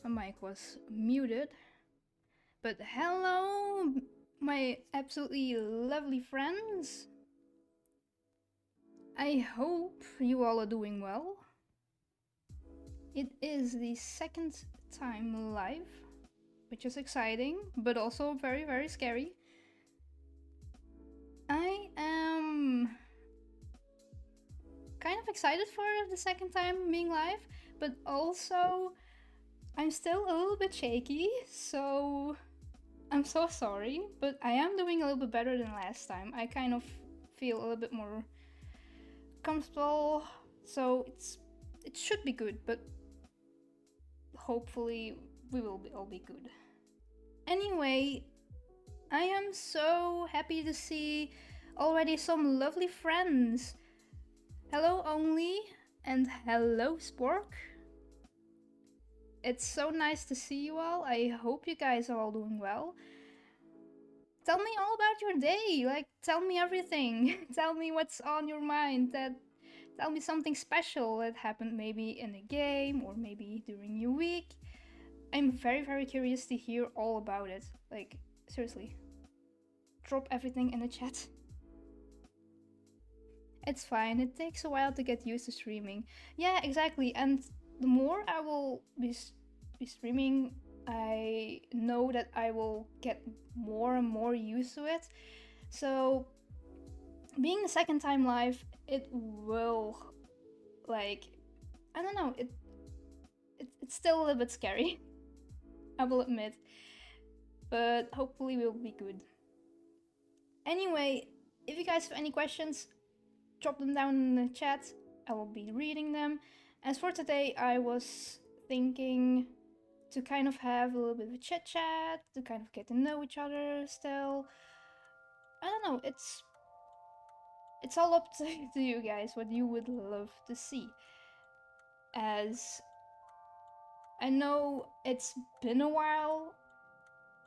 My mic was muted. But hello, my absolutely lovely friends. I hope you all are doing well. It is the second time live, which is exciting, but also very, very scary. I am kind of excited for the second time being live, but also I'm still a little bit shaky, so I'm so sorry, but I am doing a little bit better than last time. I kind of feel a little bit more comfortable, so it should be good, but hopefully we will all be good. Anyway, I am so happy to see already some lovely friends. Hello Only and hello Spork. It's so nice to see you all. I hope you guys are all doing well. tell me all about your day. Like, tell me everything. Tell me what's on your mind. Tell me something special that happened maybe in a game or maybe during your week. I'm very, very curious to hear all about it. Like, seriously. Drop everything in the chat. It's fine, it takes a while to get used to streaming. Yeah, exactly, and the more I will be streaming, I know that I will get more and more used to it. So, being the second time live, it will, like, I don't know, it's still a little bit scary. I will admit. But hopefully we'll be good. Anyway, if you guys have any questions, drop them down in the chat. I will be reading them. As for today, I was thinking to kind of have a little bit of a chit chat, to kind of get to know each other still. I don't know, it's all up to you guys what you would love to see. As I know it's been a while.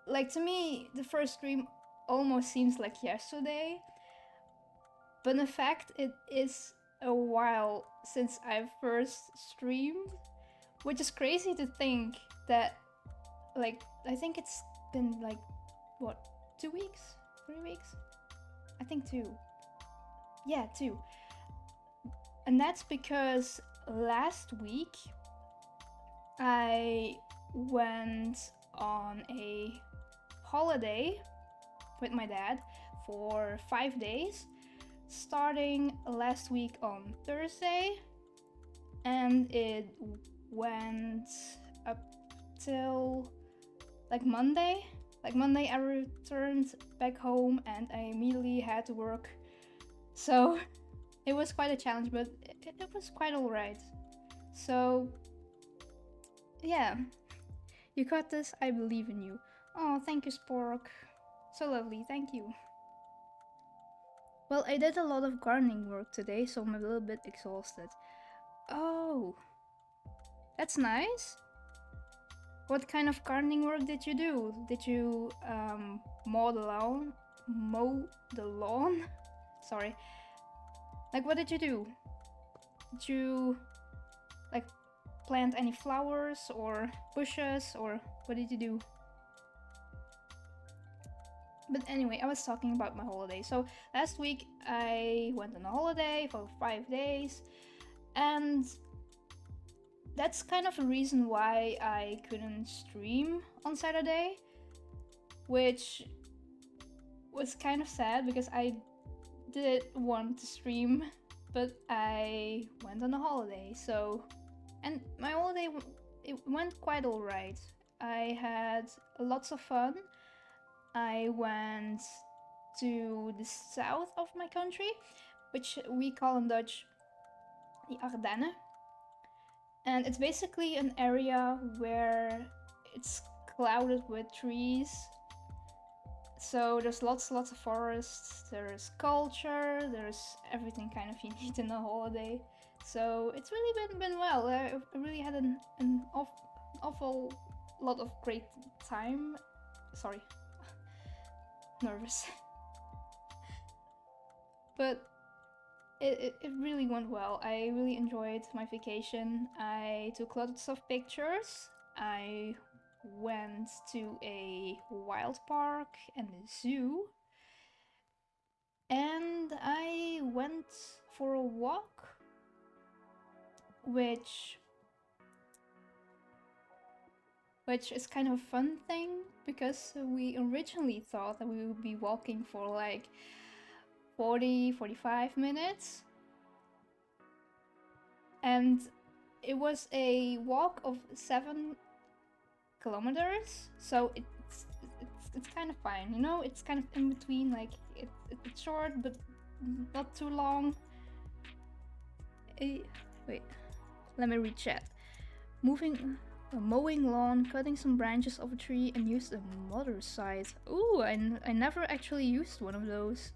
Like, to me, the first stream almost seems like yesterday. But in fact, it is a while since I first streamed. Which is crazy to think that, like, I think it's been like, what, 2 weeks? 3 weeks? I think 2. Yeah, 2. And that's because last week I went on a holiday with my dad for 5 days, starting last week on Thursday, and it went up till like Monday. Like Monday I returned back home and I immediately had to work. So it was quite a challenge, but it was quite alright. So yeah, you got this, I believe in you. Oh, thank you, Spork. So lovely, thank you. Well, I did a lot of gardening work today, so I'm a little bit exhausted. Oh, that's nice. What kind of gardening work did you do? Did you mow the lawn? Sorry. Like, what did you do? Did you like plant any flowers or bushes, or what did you do? But anyway, I was talking about my holiday. So last week I went on a holiday for 5 days, and that's kind of a reason why I couldn't stream on Saturday, which was kind of sad because I did want to stream, but I went on a holiday. So, and my holiday, it went quite alright. I had lots of fun. I went to the south of my country, which we call in Dutch the Ardennen. And it's basically an area where it's clouded with trees. So there's lots of forests, there's culture, there's everything kind of you need in a holiday. So it's really been well. I really had an awful lot of great time. Sorry. Nervous. But it really went well. I really enjoyed my vacation. I took lots of pictures. I went to a wild park and a zoo. And I went for a walk, which is kind of a fun thing, because we originally thought that we would be walking for like 40-45 minutes, and it was a walk of 7 kilometers, so it's kind of fine, you know. It's kind of in between, like it's short but not too long. Wait, let me read chat. Mowing lawn, cutting some branches of a tree, and used a mother scythe. Ooh, I never actually used one of those.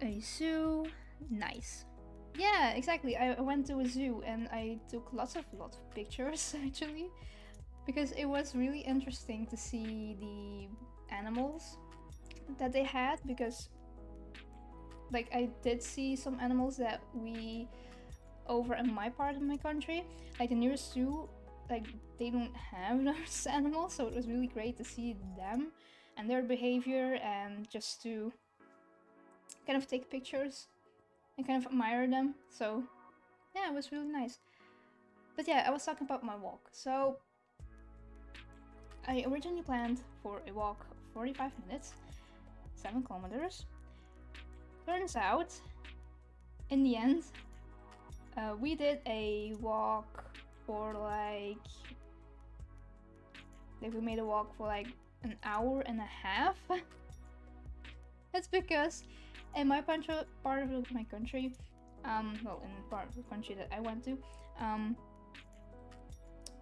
A zoo, nice. Yeah, exactly. I went to a zoo and I took lots of pictures actually, because it was really interesting to see animals that they had, because like I did see some animals that we over in my part of my country, like the nearest zoo, like they don't have those animals, so it was really great to see them and their behavior, and just to kind of take pictures and kind of admire them. So yeah, it was really nice. But yeah, I was talking about my walk. So I originally planned for a walk of 45 minutes, 7 kilometers. Turns out, in the end, we did a walk for like we made a walk for like an hour and a half. That's because in my part of my country, well, in the part of the country that I went to,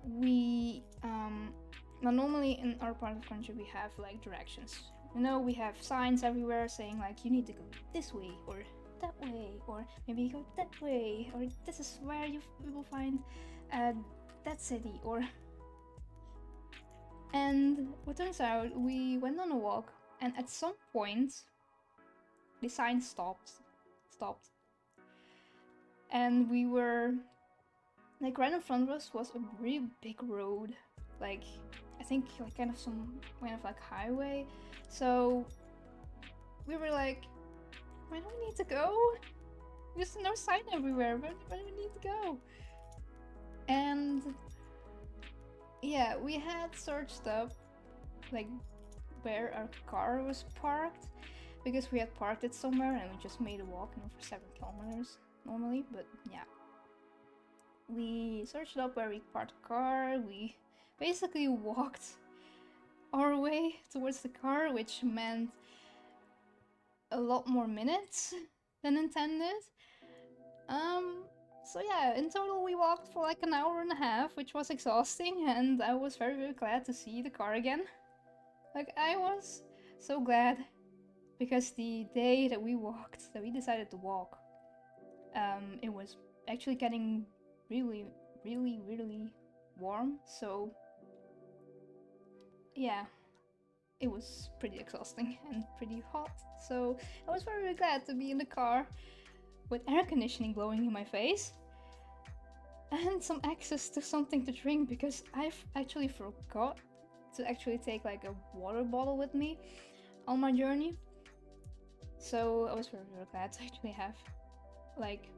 we now normally in our part of the country we have like directions. You know, we have signs everywhere saying like you need to go this way or that way, or maybe go that way, or this is where you will find that city, or. And what turns out, we went on a walk, and at some point, the sign stopped, and we were like right in front of us was a really big road, like I think like kind of like highway. So we were like, where do we need to go? There's no sign everywhere. Where do we need to go? And yeah, we had searched up like where our car was parked, because we had parked it somewhere and we just made a walk, you know, for 7 kilometers normally. But yeah, we searched up where we parked the car. We basically walked our way towards the car, which meant a lot more minutes than intended. So yeah, in total we walked for like an hour and a half, which was exhausting, and I was very, very glad to see the car again. Like, I was so glad, because the day that we decided to walk, it was actually getting really, really, really warm, so yeah, it was pretty exhausting and pretty hot, so I was very, very glad to be in the car with air conditioning blowing in my face and some access to something to drink, because I've actually forgot to actually take like a water bottle with me on my journey. So I was very, very glad to actually have like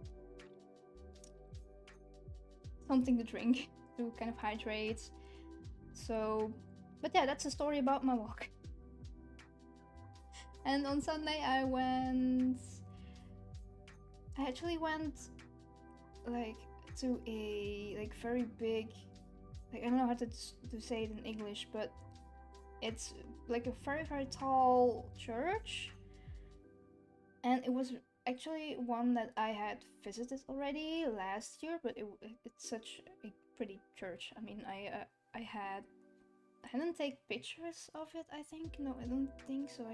something to drink to kind of hydrate. So, but yeah, that's a story about my walk. And on Sunday I actually went like to a like very big, like I don't know how to say it in English, but it's like a very, very tall church, and it was actually one that I had visited already last year, but it's such a pretty church. I mean, I didn't take pictures of it, I think. No, I don't think so.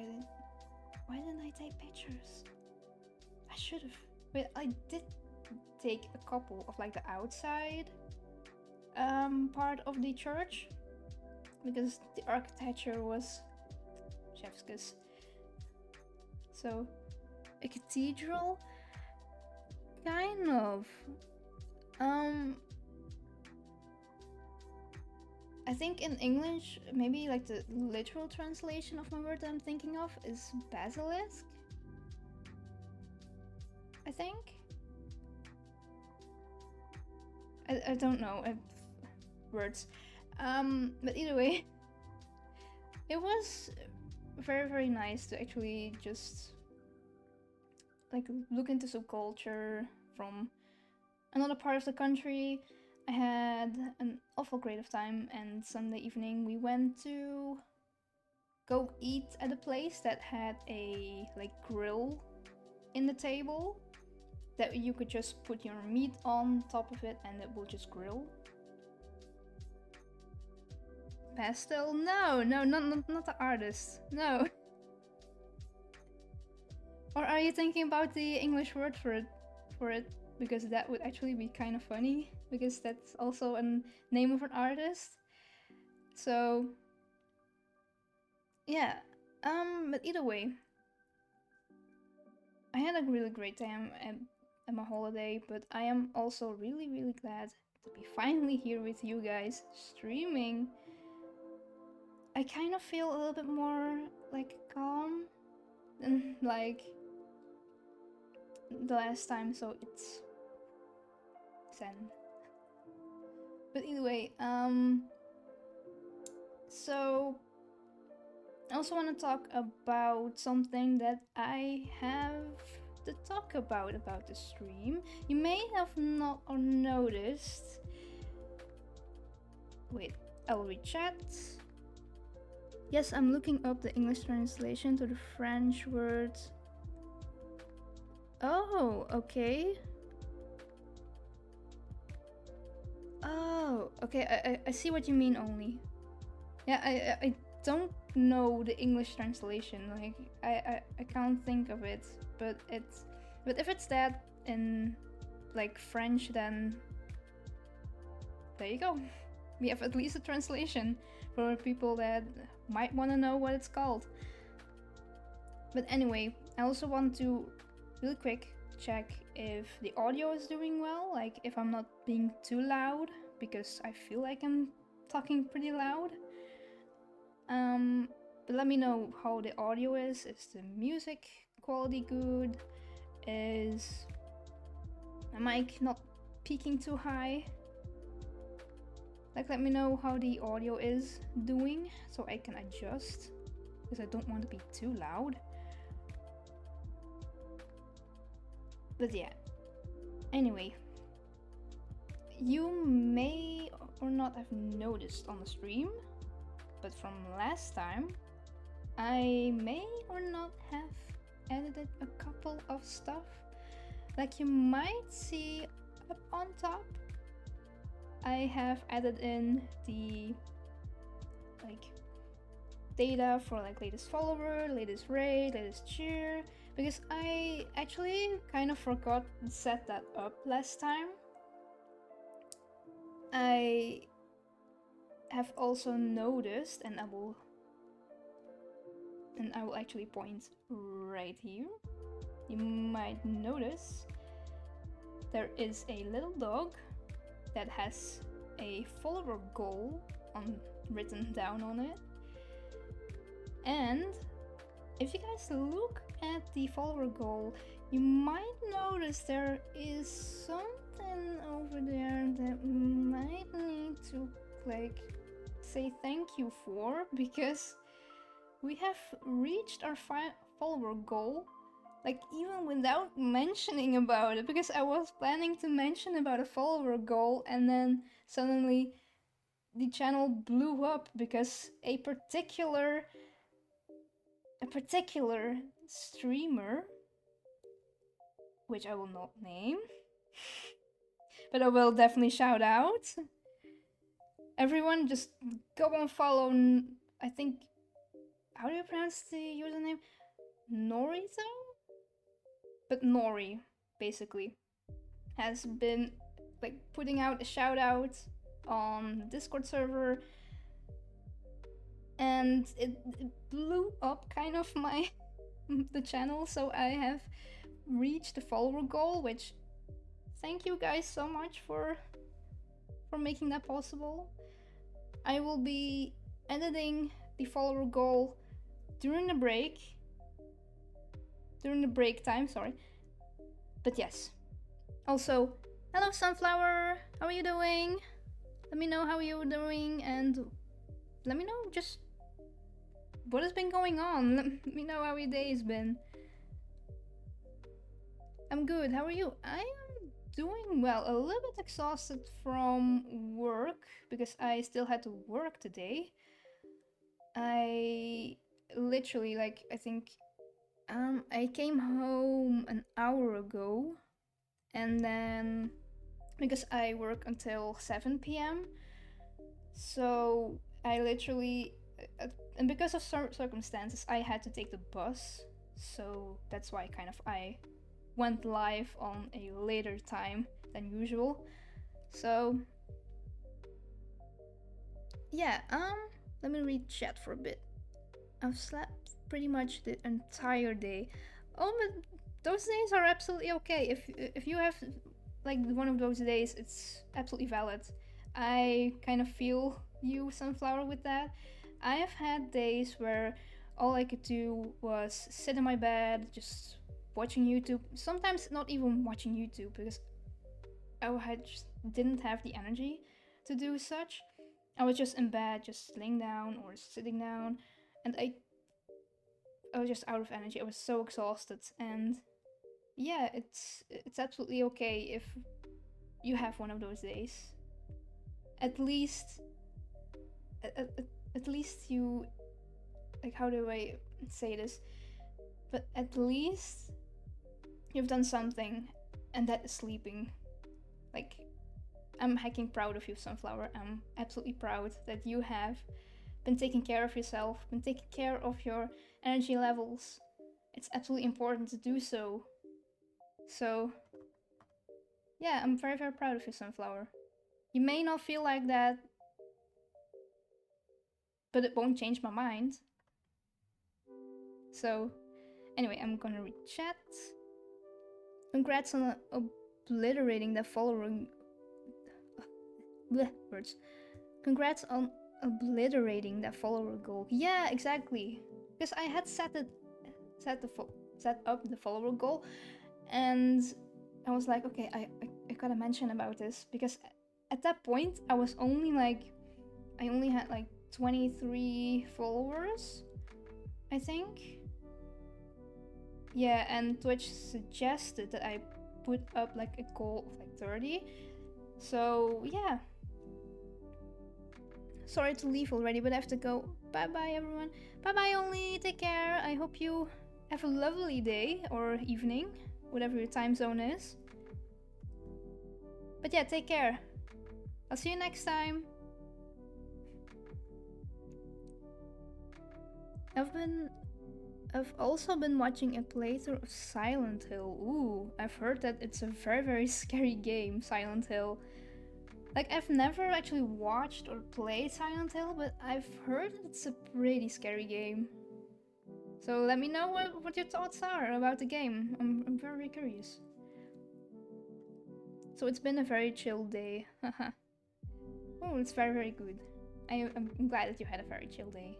Why didn't I take pictures? I should have. But I did take a couple of like the outside part of the church, because the architecture was chef's kiss. So a cathedral, kind of. I think in English, maybe like the literal translation of my word that I'm thinking of is basilisk, I think. I don't know words. But either way, it was very, very nice to actually just like look into some culture from another part of the country. I had an awful great of time, and Sunday evening we went to go eat at a place that had a like grill in the table that you could just put your meat on top of it and it will just grill. Pastel? No, not the artist. No. Or are you thinking about the English word for it? Because that would actually be kind of funny, because that's also a name of an artist. So yeah, but either way, I had a really great time at my holiday, but I am also really, really glad to be finally here with you guys streaming. I kind of feel a little bit more like calm than like the last time, so it's zen. But anyway, so I also want to talk about something that I have to talk about the stream. You may have not or noticed. Wait, I'll read chat. Yes, I'm looking up the English translation to the French words. Oh, okay. Oh, okay. I see what you mean. Only. Yeah, I don't know the English translation. Like I can't think of it. But if it's that in like French, then there you go. We have at least a translation for people that might want to know what it's called. But anyway, I also want to really quick check if the audio is doing well, like if I'm not being too loud, because I feel like I'm talking pretty loud. But let me know how the audio is. Is the music quality good? Is my mic not peaking too high? Like, let me know how the audio is doing so I can adjust, because I don't want to be too loud. But yeah, anyway, you may or not have noticed on the stream, but from last time, I may or not have edited a couple of stuff. Like you might see up on top, I have added in the like data for like latest follower, latest raid, latest cheer, because I actually kind of forgot to set that up last time. I have also noticed, and I will actually point right here. You might notice there is a little dog that has a follower goal written down on it. And if you guys look at the follower goal, you might notice there is something over there that might need to like say thank you for, because we have reached our follower goal, like even without mentioning about it, because I was planning to mention about a follower goal and then suddenly the channel blew up because a particular streamer, which I will not name, but I will definitely shout out. Everyone just go and follow, I think, how do you pronounce the username? Norito? But Nori, basically, has been like putting out a shout out on Discord server, and it blew up kind of the channel, so I have reached the follower goal, which thank you guys so much for making that possible. I will be editing the follower goal during the break time, sorry. But yes. Also, hello Sunflower, how are you doing? Let me know how you're doing, and let me know just what has been going on. Let me know how your day has been. I'm good, how are you? I am doing well, a little bit exhausted from work, because I still had to work today. I literally, like, I think I came home an hour ago, and then because I work until 7 p.m. so I literally and because of circumstances I had to take the bus, so that's why kind of I went live on a later time than usual. So yeah, let me read chat for a bit. I've slept pretty much the entire day. Oh, but those days are absolutely okay. If you have like one of those days, it's absolutely valid. I kind of feel you, Sunflower, with that. I have had days where all I could do was sit in my bed, just watching YouTube. Sometimes not even watching YouTube because I just didn't have the energy to do such. I was just in bed, just laying down or sitting down, and I was just out of energy. I was so exhausted, and yeah, it's absolutely okay if you have one of those days. At least, at least you, like, how do I say this? But at least you've done something, and that is sleeping. Like, I'm hecking proud of you, Sunflower. I'm absolutely proud that you have been taking care of yourself, been taking care of your energy levels. It's absolutely important to do so. So, yeah, I'm very, very proud of you, Sunflower. You may not feel like that, but it won't change my mind. So, anyway, I'm gonna read chat. Congrats on obliterating the following words. Congrats on obliterating that follower goal. Yeah, exactly. Because I had set up the follower goal, and I was like, okay, I gotta mention about this because at that point I only had like 23 followers, I think. Yeah, and Twitch suggested that I put up like a goal of like 30. So yeah. Sorry to leave already, but I have to go. Bye bye everyone. Bye bye Only. Take care. I hope you have a lovely day or evening, whatever your time zone is. But yeah, take care. I'll see you next time. I've also been watching a playthrough of Silent Hill. Ooh, I've heard that it's a very, very scary game, Silent Hill. Like, I've never actually watched or played Silent Hill, but I've heard it's a pretty scary game. So let me know what your thoughts are about the game. I'm very curious. So it's been a very chill day. Oh, it's very, very good. I'm glad that you had a very chill day.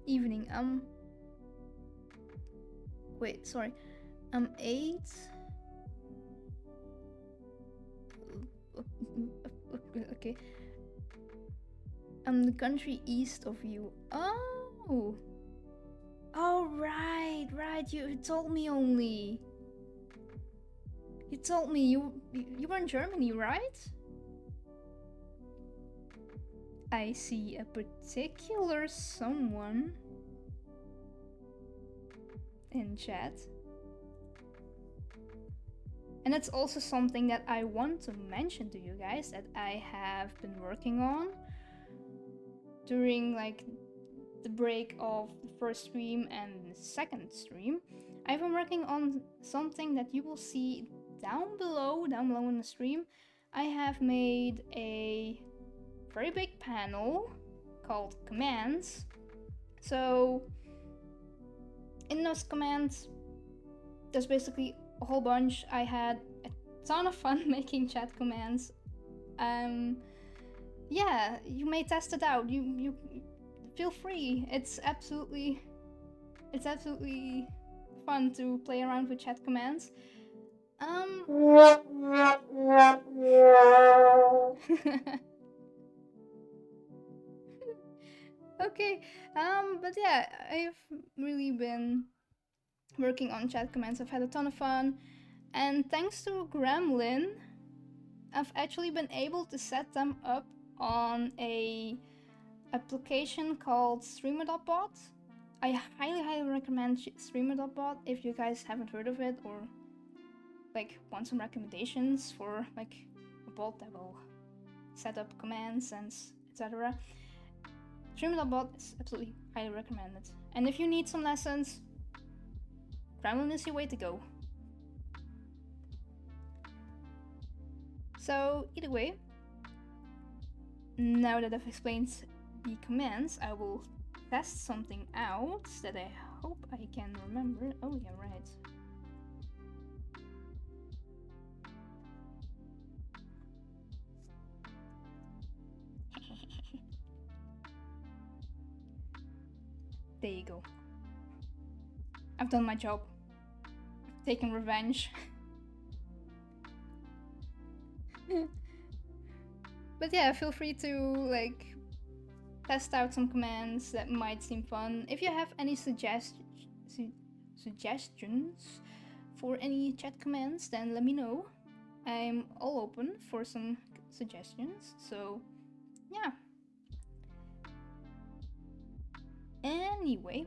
Evening, wait, sorry. 8. Okay. The country east of you. Oh! Oh, right. You told me Only. You told me you were in Germany, right? I see a particular someone in chat. And that's also something that I want to mention to you guys that I have been working on during like the break of the first stream and the second stream. I've been working on something that you will see down below in the stream. I have made a very big panel called commands. So in those commands, there's basically a whole bunch. I had a ton of fun making chat commands. Yeah, you may test it out. You feel free. It's absolutely fun to play around with chat commands. Okay, but yeah, I've really been working on chat commands. I've had a ton of fun, and thanks to Gremlin, I've actually been able to set them up on a application called Streamer.bot. I highly recommend Streamer.bot if you guys haven't heard of it or like want some recommendations for like a bot that will set up commands and etc. Streamer.bot is absolutely highly recommended. And if you need some lessons, Gremlin is your way to go. So either way, now that I've explained the commands, I will test something out that I hope I can remember. Oh yeah, right. There you go. I've done my job. I've taken revenge. But yeah, feel free to like test out some commands that might seem fun. If you have any suggestions for any chat commands, then let me know. I'm all open for some suggestions. So yeah. Anyway,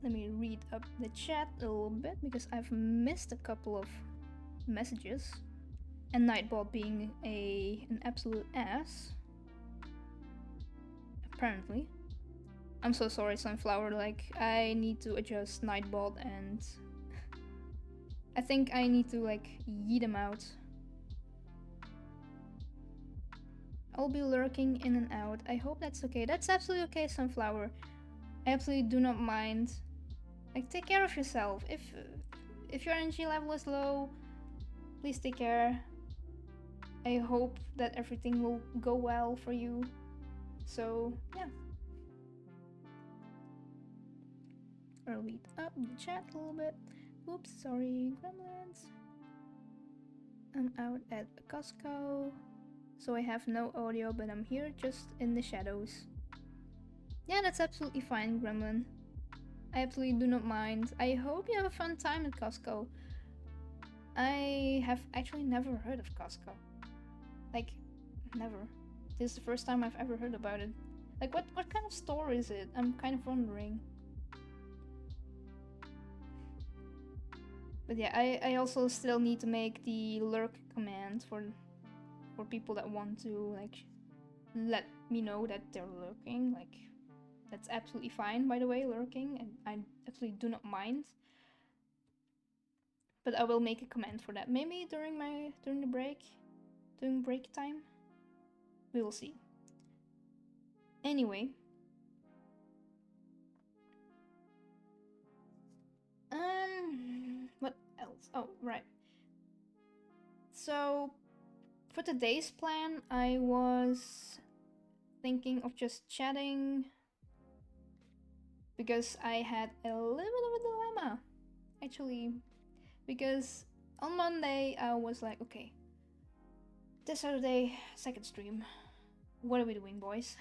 let me read up the chat a little bit because I've missed a couple of messages. And Nightbot being an absolute ass. Apparently. I'm so sorry, Sunflower. Like, I need to adjust Nightbot and I think I need to like yeet him out. I'll be lurking in and out. I hope that's okay. That's absolutely okay, Sunflower. I absolutely do not mind. Like, take care of yourself. If your energy level is low, please take care. I hope that everything will go well for you. So, yeah. I'll read up the chat a little bit. Oops, sorry, gremlins. I'm out at Costco, so I have no audio, but I'm here just in the shadows. Yeah, that's absolutely fine, Gremlin. I absolutely do not mind. I hope you have a fun time at Costco. I have actually never heard of Costco. Like, never. This is the first time I've ever heard about it. Like, what kind of store is it? I'm kind of wondering. But yeah, I also still need to make the lurk command for people that want to, like, let me know that they're lurking. Like, that's absolutely fine, by the way, lurking, and I absolutely do not mind. But I will make a command for that. Maybe during the break time. We will see. Anyway. What else? Oh, right. So, for today's plan, I was thinking of just chatting because I had a little bit of a dilemma, actually. Because on Monday, I was like, okay, this Saturday, second stream. What are we doing, boys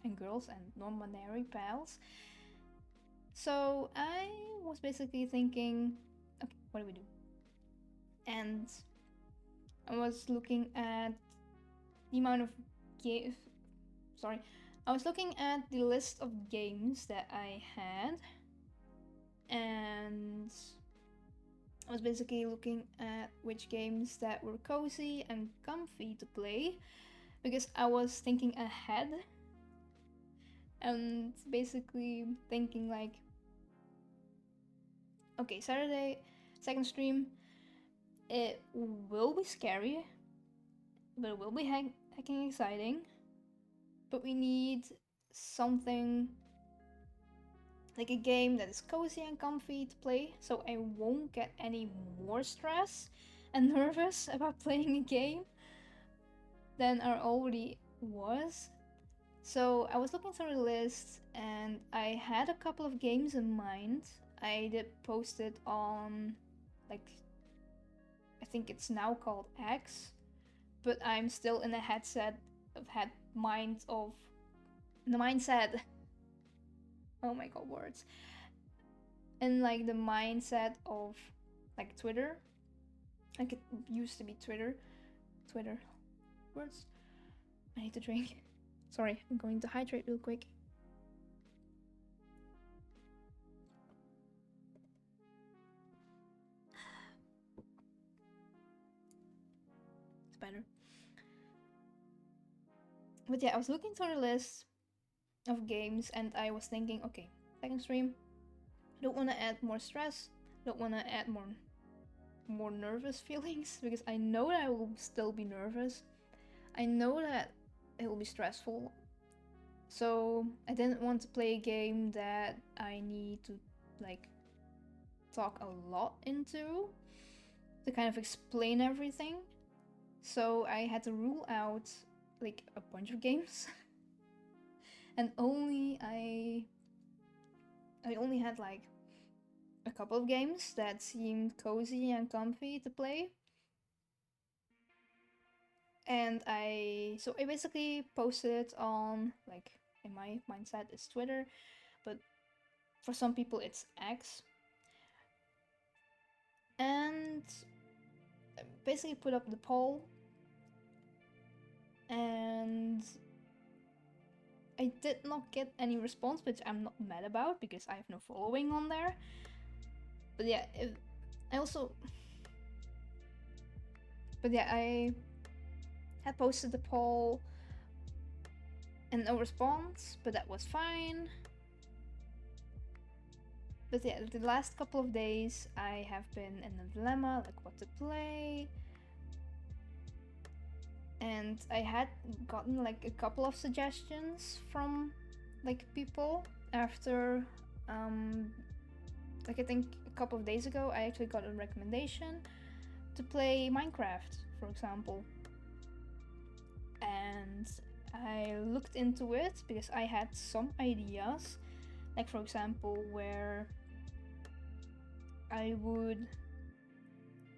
and girls and non-binary pals? So I was basically thinking, okay, what do we do? And I was looking at the amount of games. Sorry, I was looking at the list of games that I had, and I was basically looking at which games that were cozy and comfy to play, because I was thinking ahead and basically thinking like, okay, Saturday, second stream, it will be scary, but it will be hecking exciting. But we need something like a game that is cozy and comfy to play, so I won't get any more stress and nervous about playing a game than I already was. So I was looking through the list and I had a couple of games in mind. I did post it on, like, I think it's now called X, but I'm still in the mindset. Oh my god, words. In like the mindset of like Twitter. Like it used to be Twitter. Words. I need to drink. Sorry, I'm going to hydrate real quick. It's better. But yeah, I was looking through the list of games and I was thinking, okay, second stream, don't want to add more stress, don't want to add more nervous feelings, because I know that I will still be nervous. I know that it will be stressful. So I didn't want to play a game that I need to like talk a lot into to kind of explain everything. So I had to rule out like a bunch of games. And I only had like a couple of games that seemed cozy and comfy to play. And I basically posted it on, like, in my mindset it's Twitter, but for some people it's X. And basically put up the poll, and I did not get any response, which I'm not mad about because I have no following on there. But yeah, I also, but yeah, I had posted the poll and no response, but that was fine. But yeah, the last couple of days I have been in a dilemma, like what to play. And I had gotten like a couple of suggestions from like people after like I think a couple of days ago I actually got a recommendation to play Minecraft, for example. And I looked into it because I had some ideas, like for example where I would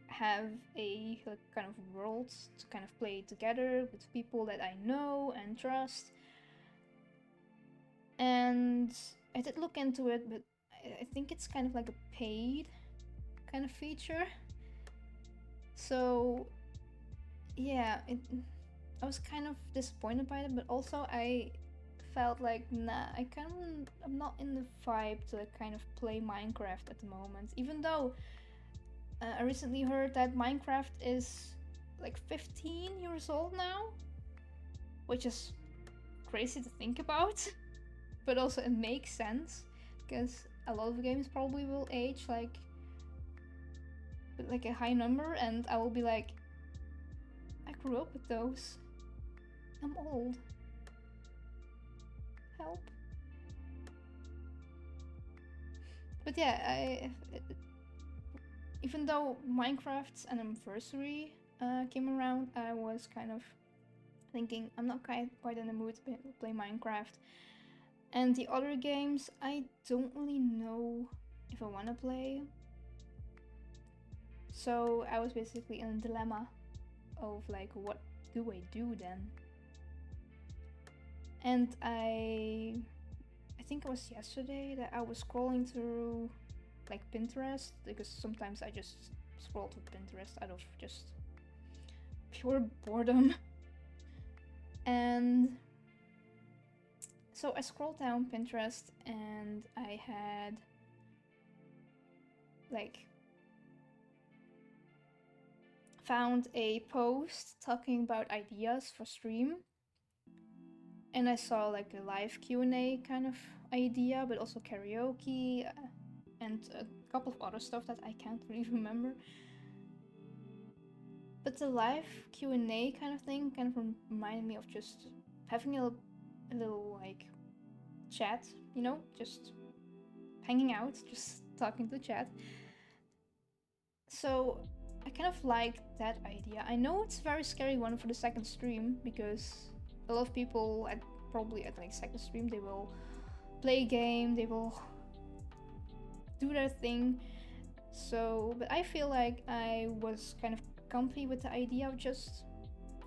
have a like, kind of world to kind of play together with people that I know and trust. And I did look into it, but I think it's kind of like a paid kind of feature. So yeah, I was kind of disappointed by it, but also I felt like, nah, I'm not in the vibe to like kind of play Minecraft at the moment. Even though I recently heard that Minecraft is like 15 years old now, which is crazy to think about, but also it makes sense because a lot of games probably will age like with like a high number, and I will be like, I grew up with those. I'm old. Help. But yeah, even though Minecraft's anniversary came around, I was kind of thinking I'm not quite in the mood to play Minecraft. And the other games, I don't really know if I want to play. So I was basically in a dilemma of like, what do I do then? And I think it was yesterday that I was scrolling through like Pinterest, because sometimes I just scroll through Pinterest out of just pure boredom. And so I scrolled down Pinterest and I had like found a post talking about ideas for stream, and I saw like a live Q&A kind of idea, but also karaoke and a couple of other stuff that I can't really remember. But the live Q&A kind of thing kind of reminded me of just having a little like chat, you know, just hanging out, just talking to chat. So I kind of like that idea. I know it's a very scary one for the second stream, because a lot of people probably at like second stream, they will play a game, they will do their thing. So, but I feel like I was kind of comfy with the idea of just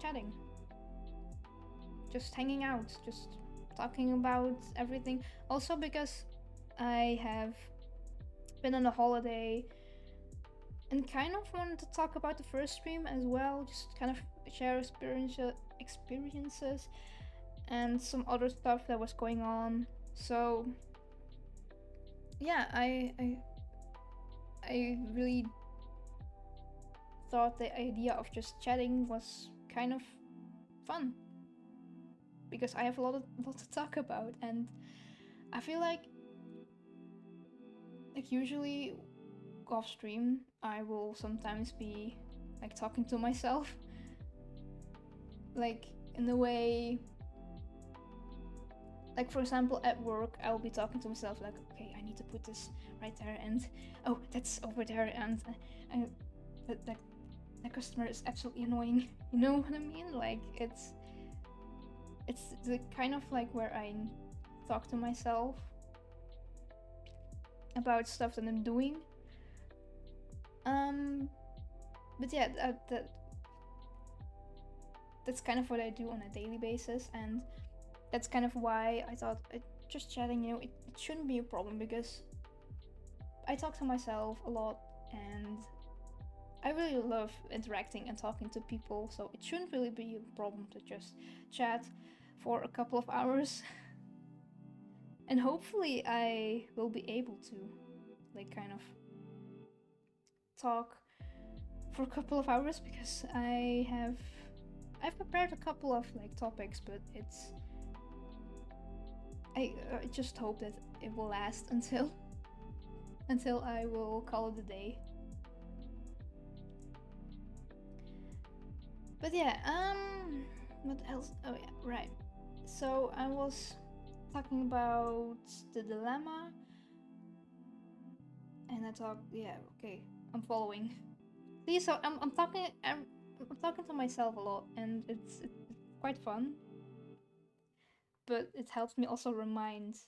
chatting, just hanging out, just talking about everything. Also because I have been on a holiday and kind of wanted to talk about the first stream as well, just kind of share experiences and some other stuff that was going on. So yeah, I really thought the idea of just chatting was kind of fun, because I have a lot to talk about, and I feel like usually off stream I will sometimes be like talking to myself, like in a way Like, for example, at work, I'll be talking to myself like, okay, I need to put this right there, and oh, that's over there, and that customer is absolutely annoying. You know what I mean? Like, it's the kind of like where I talk to myself about stuff that I'm doing. But yeah, that's kind of what I do on a daily basis, and that's kind of why I thought just chatting, you know, it shouldn't be a problem, because I talk to myself a lot, and I really love interacting and talking to people, so it shouldn't really be a problem to just chat for a couple of hours. And hopefully I will be able to, like, kind of talk for a couple of hours, because I've prepared a couple of like topics, but I just hope that it will last until I will call it a day. But yeah, what else? Oh yeah, right. So I was talking about the dilemma, and I talked. Yeah, okay, I'm following. See, so I'm talking to myself a lot, and it's quite fun. But it helps me also remind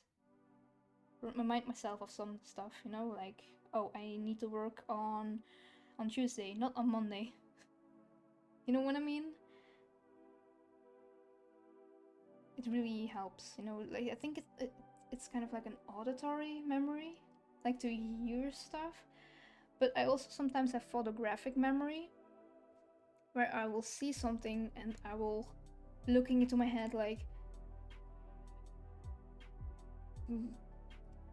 myself of some stuff. You know, like, oh, I need to work on Tuesday, not on Monday. You know what I mean? It really helps. You know, like, I think it's kind of like an auditory memory, like to hear stuff. But I also sometimes have photographic memory, where I will see something and I will be looking into my head like,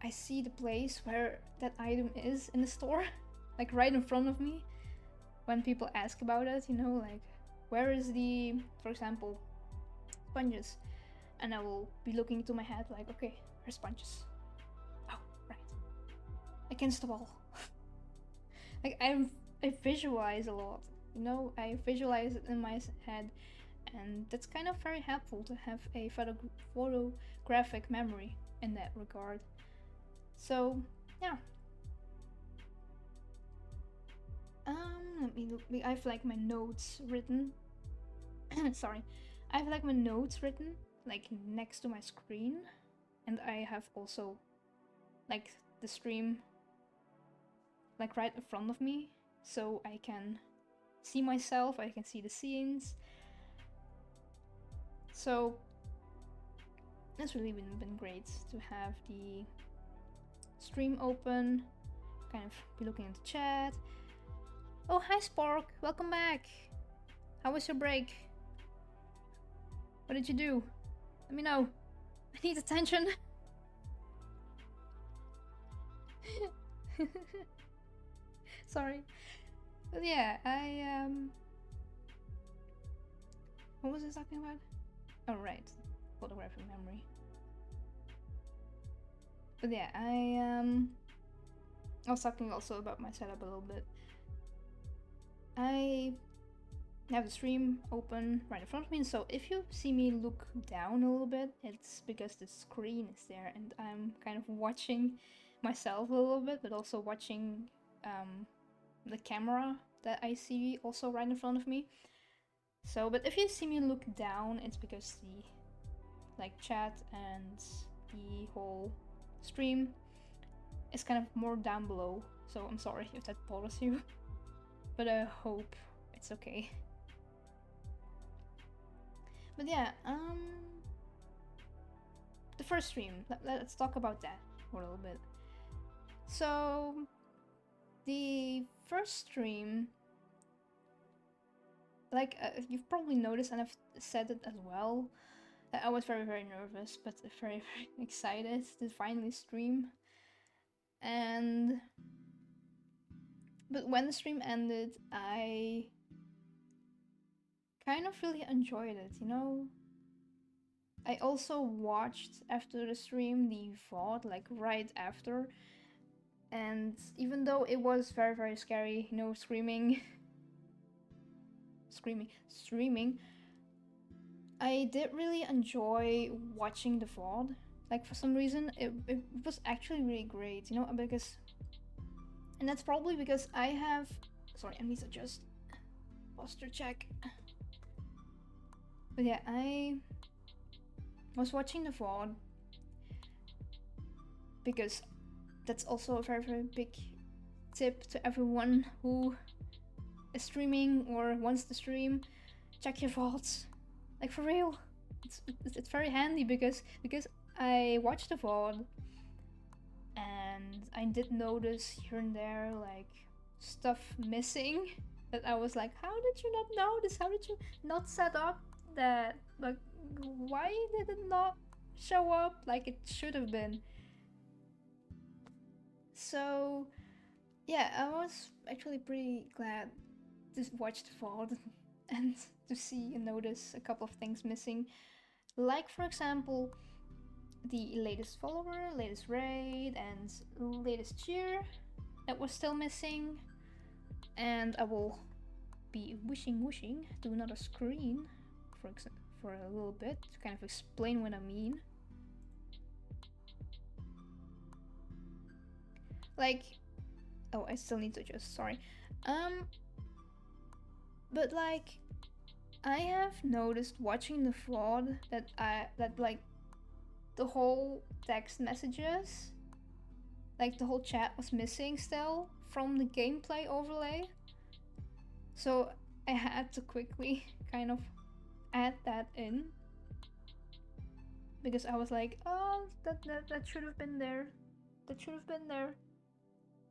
I see the place where that item is in the store, like right in front of me. When people ask about it, you know, like, where is the, for example, sponges? And I will be looking into my head like, okay, where's sponges? Oh, right, against the wall. Like, I visualize a lot, you know, I visualize it in my head, and that's kind of very helpful to have a photographic memory in that regard. So yeah. Let me look. I have like my notes written. Sorry, I have like my notes written like next to my screen, and I have also like the stream like right in front of me, so I can see myself. I can see the scenes. So it's really been great to have the stream open, kind of be looking at the chat. Oh, hi Spark, welcome back. How was your break? What did you do? Let me know. I need attention. Sorry. But yeah, what was I talking about? Oh right, photographic memory. But yeah, I was talking also about my setup a little bit. I have the stream open right in front of me, so if you see me look down a little bit, it's because the screen is there and I'm kind of watching myself a little bit, but also watching the camera that I see also right in front of me. So, but if you see me look down, it's because the like chat and the whole stream is kind of more down below. So I'm sorry if that bothers you, but I hope it's okay. But yeah, the first stream, let's talk about that for a little bit. So the first stream, like you've probably noticed, and I've said it as well, that I was very nervous, but very excited to finally stream. But when the stream ended, I kind of really enjoyed it, you know. I also watched after the stream the VOD, like right after, and even though it was very scary, you know, streaming, I did really enjoy watching the VOD. Like for some reason, it was actually really great, you know, because, and that's probably because I have, sorry, I need to just posture check. But yeah, I was watching the VOD because that's also a very, very big tip to everyone who is streaming or wants to stream. Check your VODs, like for real. It's very handy because I watched the VOD and I did notice here and there like stuff missing that I was like, how did you not notice? How did you not set up that? Like, why did it not show up like it should have been? So yeah, I was actually pretty glad to watch the VOD and to see and notice a couple of things missing. Like, for example, the latest follower, latest raid, and latest cheer that was still missing. And I will be wishing to another screen for a little bit to kind of explain what I mean. Like, oh, I still need to adjust, sorry. But like, I have noticed watching the VOD that like the whole text messages, like the whole chat was missing still from the gameplay overlay. So I had to quickly kind of add that in because I was like, oh, that should have been there. That should have been there.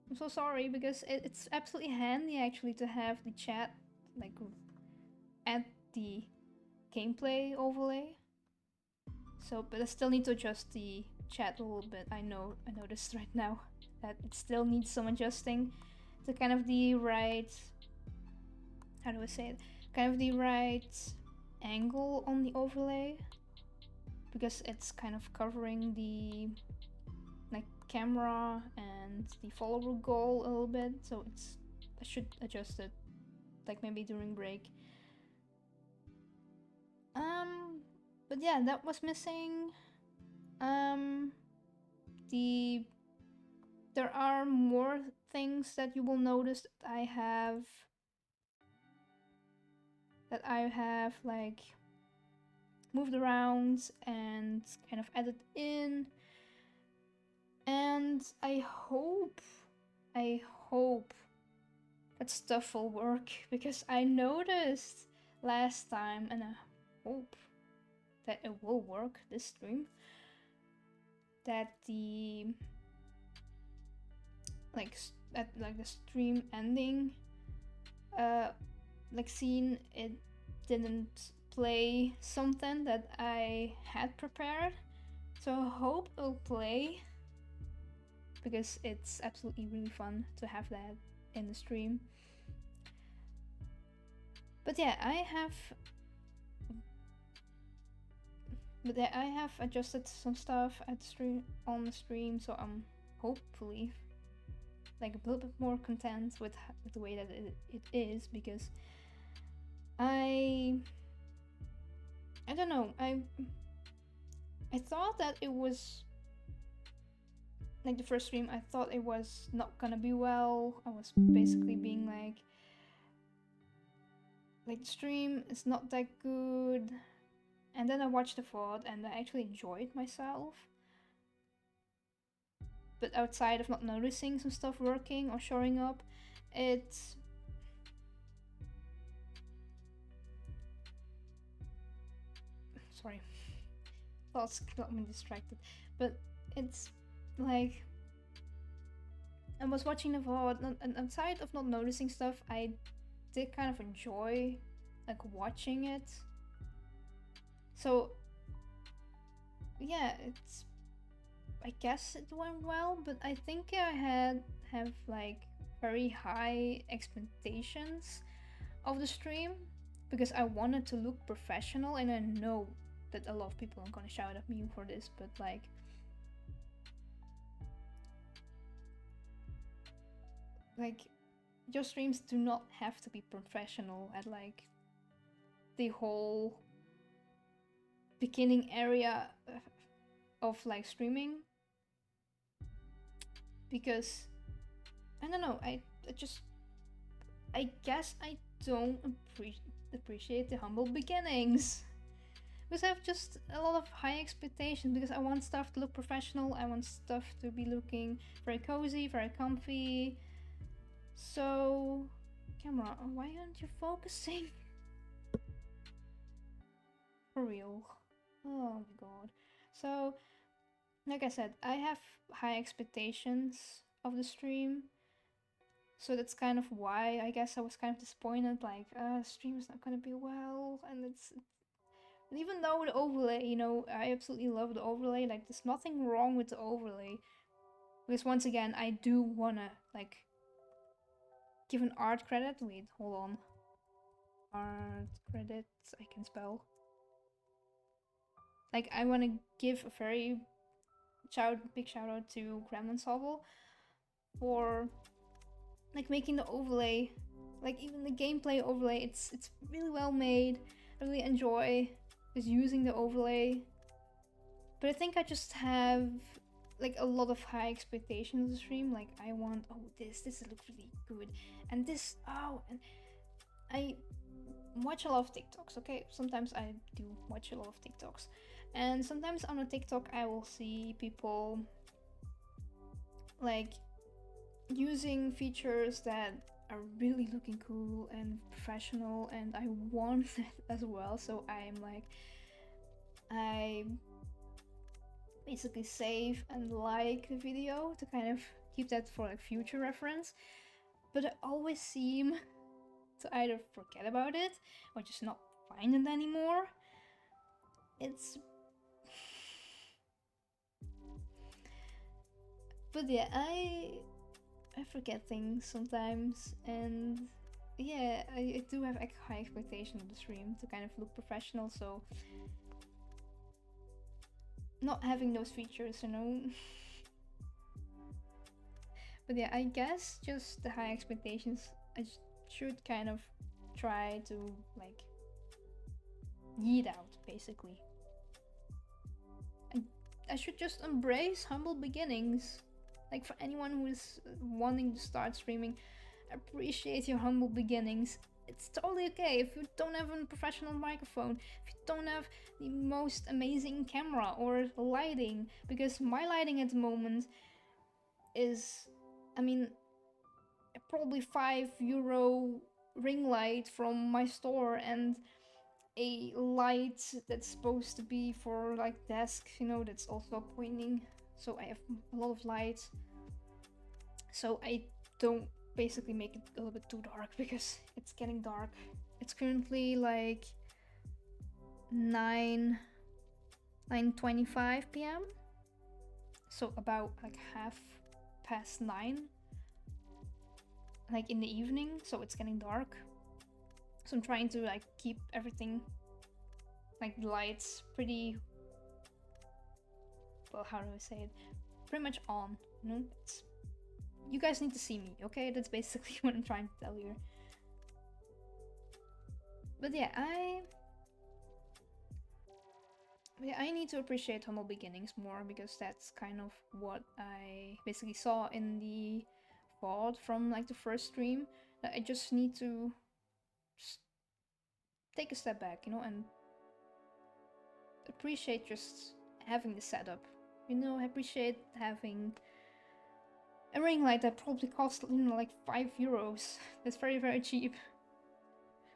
I'm so sorry because it's absolutely handy actually to have the chat like at the gameplay overlay. So, but I still need to adjust the chat a little bit. I noticed right now that it still needs some adjusting to kind of the right, how do I say it? Kind of the right angle on the overlay because it's kind of covering the like camera and the follower goal a little bit. So I should adjust it like maybe during break. But yeah, that was missing. There are more things that you will notice that I have like moved around and kind of added in. And I hope that stuff will work because I noticed last time, and I hope that it will work this stream, that the the stream ending like scene, it didn't play something that I had prepared. So I hope it'll play because it's absolutely really fun to have that in the stream. But yeah, I have adjusted some stuff on the stream, so I'm hopefully like a little bit more content with the way that it is, because I don't know, I thought that it was like the first stream, I thought it was not gonna be well. I was basically being like the stream is not that good, and then I watched the VOD and I actually enjoyed myself. But outside of not noticing some stuff working or showing up, it's sorry, thoughts got me distracted. But it's like I was watching the VOD, and outside of not noticing stuff, I did kind of enjoy like watching it. So yeah, I guess it went well, but I think I have like very high expectations of the stream because I wanted to look professional, and I know that a lot of people are gonna shout at me for this, but like your streams do not have to be professional at like the whole beginning area of like streaming, because I don't know, I guess I don't appreciate the humble beginnings. Because I have just a lot of high expectations, because I want stuff to look professional, I want stuff to be looking very cozy, very comfy. So, camera, why aren't you focusing? For real. Oh my god. So, like I said, I have high expectations of the stream. So that's kind of why I guess I was kind of disappointed, like, stream is not gonna be well, and even though the overlay, you know, I absolutely love the overlay, like, there's nothing wrong with the overlay. Because once again, I do wanna, like, give an art credit. Wait, hold on. Art credits, I can spell. Like, I wanna give a very big shout out to Gremlin Sobel for like making the overlay, like even the gameplay overlay, it's really well made. I really enjoy just using the overlay, but I think I just have like a lot of high expectations of the stream. Like, I want, oh, this looks really good, and this, oh, and I watch a lot of TikToks, okay? Sometimes I do watch a lot of TikToks, and sometimes on a TikTok I will see people like using features that are really looking cool and professional, and I want that as well. So I'm like, I basically save and like the video to kind of keep that for like future reference, but I always seem to either forget about it or just not find it anymore. It's but yeah, I forget things sometimes, and yeah, I do have high expectations of the stream to kind of look professional, so not having those features, you know. But yeah, I guess just the high expectations, I should kind of try to like yeet out, basically. I should just embrace humble beginnings. Like, for anyone who is wanting to start streaming, appreciate your humble beginnings. It's totally okay if you don't have a professional microphone, if you don't have the most amazing camera or lighting, because my lighting at the moment is, I mean, probably €5 ring light from my store, and a light that's supposed to be for like desk, you know, that's also pointing. So I have a lot of lights, so I don't basically make it a little bit too dark, because it's getting dark. It's currently like 9:25 p.m, so about like 9:30, like in the evening, so it's getting dark. So I'm trying to like keep everything, like the lights, pretty, well, how do I say it, pretty much on, you know. You guys need to see me, okay? That's basically what I'm trying to tell you. But yeah, I need to appreciate humble beginnings more, because that's kind of what I basically saw in the VOD from like the first stream. That I just need to just take a step back, you know, and appreciate just having the setup. You know, I appreciate having a ring light that probably cost, you know, like €5. That's very, very cheap.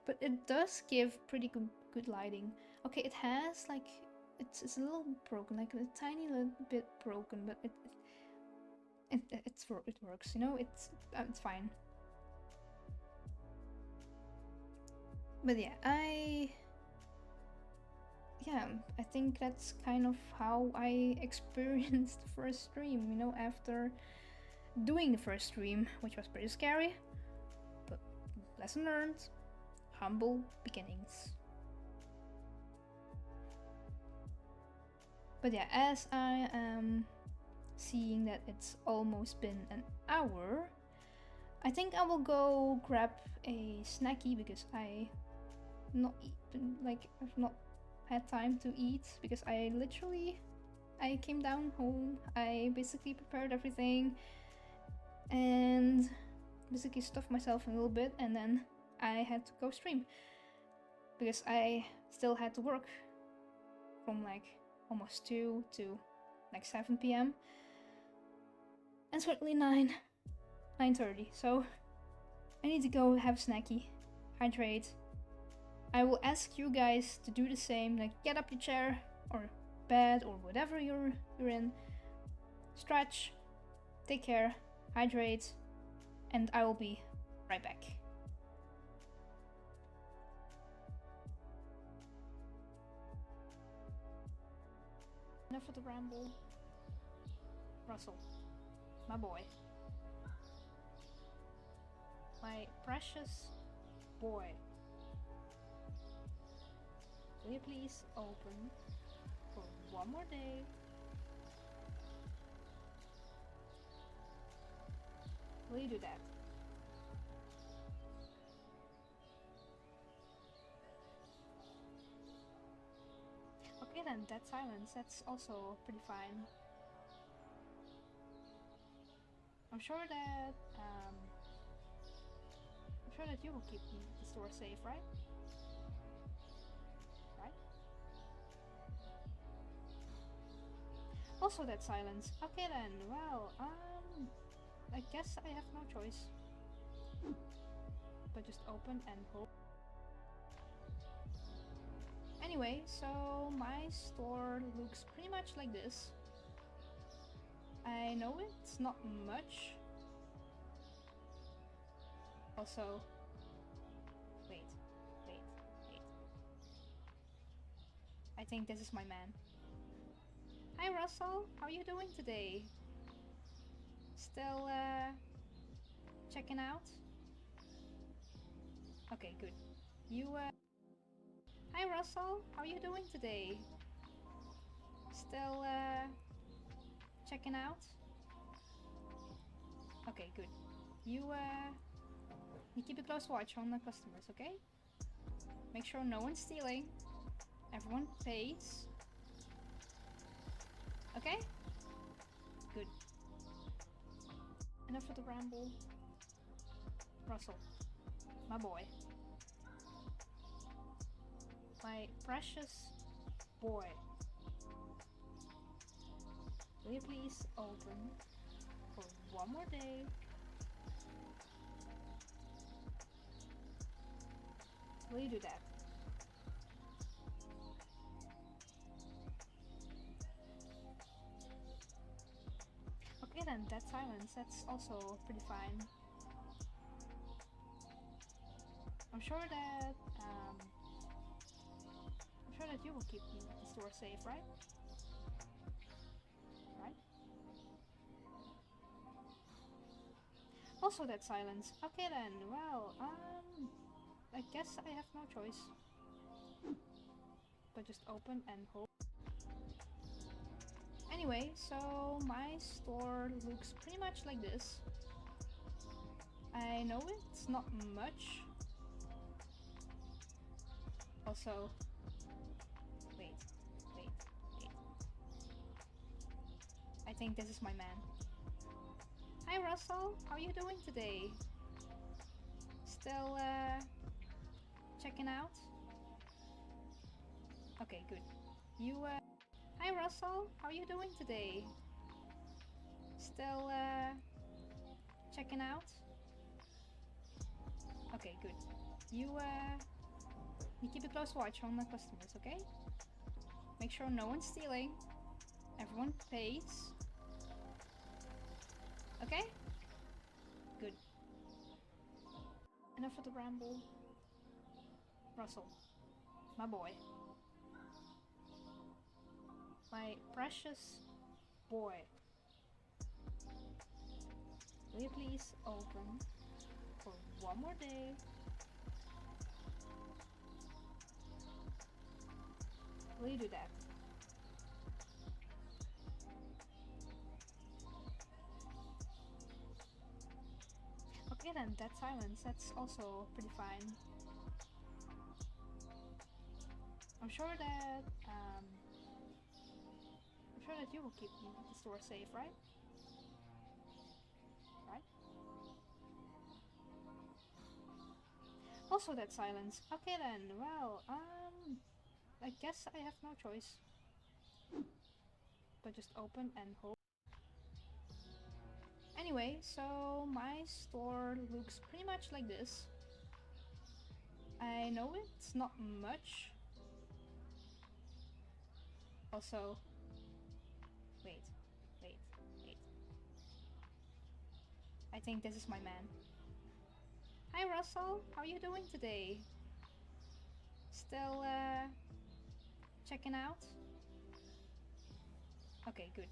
But it does give pretty good lighting. Okay, it has like, it's a little broken, like a tiny little bit broken, but it works, you know. It's fine. But yeah, I think that's kind of how I experienced the first stream, you know, after doing the first stream, which was pretty scary, but lesson learned, humble beginnings. But yeah, as I am seeing that it's almost been an hour, I think I will go grab a snacky, because I've not had time to eat because I came down home, I basically prepared everything and basically stuffed myself a little bit, and then I had to go stream because I still had to work from like almost 2 to like 7 p.m. and it's currently 9:30, so I need to go have a snacky, hydrate. I will ask you guys to do the same, like get up your chair or bed or whatever you're in, stretch, take care, hydrate, and I will be right back. Enough of the ramble. Russell, my boy, my precious boy, will you please open for one more day? Will you do that? Okay then, that silence, that's also pretty fine. I'm sure that you will keep the store safe, right? Right? Also that silence. Okay then, well, I guess I have no choice but just open and hope. Anyway, so my store looks pretty much like this. I know it's not much. Also, wait. I think this is my man. Hi Russell, how are you doing today? Still checking out? Okay, good. Hi Russell, how are you doing today? Still checking out? Okay, good. You keep a close watch on the customers, okay? Make sure no one's stealing. Everyone pays. Okay? Good. Enough of the ramble. Russell, my boy, my precious boy, will you please open for one more day? Will you do that? Okay then, that silence, that's also pretty fine. I'm sure that you will keep the store safe, right? Right? Also that silence. Okay then, well, I guess I have no choice but just open and hope. Anyway, so my store looks pretty much like this. I know it's not much. Also, wait. I think this is my man. Hi Russell, how are you doing today? Still checking out? Okay, good. Hi Russell, how are you doing today? Still checking out? Okay, good. You keep a close watch on the customers, okay? Make sure no one's stealing. Everyone pays. Okay? Good. Enough of the ramble. Russell, my boy, my precious boy, will you please open for one more day? Will you do that? Okay then, that silence, that's also pretty fine. I'm sure that you will keep the store safe, right? Right? Also that silence. Okay then, well, I guess I have no choice. But just open and hope. Anyway, so my store looks pretty much like this. I know it's not much. Also, wait. I think this is my man. Hi Russell, how are you doing today? Still checking out? Okay, good.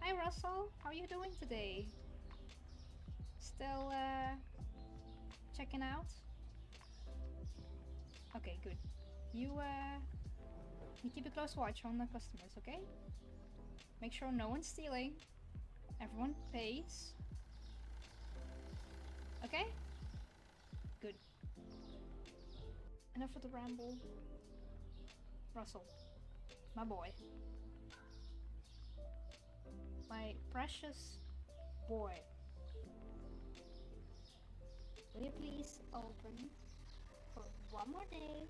Hi Russell, how are you doing today? Still checking out? Okay, good. You keep a close watch on the customers, okay? Make sure no one's stealing. Everyone pays. Okay? Good. Enough of the ramble. Russell, my boy. My precious boy. Will you please open for one more day?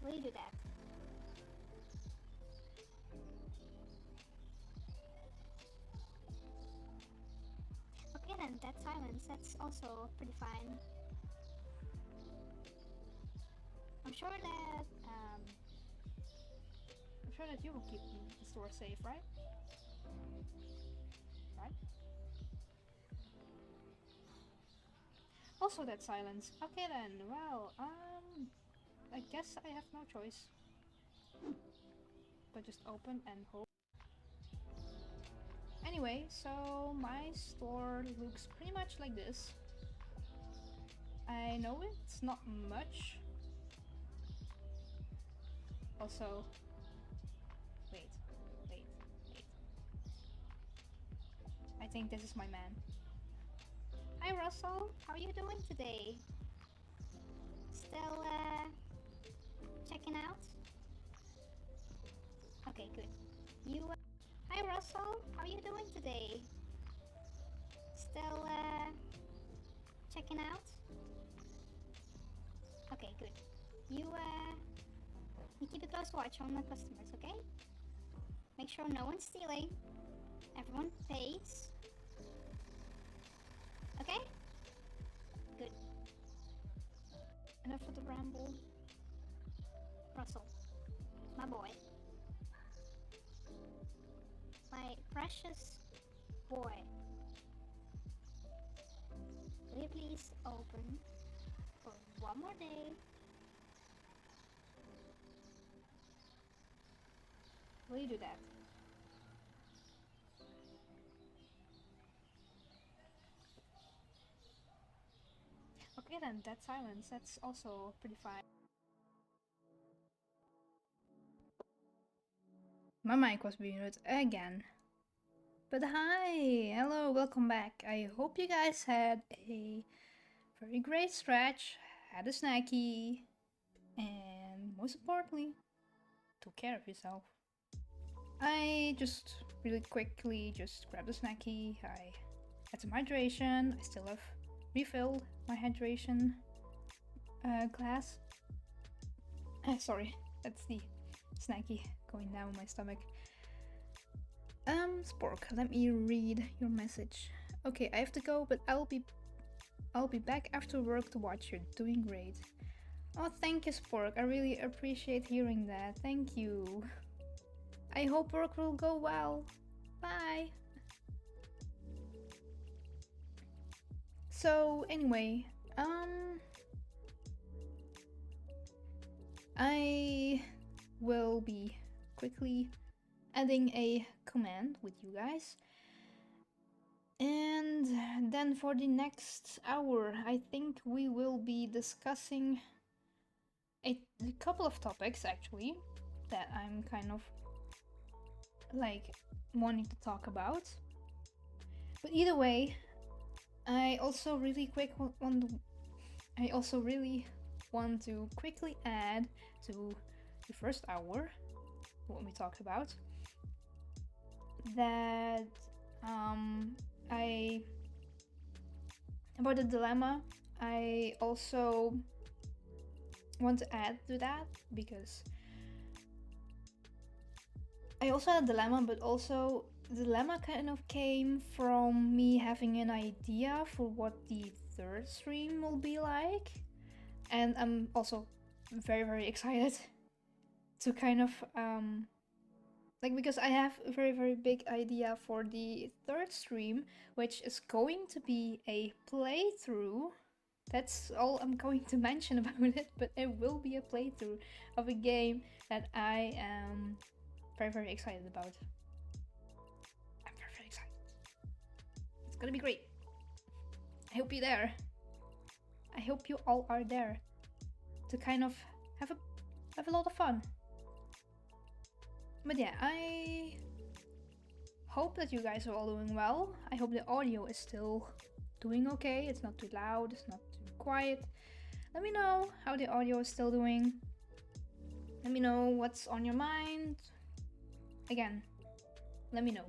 Will you do that? Okay then, that silence, that's also pretty fine. I'm sure that you will keep the store safe, right? Right? Also that silence. Okay then, well, I guess I have no choice. But just open and hope. Anyway, so my store looks pretty much like this. I know it's not much. Also, wait. I think this is my man. Hi Russell, how are you doing today? Still checking out? Okay, good. Hi Russell, how are you doing today? Still checking out? Okay, good. You keep a close watch on the customers, okay? Make sure no one's stealing. Everyone pays. Okay? Good. Enough of the ramble. Russell, my boy. My precious boy. Will you please open for one more day? Will you do that? Okay then, that silence, that's also pretty fine. My mic was muted again. But hi! Hello, welcome back. I hope you guys had a very great stretch, had a snacky, and most importantly, took care of yourself. I just really quickly just grabbed a snacky, I had some hydration, I still have refilled my hydration glass. Sorry, that's the snacky going down my stomach. Spork, let me read your message. Okay, I have to go, but I'll be back after work to watch. You're doing great. Oh, thank you, Spork. I really appreciate hearing that. Thank you. I hope work will go well. Bye. So anyway, I will be quickly adding a command with you guys. And then for the next hour, I think we will be discussing a couple of topics actually that I'm kind of like wanting to talk about. But either way, I also really quick want to I also really want to quickly add to the first hour what we talked about that I about the dilemma. I also want to add to that because I also had a dilemma, but also the dilemma kind of came from me having an idea for what the third stream will be like, and I'm also very excited to kind of like, because I have a very big idea for the third stream, which is going to be a playthrough. That's all I'm going to mention about it, but it will be a playthrough of a game that I am very excited about. I'm very excited. It's gonna be great. I hope you're there. I hope you all are there to kind of have a lot of fun. But yeah, I hope that you guys are all doing well. I hope the audio is still doing okay. It's not too loud, it's not too quiet. Let me know how the audio is still doing. Let me know what's on your mind. Again, let me know.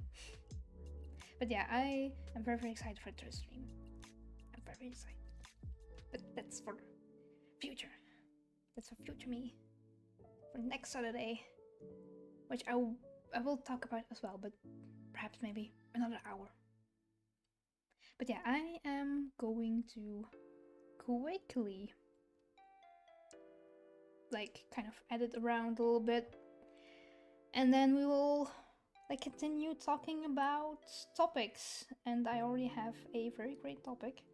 But yeah, I am very excited for the stream. I'm very excited. But that's for future. That's for future me. For next Saturday. Which I will talk about as well, but perhaps maybe another hour. But yeah, I am going to quickly like kind of edit around a little bit, and then we will like continue talking about topics, and I already have a very great topic.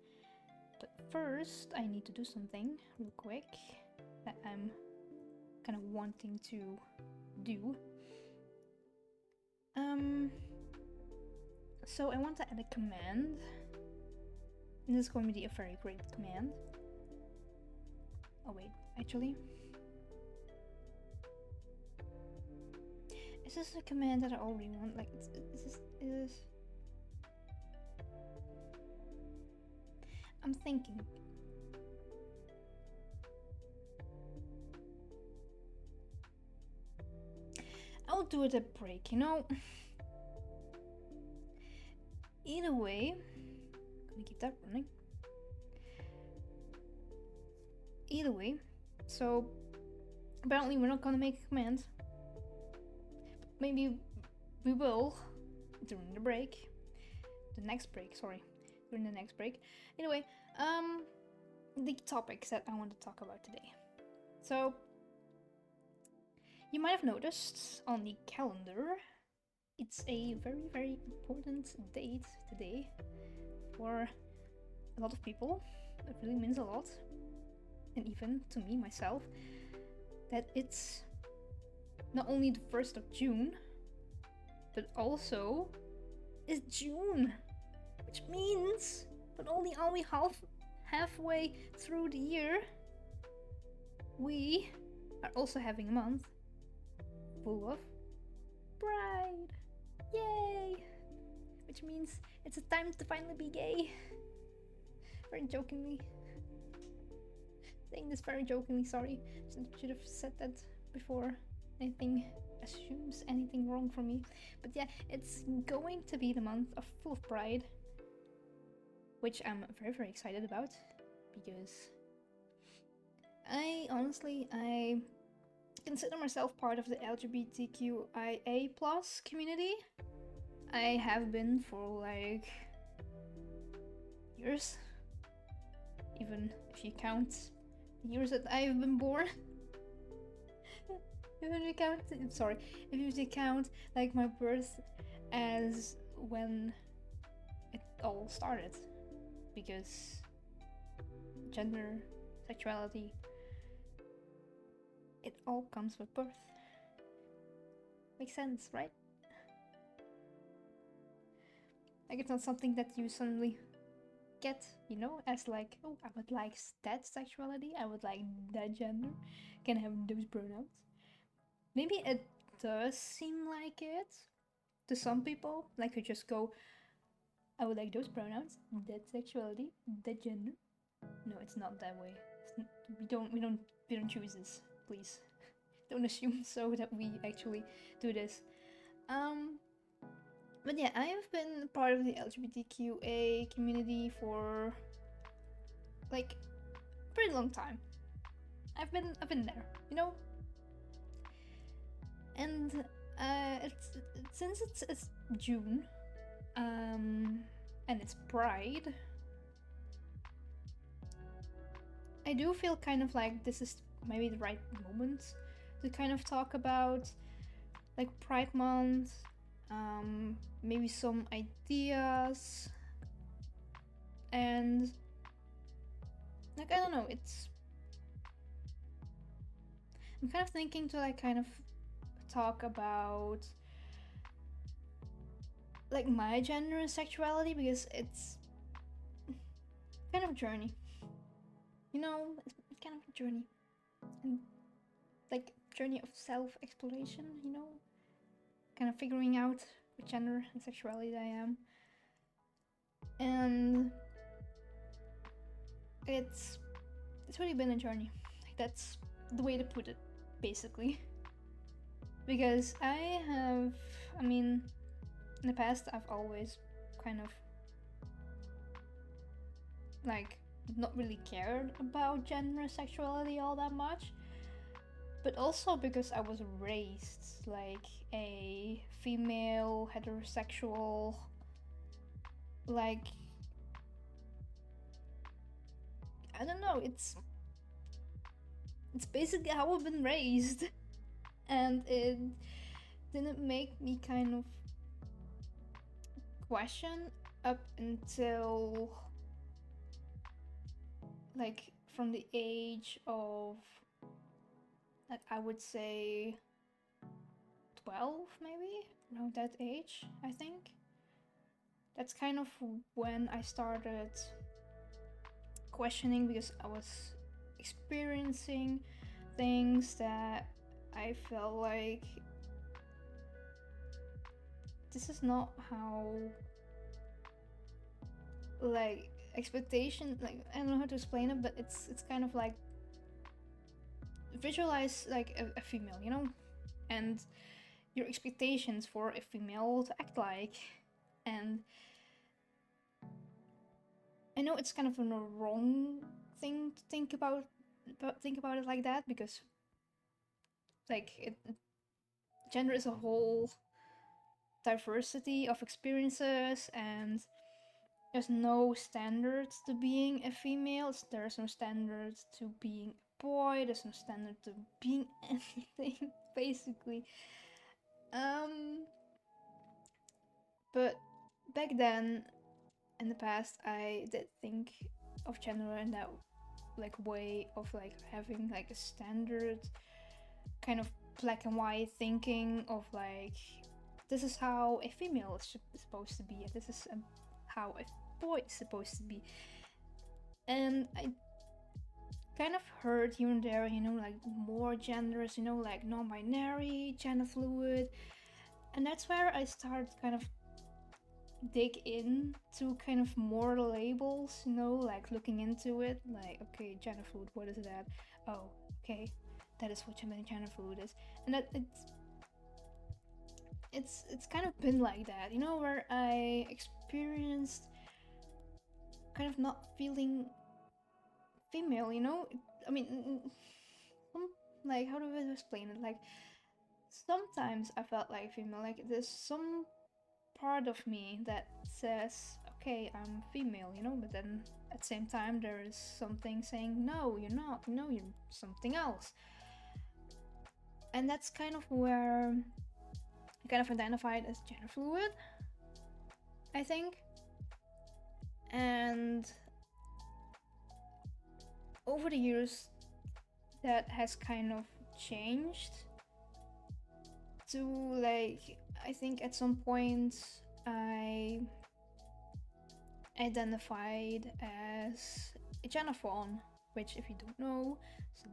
But first I need to do something real quick that I'm kind of wanting to do. So I want to add a command, and this is going to be a very great command. Oh wait, actually, is this a command that I already want? Like, is this? I'm thinking. I'll do it at break, you know? Either way, I'm gonna keep that running. Either way, so apparently we're not gonna make a command. Maybe we will during the break. During the next break. Anyway, the topics that I want to talk about today. So, you might have noticed on the calendar, it's a very important date today for a lot of people. It really means a lot, and even to me myself, that it's not only the 1st of June, but also it's June, which means not only are we halfway through the year, we are also having a month full of Pride. Yay! Which means it's a time to finally be gay. Very jokingly. Saying this very jokingly, sorry. Should have said that before anything assumes anything wrong from me. But yeah, it's going to be the month of full of Pride, which I'm very excited about, because I consider myself part of the LGBTQIA+ community. I have been for like years, even if you count the years that I've been born. If you count like my birth as when it all started, because gender, sexuality, it all comes with birth. Makes sense, right? Like, it's not something that you suddenly get, you know, as like, oh, I would like that sexuality, I would like that gender, can I have those pronouns? Maybe it does seem like it to some people, like you just go, I would like those pronouns, that sexuality, that gender. No, it's not that way. We don't choose this, please. Don't assume so that we actually do this. But yeah, I have been part of the LGBTQA community for like a pretty long time. I've been there, you know. And since it's June, and it's Pride, I do feel kind of like this is maybe the right moment to kind of talk about like Pride Month, maybe some ideas, and like I don't know, I'm kind of thinking to like kind of talk about like my gender and sexuality because it's kind of a journey. You know, it's kind of a journey. And like journey of self-exploration, you know? Kind of figuring out what gender and sexuality I am. And it's really been a journey. Like that's the way to put it, basically. Because in the past I've always kind of like not really cared about gender and sexuality all that much, but also because I was raised like a female heterosexual, like I don't know, it's basically how I've been raised, and it didn't make me kind of question up until like from the age of like I would say 12, maybe around that age. I think that's kind of when I started questioning, because I was experiencing things that I felt like this is not how like expectation, like I don't know how to explain it, but it's kind of like visualize like a female, you know, and your expectations for a female to act like. And I know it's kind of a wrong thing to think about it like that, because like gender is a whole diversity of experiences, and there's no standards to being a female, there's no standards to being a boy, there's no standard to being anything, basically. But back then, in the past, I did think of gender in that like way of like having like a standard kind of black and white thinking of like this is how a female is supposed to be, and this is how a boy is supposed to be. And I kind of heard here and there, you know, like more genders, you know, like non-binary, gender fluid, and that's where I start kind of dig into kind of more labels, you know, like looking into it, like okay, gender fluid, what is that? Oh, okay, that is what gender fluid is. And that it's kind of been like that, you know, where I experienced kind of not feeling female, you know. I mean, like how do I explain it? Like sometimes I felt like female, like there's some part of me that says, okay, I'm female, you know, but then at the same time there is something saying, no, you're not, no, you're something else. And that's kind of where I kind of identified as gender fluid, I think. And over the years that has kind of changed to like, I think at some point I identified as a genophone, which if you don't know, so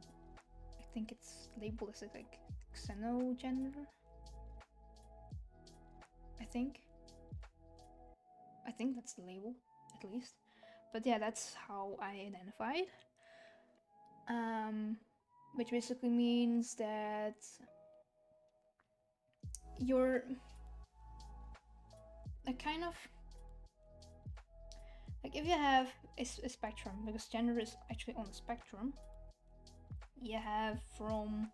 I think it's labeled as like xenogender. I think that's the label, at least. But yeah, that's how I identified. Which basically means that you're a kind of like, if you have a spectrum, because gender is actually on a spectrum, you have from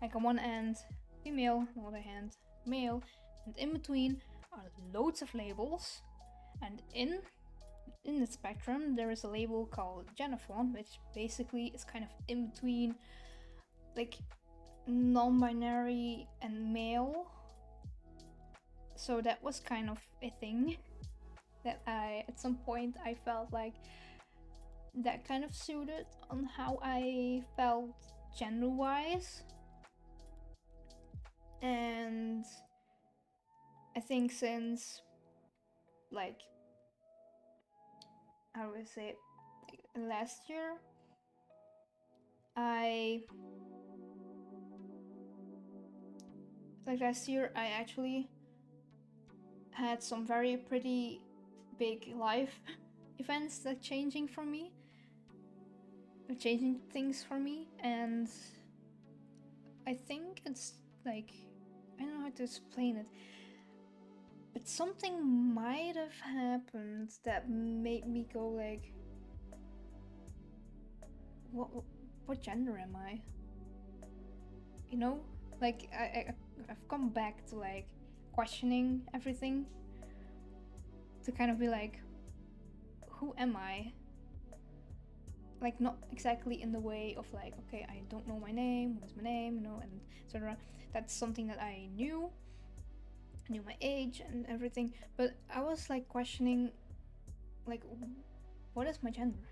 like on one end female, on the other hand male, and in between are loads of labels, and in the spectrum there is a label called genophon, which basically is kind of in between like non-binary and male. So that was kind of a thing that I, at some point, I felt like that kind of suited on how I felt gender-wise. And I think since, like, how do I say it, like, last year, I actually had some very pretty big life events that changing things for me, and I think it's like, I don't know how to explain it, but something might have happened that made me go like, what gender am I? You know, like I've come back to like questioning everything, to kind of be like, who am I? Like, not exactly in the way of like, okay, I don't know my name, what's my name, you know, and etc. That's something that I knew my age and everything, but I was like questioning, like, what is my gender?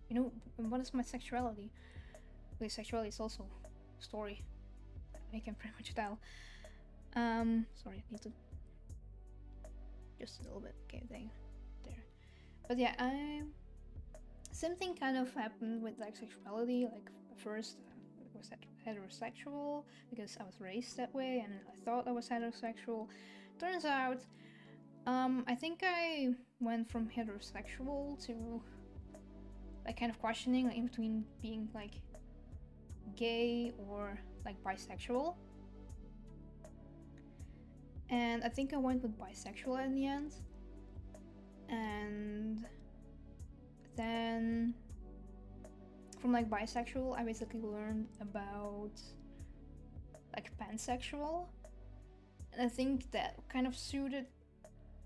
You know, and what is my sexuality? Because sexuality is also a story I can pretty much tell. Sorry, I need to just a little bit. Okay, there. But yeah, same thing kind of happened with like sexuality. Like first, it was heterosexual because I was raised that way, and I thought I was heterosexual. Turns out, I think I went from heterosexual to like kind of questioning, like in between being like gay or like bisexual. And I think I went with bisexual in the end. And then from like bisexual, I basically learned about like pansexual. And I think that kind of suited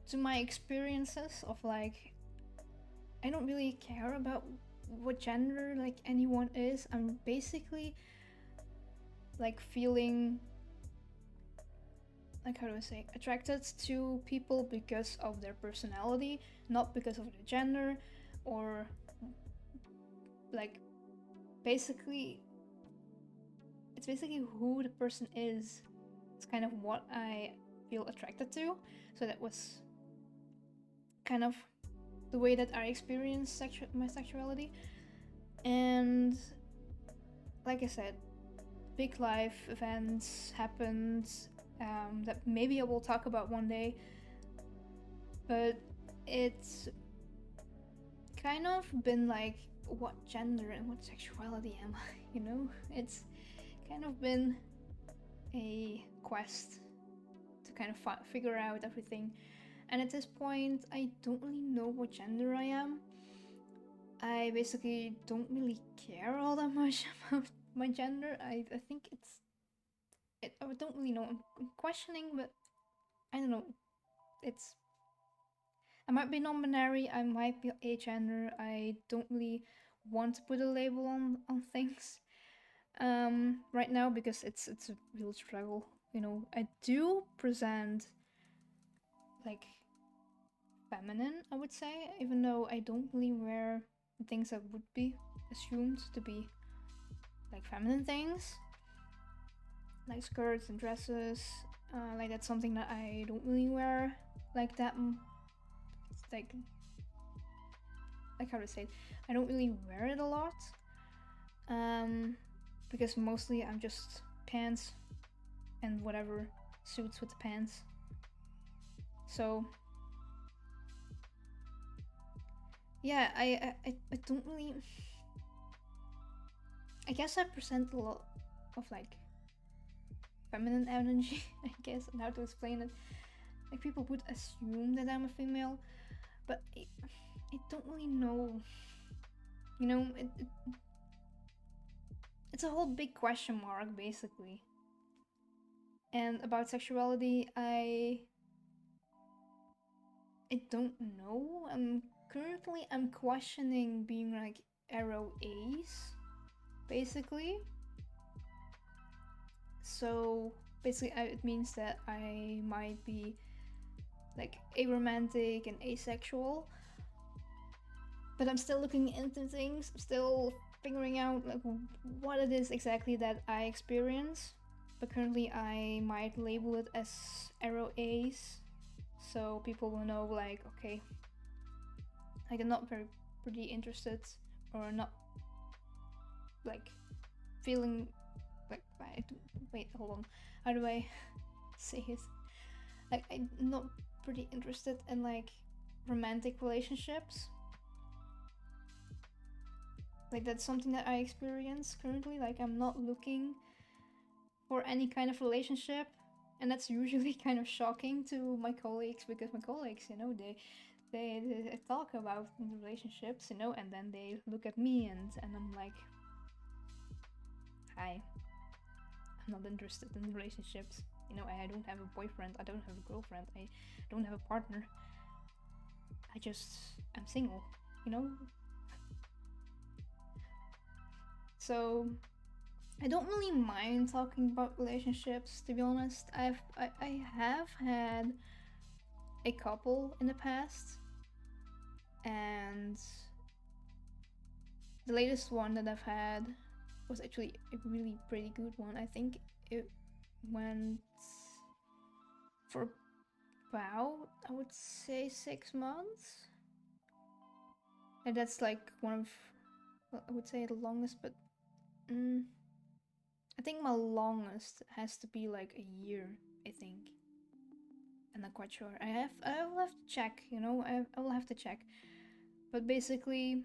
to my experiences of like, I don't really care about what gender like anyone is. I'm basically like feeling, like, how do I say, attracted to people because of their personality, not because of their gender, or like basically it's basically who the person is. It's kind of what I feel attracted to. So that was kind of the way that I experienced my sexuality. And like I said, big life events happened that maybe I will talk about one day, but it's kind of been like, what gender and what sexuality am I? You know, it's kind of been a quest to kind of figure out everything. And at this point, I don't really know what gender I am. I basically don't really care all that much about my gender. I think I don't really know. I'm questioning, but I don't know. I might be non-binary, I might be agender. I don't really want to put a label on things right now, because it's a real struggle. You know, I do present like feminine, I would say, even though I don't really wear things that would be assumed to be like feminine things, like skirts and dresses. Like, that's something that I don't really wear like that. Like how to say it, I don't really wear it a lot, because mostly I'm just pants and whatever suits with the pants. So yeah, I don't really. I guess I present a lot of like feminine energy. I guess, and how to explain it. Like people would assume that I'm a female, but I don't really know. You know, it's a whole big question mark basically. And about sexuality, I don't know. I'm questioning being like arrow ace, basically. So basically, it means that I might be like aromantic and asexual, but I'm still looking into things, still figuring out like what it is exactly that I experience. But currently, I might label it as arrow ace, so people will know like, okay, like I'm not very pretty interested or not like feeling like wait, hold on, how do I say it? Like I'm not pretty interested in like romantic relationships. Like that's something that I experience currently. Like I'm not looking for any kind of relationship, and that's usually kind of shocking to my colleagues because my colleagues, you know, they talk about relationships, you know, and then they look at me and I'm like, hi, I'm not interested in relationships. You know, I don't have a boyfriend, I don't have a girlfriend, I don't have a partner. I'm single, you know? So I don't really mind talking about relationships, to be honest. I have had a couple in the past, and the latest one that I've had was actually a really pretty good one. I think it went for about, I would say, 6 months. And that's like one of, well, I would say the longest, but I think my longest has to be like a year, I think. I'm not quite sure. I will have to check, you know, I will have to check. But basically,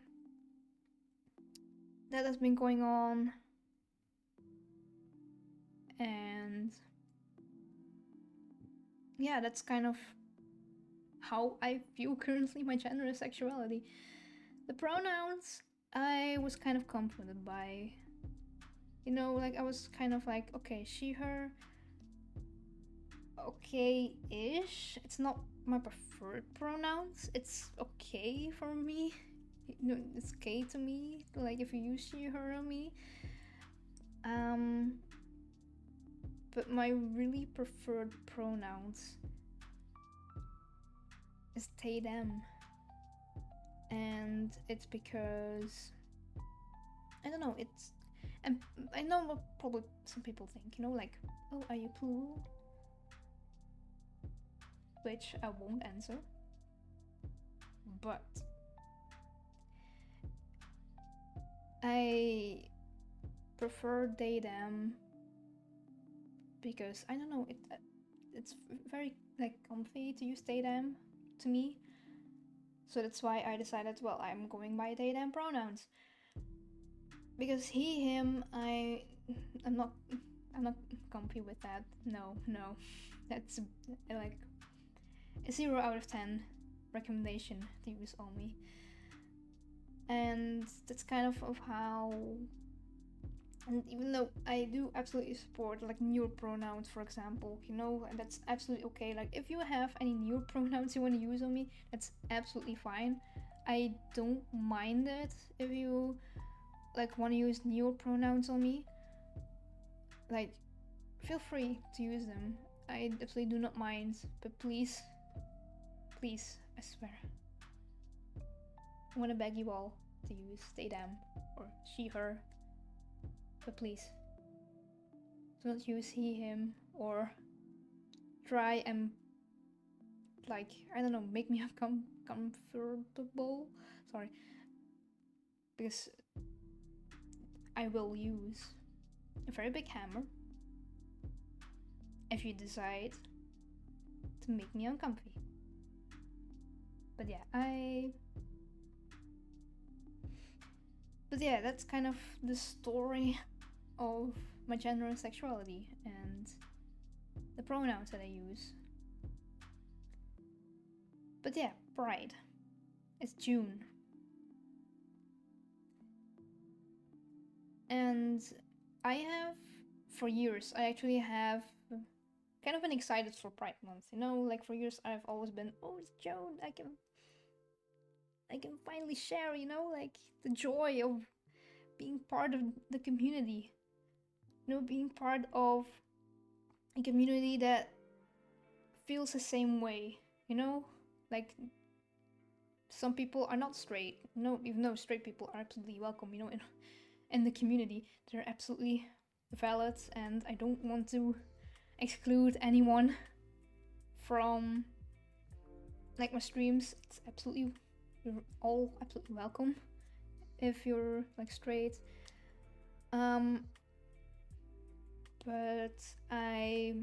that has been going on, and yeah, that's kind of how I view currently my gender and sexuality. The pronouns, I was kind of comforted by. You know, like I was kind of like, okay, she, her, okay ish. It's not my preferred pronouns. It's okay for me. You know, it's okay to me. Like if you use she, her on me. But my really preferred pronouns is they, them. And it's because I don't know, it's, and I know what probably some people think, you know, like, oh, are you plural? Which I won't answer. But I prefer they, them because I don't know, it's very like comfy to use they, them to me. So that's why I decided, well, I'm going by they, them pronouns. Because he, him, I'm not comfy with that. No, that's like a 0 out of 10 recommendation to use on me. And that's kind of how. And even though I do absolutely support like newer pronouns, for example, you know, and that's absolutely okay. Like if you have any newer pronouns you want to use on me, that's absolutely fine. I don't mind it if you like want to use newer pronouns on me. Like, feel free to use them. I absolutely do not mind, but please, please, I swear, I want to beg you all to use they, them, or she, her, but please, do not use he, him, or try and, like, I don't know, make me uncomfortable. Sorry. Because I will use a very big hammer if you decide to make me uncomfy. But yeah, But yeah, that's kind of the story of my gender and sexuality and the pronouns that I use. But yeah, Pride. It's June. And I have, for years, I actually have kind of been excited for Pride Month. You know, like for years I've always been, oh, it's June, I can finally share, you know, like the joy of being part of the community. You know, being part of a community that feels the same way, you know? Like some people are not straight. No, even though straight people are absolutely welcome, you know, in the community. They're absolutely valid, and I don't want to exclude anyone from like my streams. It's absolutely, you're all absolutely welcome if you're like straight. But I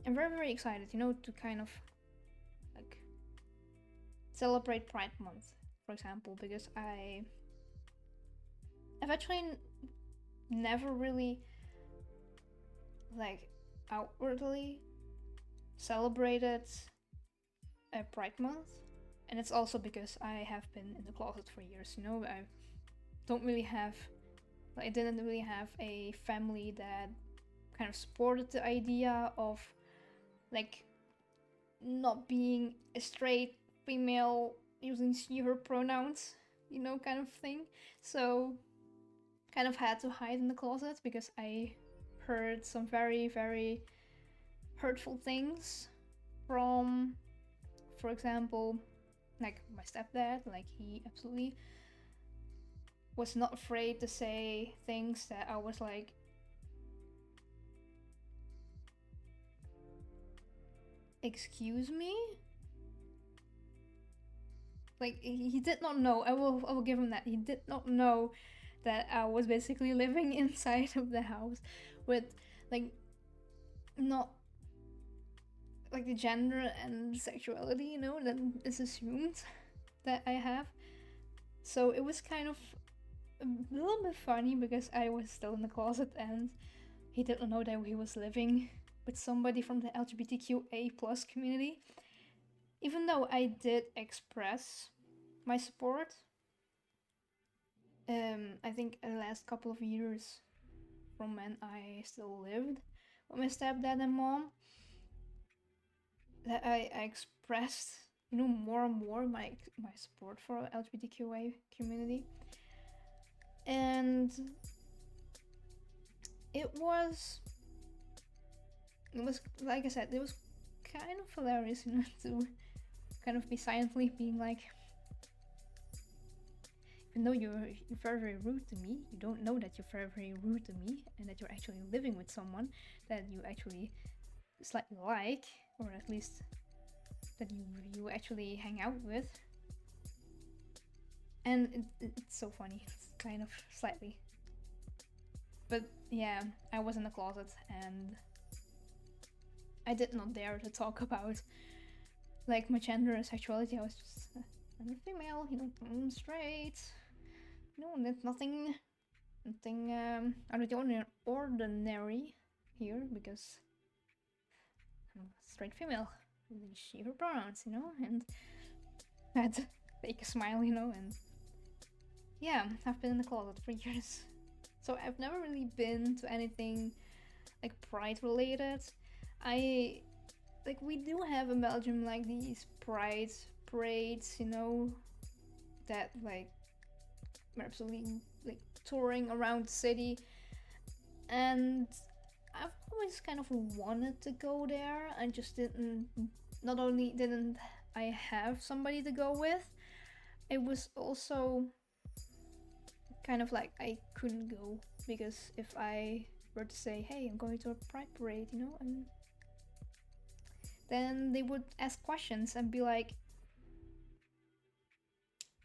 am very, very excited, you know, to kind of like celebrate Pride Month, for example, because I've actually never really like outwardly celebrated a Pride Month, and it's also because I have been in the closet for years. You know, I didn't really have a family that kind of supported the idea of like not being a straight female using she/her pronouns, you know, kind of thing. So kind of had to hide in the closet because I heard some very, very hurtful things from, for example, like my stepdad. Like he absolutely was not afraid to say things that I was like, excuse me? Like he did not know. I will give him that. He did not know that I was basically living inside of the house with like not like the gender and sexuality, you know, that is assumed that I have. So it was kind of a little bit funny because I was still in the closet and he didn't know that he was living with somebody from the LGBTQA plus community. Even though I did express my support, I think the last couple of years from when I still lived with my stepdad and mom, that I expressed, you know, more and more my support for LGBTQA community. And it was like I said, it was kind of hilarious, you know, to kind of be silently being like, even though you're very, very rude to me, you don't know that you're very, very rude to me and that you're actually living with someone that you actually slightly like, or at least that you actually hang out with. And it's so funny. It's kind of slightly. But yeah, I was in the closet and I did not dare to talk about like my gender and sexuality. I was just I'm a female, you know, I'm straight. You know, there's nothing out of the ordinary here because I'm a straight female. She, her pronouns, you know, and I had to fake a smile, you know, and yeah, I've been in the closet for years. So I've never really been to anything like Pride related. We do have in Belgium like these Pride parades, you know, that like we're absolutely like touring around the city. And I've always kind of wanted to go there. I just not only didn't I have somebody to go with, it was also kind of like I couldn't go because if I were to say, hey, I'm going to a Pride parade, you know, then they would ask questions and be like,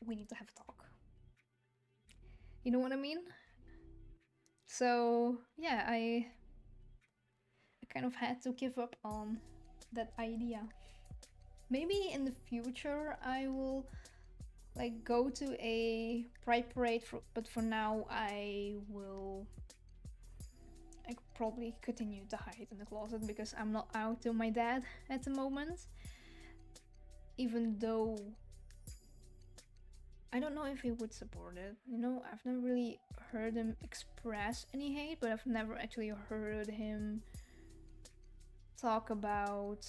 we need to have a talk. You know what I mean? So yeah, I kind of had to give up on that idea. Maybe in the future I will like go to a pride parade, but for now I will probably continue to hide in the closet because I'm not out to my dad at the moment. Even though I don't know if he would support it. You know, I've never really heard him express any hate, but I've never actually heard him talk about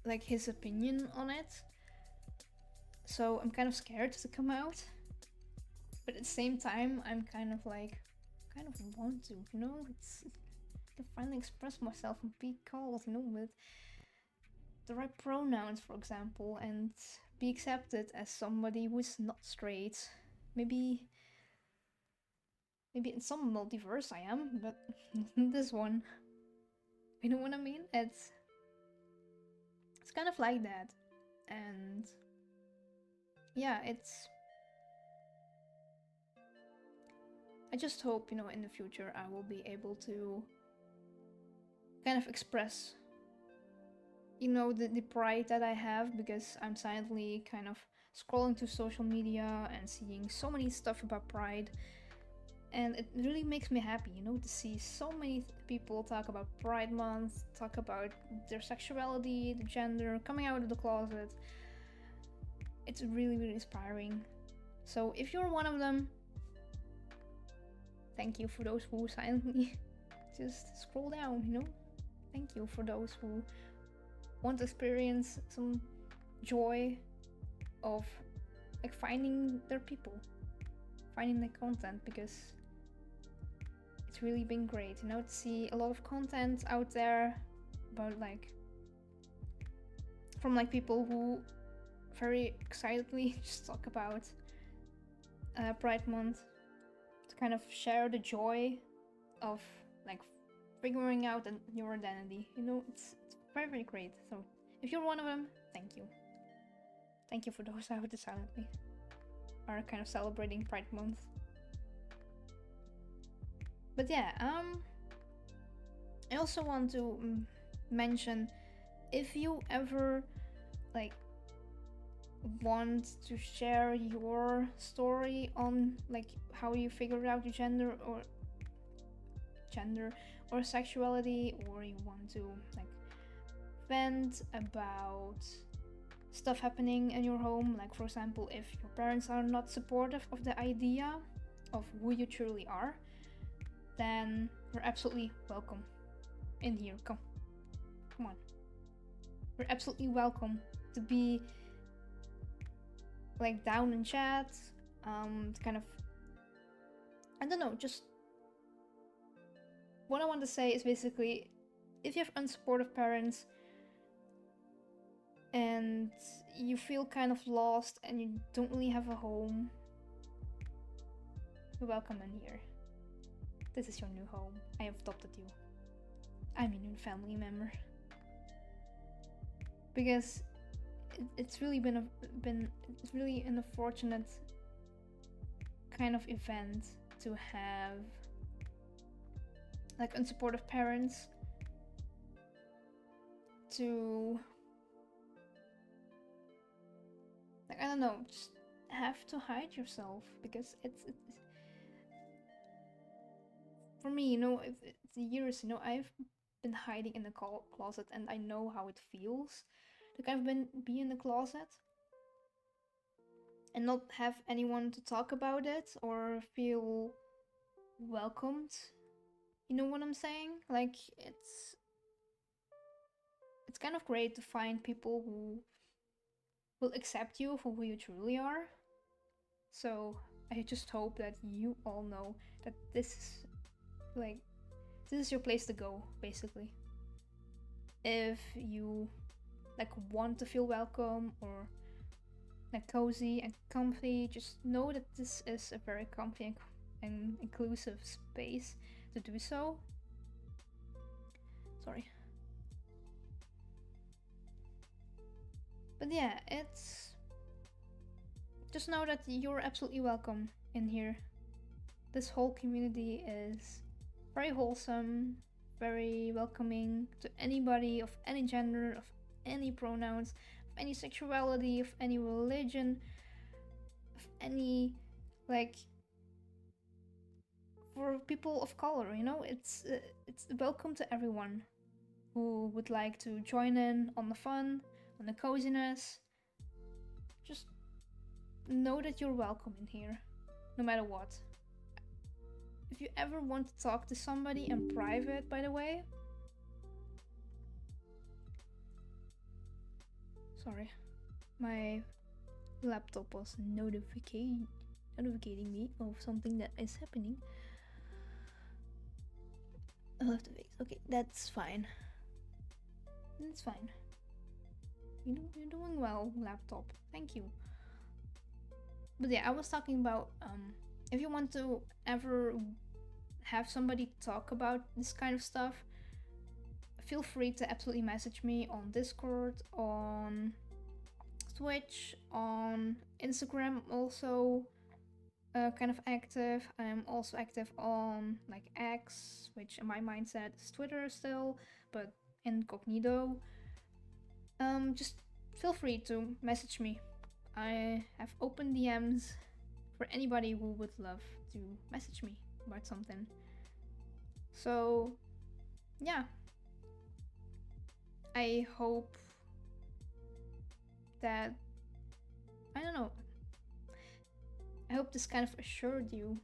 like his opinion on it. So I'm kind of scared to come out. But at the same time, I'm kind of want to, you know, it's to finally express myself and be called, you know, with the right pronouns, for example, and be accepted as somebody who's not straight. Maybe in some multiverse I am, but this one, you know what I mean? It's kind of like that, and yeah, I just hope, you know, in the future I will be able to kind of express, you know, the pride that I have, because I'm silently kind of scrolling through social media and seeing so many stuff about pride, and it really makes me happy, you know, to see so many people talk about Pride Month, talk about their sexuality, the gender, coming out of the closet. It's really, really inspiring. So if you're one of them, thank you for those who silently just scroll down, you know? Thank you for those who want to experience some joy of like finding their people, finding their content, because it's really been great, you know, to see a lot of content out there about like from like people who very excitedly just talk about Pride Month, to kind of share the joy of like figuring out your identity. You know, it's very, very great. So if you're one of them, thank you. Thank you for those out there silently are kind of celebrating Pride Month. But yeah, I also want to mention, if you ever like want to share your story on like how you figured out your gender or sexuality, or you want to like vent about stuff happening in your home, like for example if your parents are not supportive of the idea of who you truly are, then you're absolutely welcome in here. Come on, you're absolutely welcome to be like down in chat, to kind of, I don't know, just what I want to say is basically, if you have unsupportive parents and you feel kind of lost and you don't really have a home, you're welcome in here. This is your new home. I have adopted you. I'm your new family member. Because it's really been it's really an unfortunate kind of event to have like unsupportive parents to like, I don't know, just have to hide yourself, because it's for me, you know, it's years, you know, I've been hiding in the closet, and I know how it feels to kind of be in the closet and not have anyone to talk about it or feel welcomed. You know what I'm saying? Like, it's kind of great to find people who will accept you for who you truly are. So I just hope that you all know that this is your place to go, basically. If you like want to feel welcome or like cozy and comfy, just know that this is a very comfy and inclusive space to do so. Sorry. But yeah, it's just know that you're absolutely welcome in here. This whole community is very wholesome, very welcoming to anybody of any gender, of any pronouns, any sexuality, of any religion, of any, like, for people of color, you know, it's welcome to everyone who would like to join in on the fun, on the coziness. Just know that you're welcome in here, no matter what. If you ever want to talk to somebody in private, by the way, sorry, my laptop was notificating me of something that is happening. I'll have to fix. Okay, that's fine. That's fine. You're doing well, laptop. Thank you. But yeah, I was talking about if you want to ever have somebody talk about this kind of stuff, feel free to absolutely message me on Discord, on Twitch, on Instagram also. Kind of active. I'm also active on like X, which in my mindset is Twitter still, but incognito. Just feel free to message me. I have open DMs for anybody who would love to message me about something. So yeah, I hope that, I don't know, I hope this kind of assured you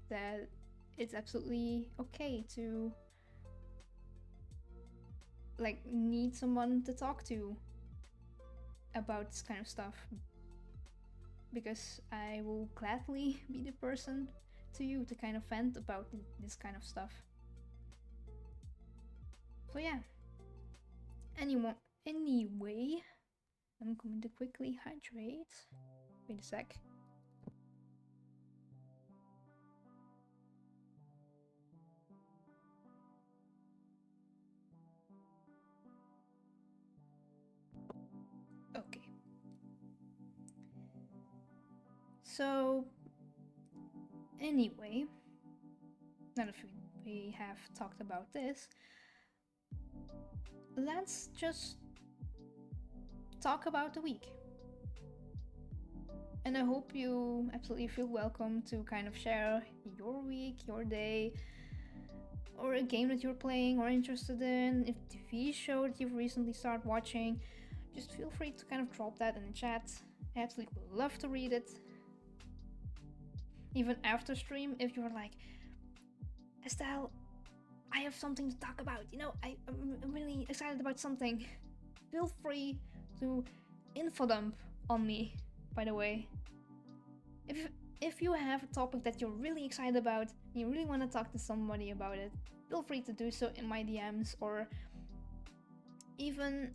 that it's absolutely okay to like need someone to talk to about this kind of stuff, because I will gladly be the person to you to kind of vent about this kind of stuff. So yeah, anyway, I'm going to quickly hydrate. Wait a sec. Okay. So, anyway, now that we have talked about this, let's just talk about the week. And I hope you absolutely feel welcome to kind of share your week, your day, or a game that you're playing or interested in, if TV show that you've recently started watching. Just feel free to kind of drop that in the chat. I absolutely would love to read it. Even after stream, if you're like, Estelle, I have something to talk about, you know, I'm really excited about something. Feel free to info dump on me, by the way. If you have a topic that you're really excited about, and you really want to talk to somebody about it, feel free to do so in my DMs, or even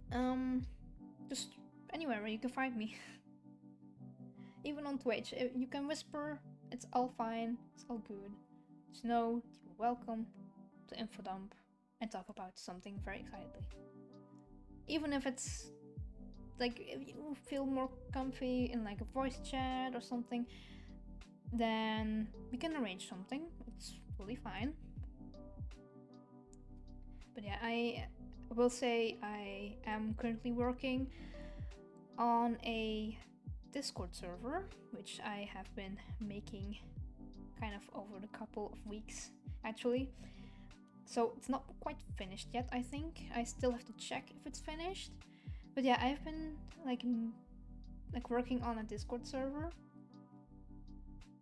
just anywhere where you can find me. Even on Twitch, if you can whisper, it's all fine, it's all good. Just know you're welcome to info dump and talk about something very excitedly. Even if it's like, if you feel more comfy in like a voice chat or something, then we can arrange something. It's totally fine. But yeah, I will say I am currently working on a Discord server, which I have been making kind of over the couple of weeks actually. So it's not quite finished yet, I think. I still have to check if it's finished. But yeah, I've been like working on a Discord server,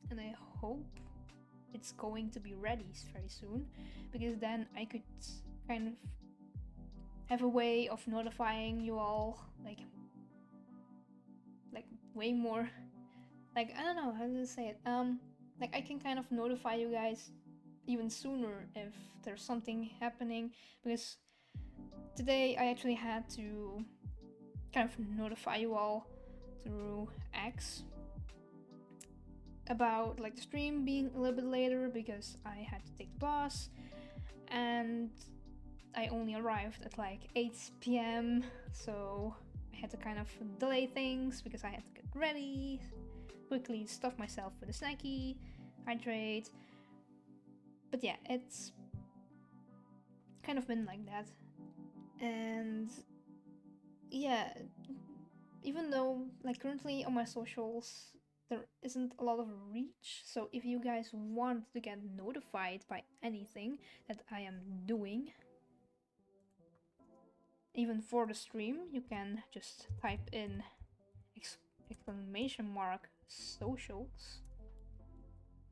and I hope it's going to be ready very soon, because then I could kind of have a way of notifying you all like way more, like, I don't know how to say it, like I can kind of notify you guys even sooner if there's something happening, because today I actually had to kind of notify you all through X about like the stream being a little bit later, because I had to take the bus and I only arrived at like 8 p.m. so I had to kind of delay things because I had to get ready, quickly stuff myself with a snacky, hydrate. But yeah, it's kind of been like that. And yeah, even though like currently on my socials there isn't a lot of reach, so if you guys want to get notified by anything that I am doing, even for the stream, you can just type in exclamation mark socials,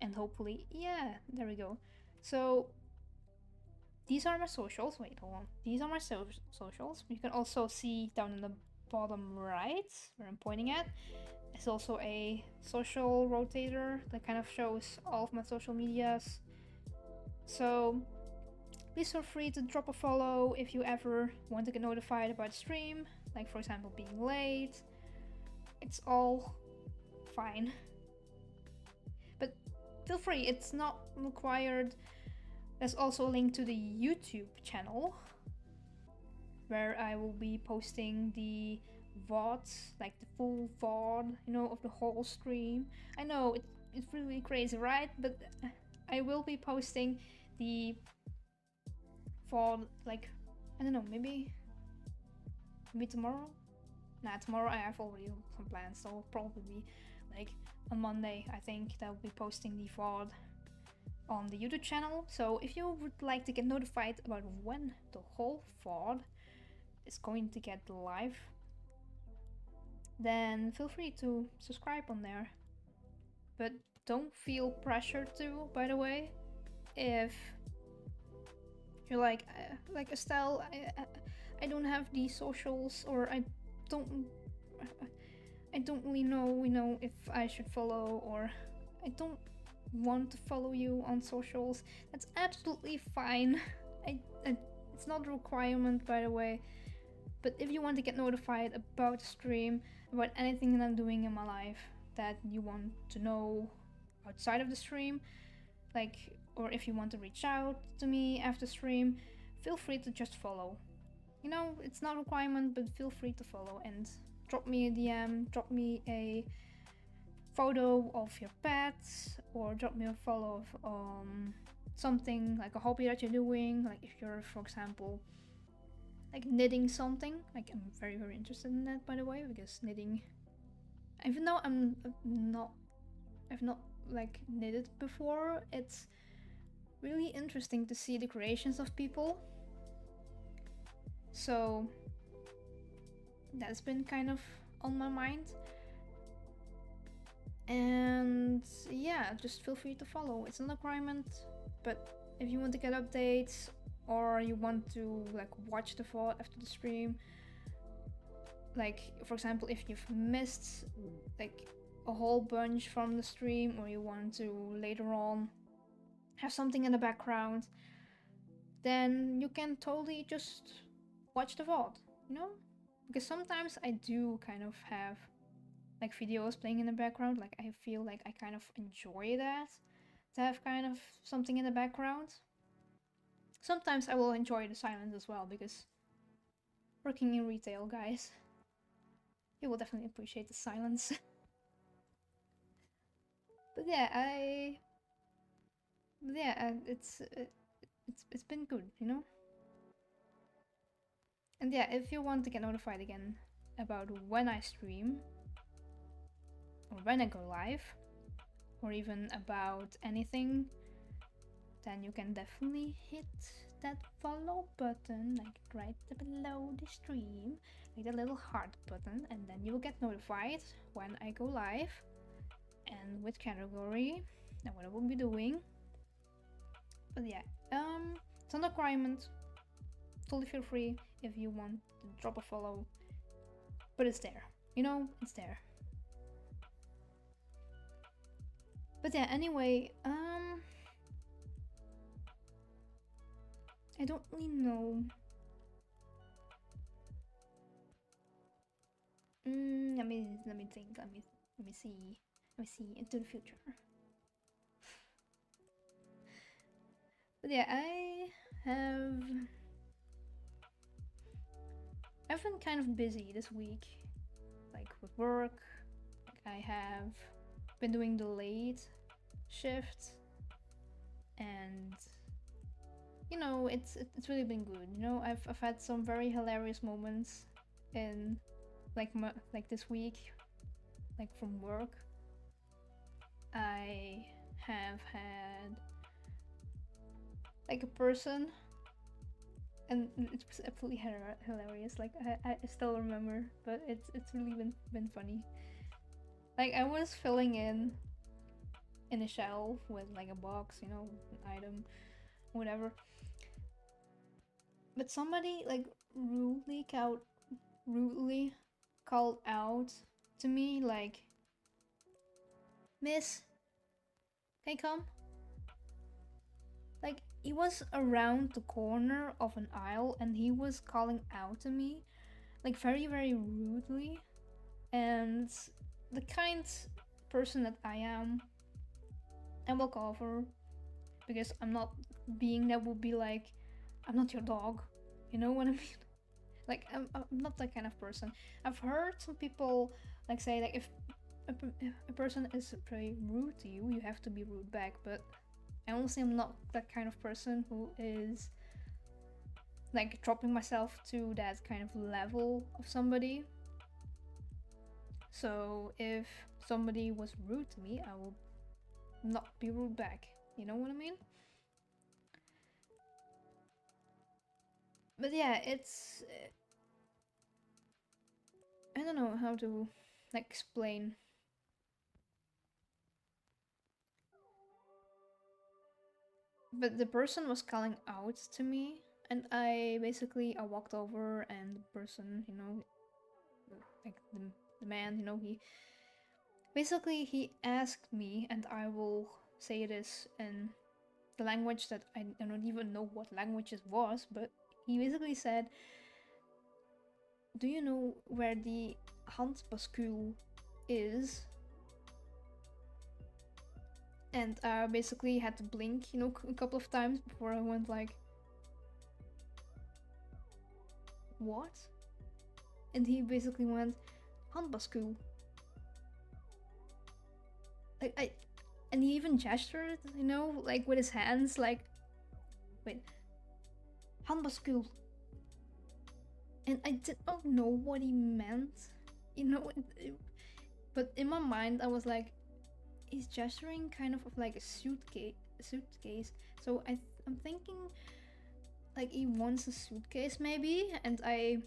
and hopefully, yeah, there we go. So these are my socials. Wait, hold on. These are my socials. You can also see down in the bottom right where I'm pointing at. It's also a social rotator that kind of shows all of my social medias. So please feel free to drop a follow if you ever want to get notified about the stream, like for example being late. It's all fine. But feel free, it's not required. There's also a link to the YouTube channel where I will be posting the VODs, like the full VOD, you know, of the whole stream. I know it's really crazy, right? But I will be posting the VOD, like, I don't know, maybe tomorrow? Nah, tomorrow I have already some plans, so probably be like on Monday, I think, that will be posting the VOD on the YouTube channel. So if you would like to get notified about when the whole VOD is going to get live, then feel free to subscribe on there. But don't feel pressured to, by the way. If you're like Estelle, I don't have the socials, or I don't really know, you know, if I should follow, or I don't want to follow you on socials. That's absolutely fine. It's not a requirement, by the way. But if you want to get notified about the stream, about anything that I'm doing in my life that you want to know outside of the stream, like, or if you want to reach out to me after stream, feel free to just follow. You know, it's not a requirement, but feel free to follow and drop me a DM, drop me a photo of your pets, or drop me a follow of something like a hobby that you're doing. Like if you're, for example, like knitting something, like I'm very interested in that, by the way, because knitting, even though I've not like knitted before, it's really interesting to see the creations of people. So that's been kind of on my mind. And yeah, just feel free to follow. It's not a requirement, but if you want to get updates, or you want to like watch the VOD after the stream, like for example if you've missed like a whole bunch from the stream, or you want to later on have something in the background, then you can totally just watch the VOD, you know? Because sometimes I do kind of have like videos playing in the background, like I feel like I kind of enjoy that, to have kind of something in the background. Sometimes I will enjoy the silence as well, because working in retail, guys, you will definitely appreciate the silence. But yeah, it's been good, you know? And yeah, if you want to get notified again about when I stream, or when I go live, or even about anything, then you can definitely hit that follow button, like right below the stream, like the little heart button, and then you will get notified when I go live, and which category, and what I will be doing. But yeah, it's not a requirement. Totally feel free if you want to drop a follow, but it's there, you know, it's there. But yeah, anyway, I don't really know. Let me think. Let me see into the future. But yeah, I've been kind of busy this week, like with work. Like I have been doing the late shift, and you know, it's really been good. You know, I've had some very hilarious moments in like this week, like from work, I have had like a person, and it was absolutely hilarious. Like I still remember, but it's really been funny. Like I was filling in a shelf with like a box, you know, an item, whatever. But somebody like rudely called out to me like, "Miss, can you come?" Like he was around the corner of an aisle and he was calling out to me, like very rudely. And the kind person that I am, I will cover, because I'm not being that would be like, I'm not your dog. You know what I mean? Like I'm not that kind of person. I've heard some people like say like if a person is very rude to you, you have to be rude back. But I honestly am not that kind of person who is like dropping myself to that kind of level of somebody. So if somebody was rude to me, I will not be rude back. You know what I mean? But yeah, it's I don't know how to like explain. But the person was calling out to me, and I walked over, and the person, you know, like the man, you know, he asked me, and I will say this in the language that I don't even know what language it was, but he basically said, "Do you know where the handbascule is?" And I basically had to blink, you know, a couple of times before I went like, "What?" And he basically went, "Handbascule." Like and he even gestured, you know, like with his hands, like, wait, handbascule. And I did not know what he meant, you know. But in my mind, I was like, he's gesturing kind of like a suitcase. So I'm thinking like he wants a suitcase maybe, and I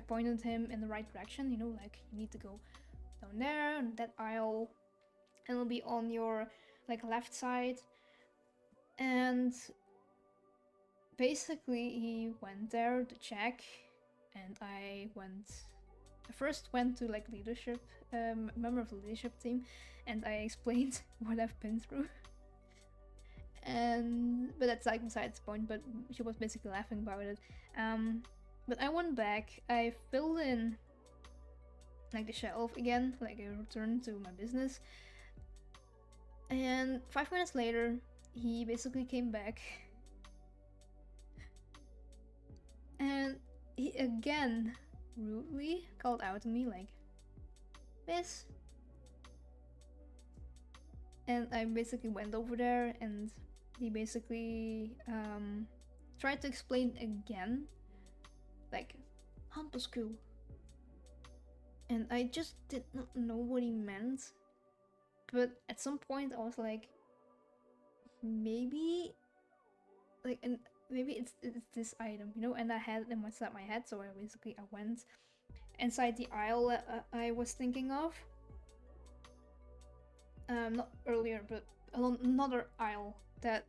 pointed him in the right direction, you know, like you need to go down there on that aisle, and it'll be on your like left side. And basically he went there to check, and I first went to like leadership, member of the leadership team, and I explained what I've been through. But that's like besides the point. But she was basically laughing about it. But I went back. I filled in like the shelf again. Like I returned to my business. And 5 minutes later, he basically came back, and he again rudely called out to me like, "Miss." And I basically went over there, and he basically tried to explain again, like, "Handbascule." And I just did not know what he meant. But at some point I was like, maybe like, and maybe it's this item, you know. And I had it inside my head, so I went inside the aisle that I was thinking of. Not earlier, but another aisle that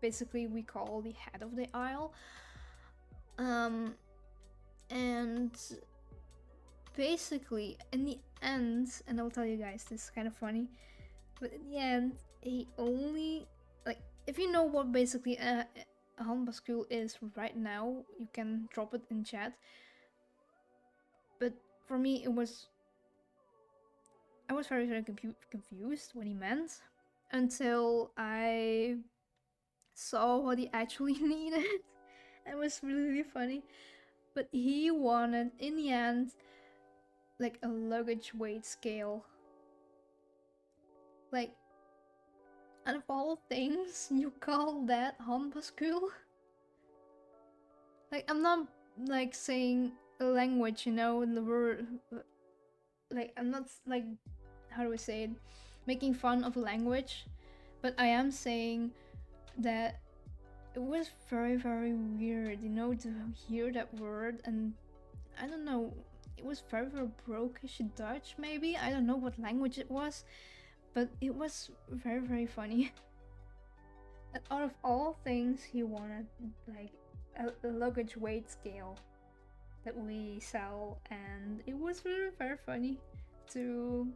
basically we call the head of the aisle. And basically in the end, and I'll tell you guys, this is kind of funny, but in the end, he only, like, if you know what basically a handbascule is right now, you can drop it in chat. But for me, I was very confused what he meant, until I saw what he actually needed. It was really funny. But he wanted, in the end, like a luggage weight scale. Like, out of all things, you call that handbascule? Like, I'm not like saying the language, you know, and the word. Like, I'm not like, how do we say it, making fun of language, but I am saying that it was very, very weird, you know, to hear that word. And I don't know, it was very, very brokish Dutch, maybe. I don't know what language it was, but it was very, very funny. And out of all things, he wanted like a luggage weight scale that we sell, and it was very, very funny to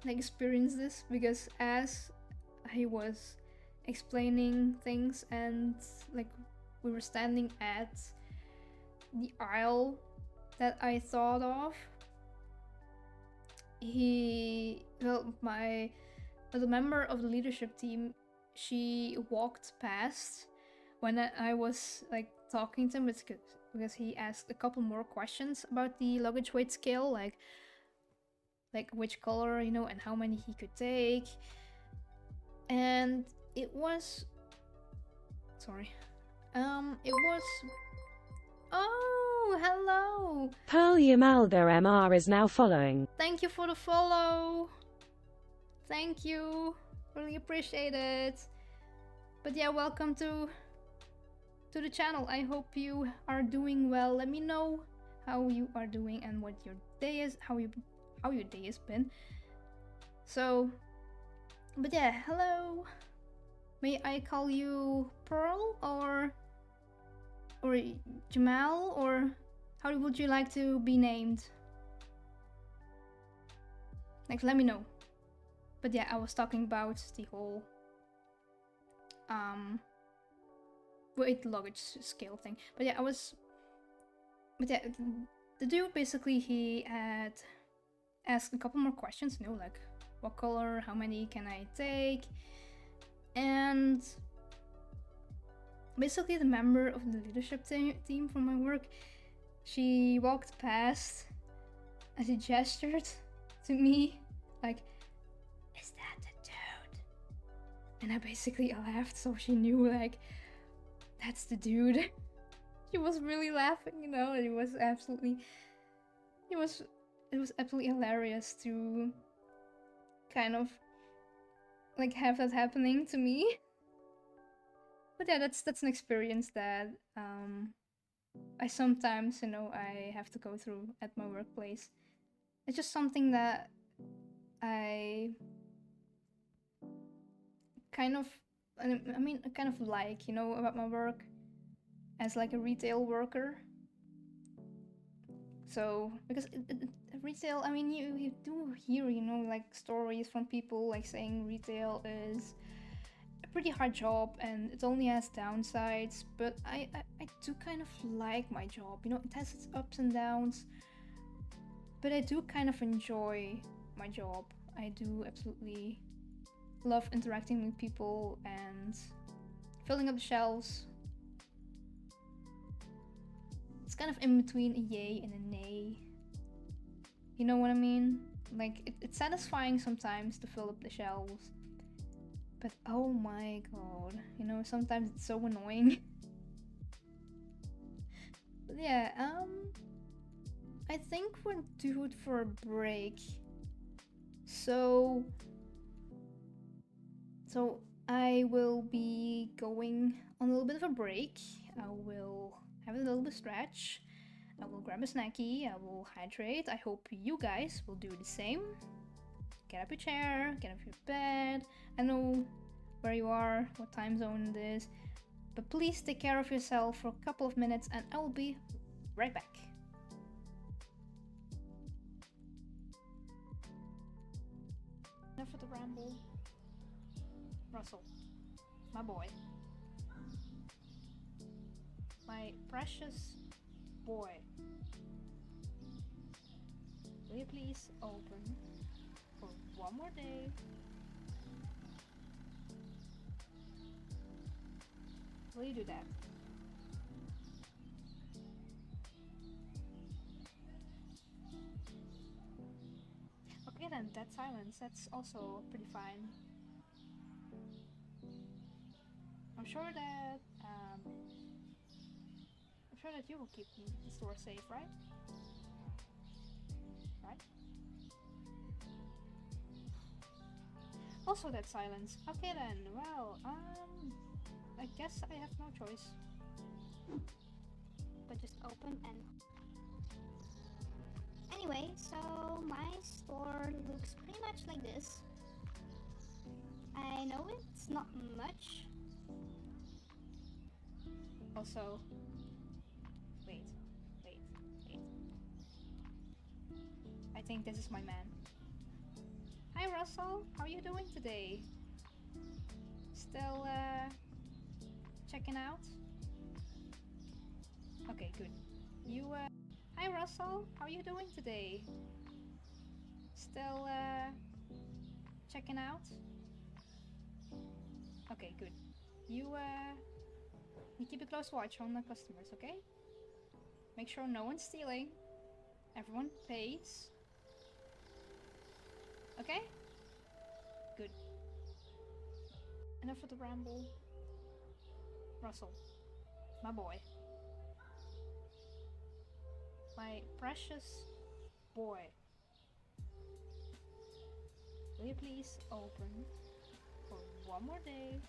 like experience this, because as he was explaining things and like we were standing at the aisle that I thought of, the member of the leadership team, she walked past when I was like talking to him. It's good because he asked a couple more questions about the luggage weight scale, like which color, you know, and how many he could take. And it was oh, hello. Pearl Yamalda MR is now following. Thank you for the follow. Thank you. Really appreciate it. But yeah, welcome to the channel. I hope you are doing well. Let me know how you are doing and what your day is, how your day has been. So, but yeah, hello. May I call you Pearl or Jamal, or how would you like to be named? Like, let me know. But yeah, I was talking about the whole weight luggage scale thing. But yeah, the dude basically, he had asked a couple more questions, you know, like what color, how many can I take, and basically the member of the leadership team from my work, she walked past and she gestured to me like, is that the dude? And I basically laughed, so she knew like that's the dude. She was really laughing, you know, and it was absolutely hilarious to kind of like have that happening to me. But yeah, that's an experience that I sometimes, you know, I have to go through at my workplace. It's just something that I kind of like, you know, about my work as like a retail worker. So, because retail, I mean, you do hear, you know, like stories from people like saying retail is a pretty hard job and it only has downsides, but I do kind of like my job, you know, it has its ups and downs, but I do kind of enjoy my job. I do absolutely love interacting with people and filling up the shelves. It's kind of in between a yay and a nay. You know what I mean? Like, it's satisfying sometimes to fill up the shelves. But oh my god, you know, sometimes it's so annoying. But yeah, I think we're due for a break. So I will be going on a little bit of a break. I will have a little bit of stretch. I will grab a snacky. I will hydrate. I hope you guys will do the same. Get up your chair, get up your bed. I know where you are, what time zone it is, but please take care of yourself for a couple of minutes and I will be right back. Enough of the ramble. Russell, my boy. My precious boy. Will you please open for one more day? Will you do that? Okay then, that silence, that's also pretty fine. I'm sure sure that you will keep the store safe, right? Right? Also that silence. Okay then, well, I guess I have no choice. But just open and... Anyway, so my store looks pretty much like this. I know it's not much. Also, wait. I think this is my man. Hi Russell, how are you doing today? Still, checking out? Okay, good. Hi Russell, how are you doing today? Still, checking out? Okay, good. You keep a close watch on the customers, okay? Make sure no one's stealing. Everyone pays. Okay? Good. Enough of the ramble. Russell, my boy. My precious boy. Will you please open for one more day?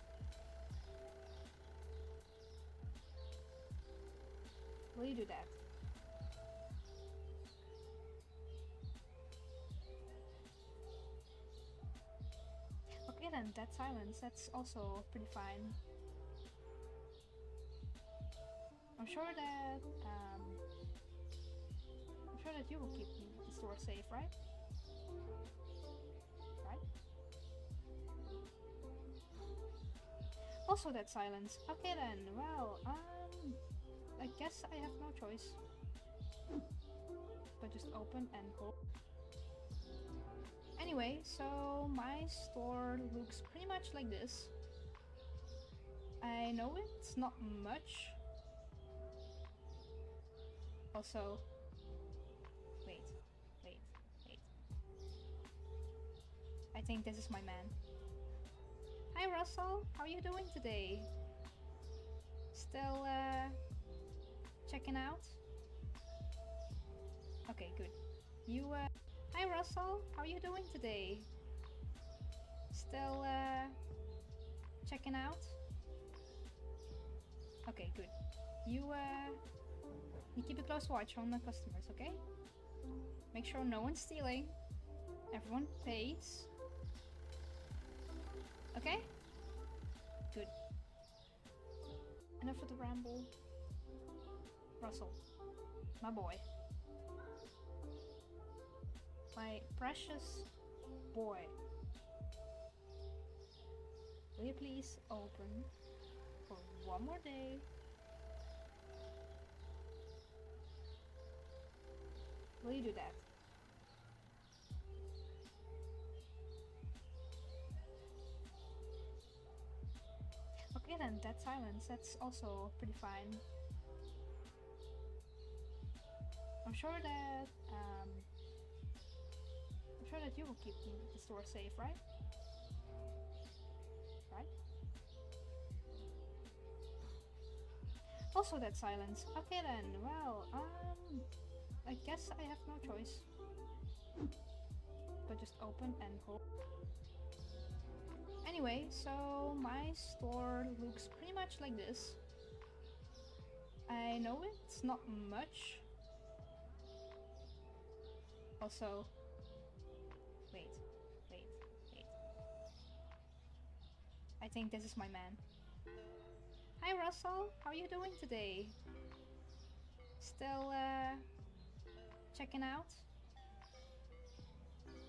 Will you do that? Okay then, that silence, that's also pretty fine. I'm sure that you will keep the store safe, right? Right? Also that silence. Okay then, well, I guess I have no choice. But just open and hold. Anyway, so my store looks pretty much like this. I know it's not much. Also, wait. I think this is my man. Hi Russell, how are you doing today? Still, checking out? Okay, good. Hi Russell, how are you doing today? Still, checking out? Okay, good. You keep a close watch on the customers, okay? Make sure no one's stealing. Everyone pays. Okay? Good. Enough of the ramble. Russell, my boy. My precious boy. Will you please open for one more day? Will you do that? Okay then, that silence, that's also pretty fine. I'm sure that you will keep the store safe, right? Right? Also that silence. Okay then, well, I guess I have no choice. But just open and hold. Anyway, so my store looks pretty much like this. I know it's not much. Also, wait. I think this is my man. Hi Russell, how are you doing today? Still, checking out?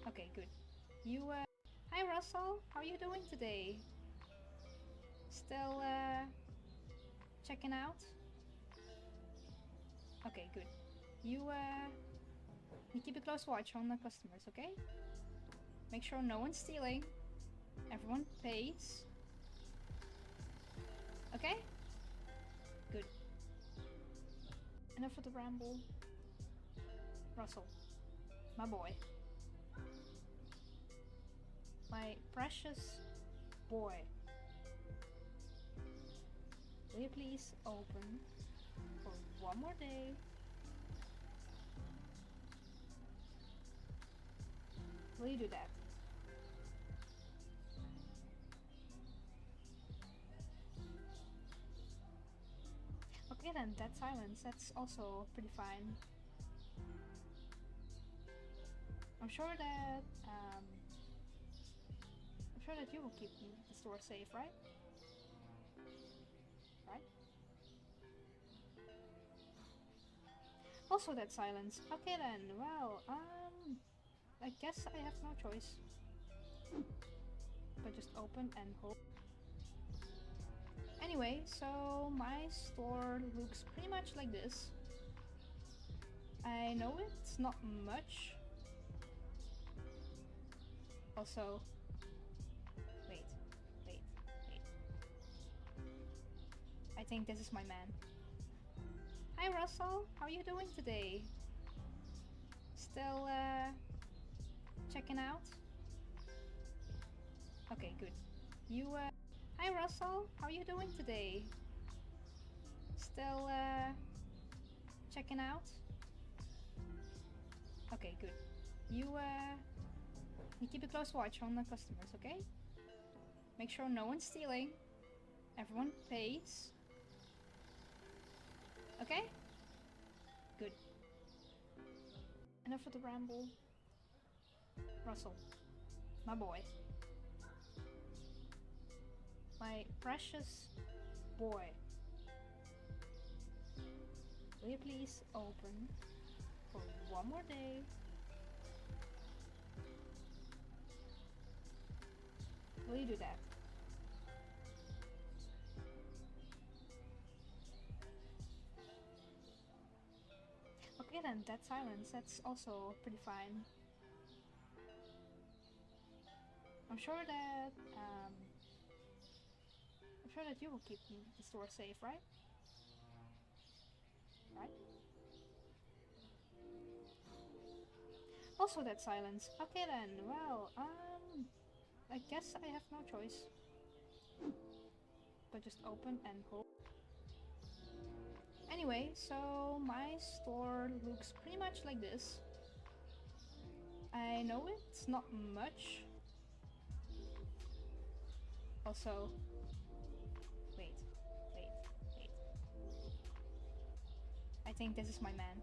Okay, good. Hi Russell, how are you doing today? Still, checking out? Okay, good. You keep a close watch on the customers, okay? Make sure no one's stealing. Everyone pays. Okay? Good. Enough of the ramble. Russell, my boy. My precious boy. Will you please open for one more day. Will you do that? Okay then, that silence, that's also pretty fine. I'm sure that you will keep the store safe, right? Right? Also that silence. Okay then, well, I guess I have no choice. But just open and hope. Anyway, so my store looks pretty much like this. I know it's not much. Also, wait. I think this is my man. Hi Russell, how are you doing today? Still, checking out? Okay, good. Hi Russell, how are you doing today? Still, checking out? Okay, good. You keep a close watch on the customers, okay? Make sure no one's stealing. Everyone pays. Okay? Good. Enough of the ramble. Russell, my boy. My precious boy. Will you please open for one more day? Will you do that? Okay then, that silence, that's also pretty fine. I'm sure that you will keep the store safe, right? Right? Also that silence. Okay then, well, I guess I have no choice. But just open and hope. Anyway, so my store looks pretty much like this. I know it's not much. Also, wait. I think this is my man.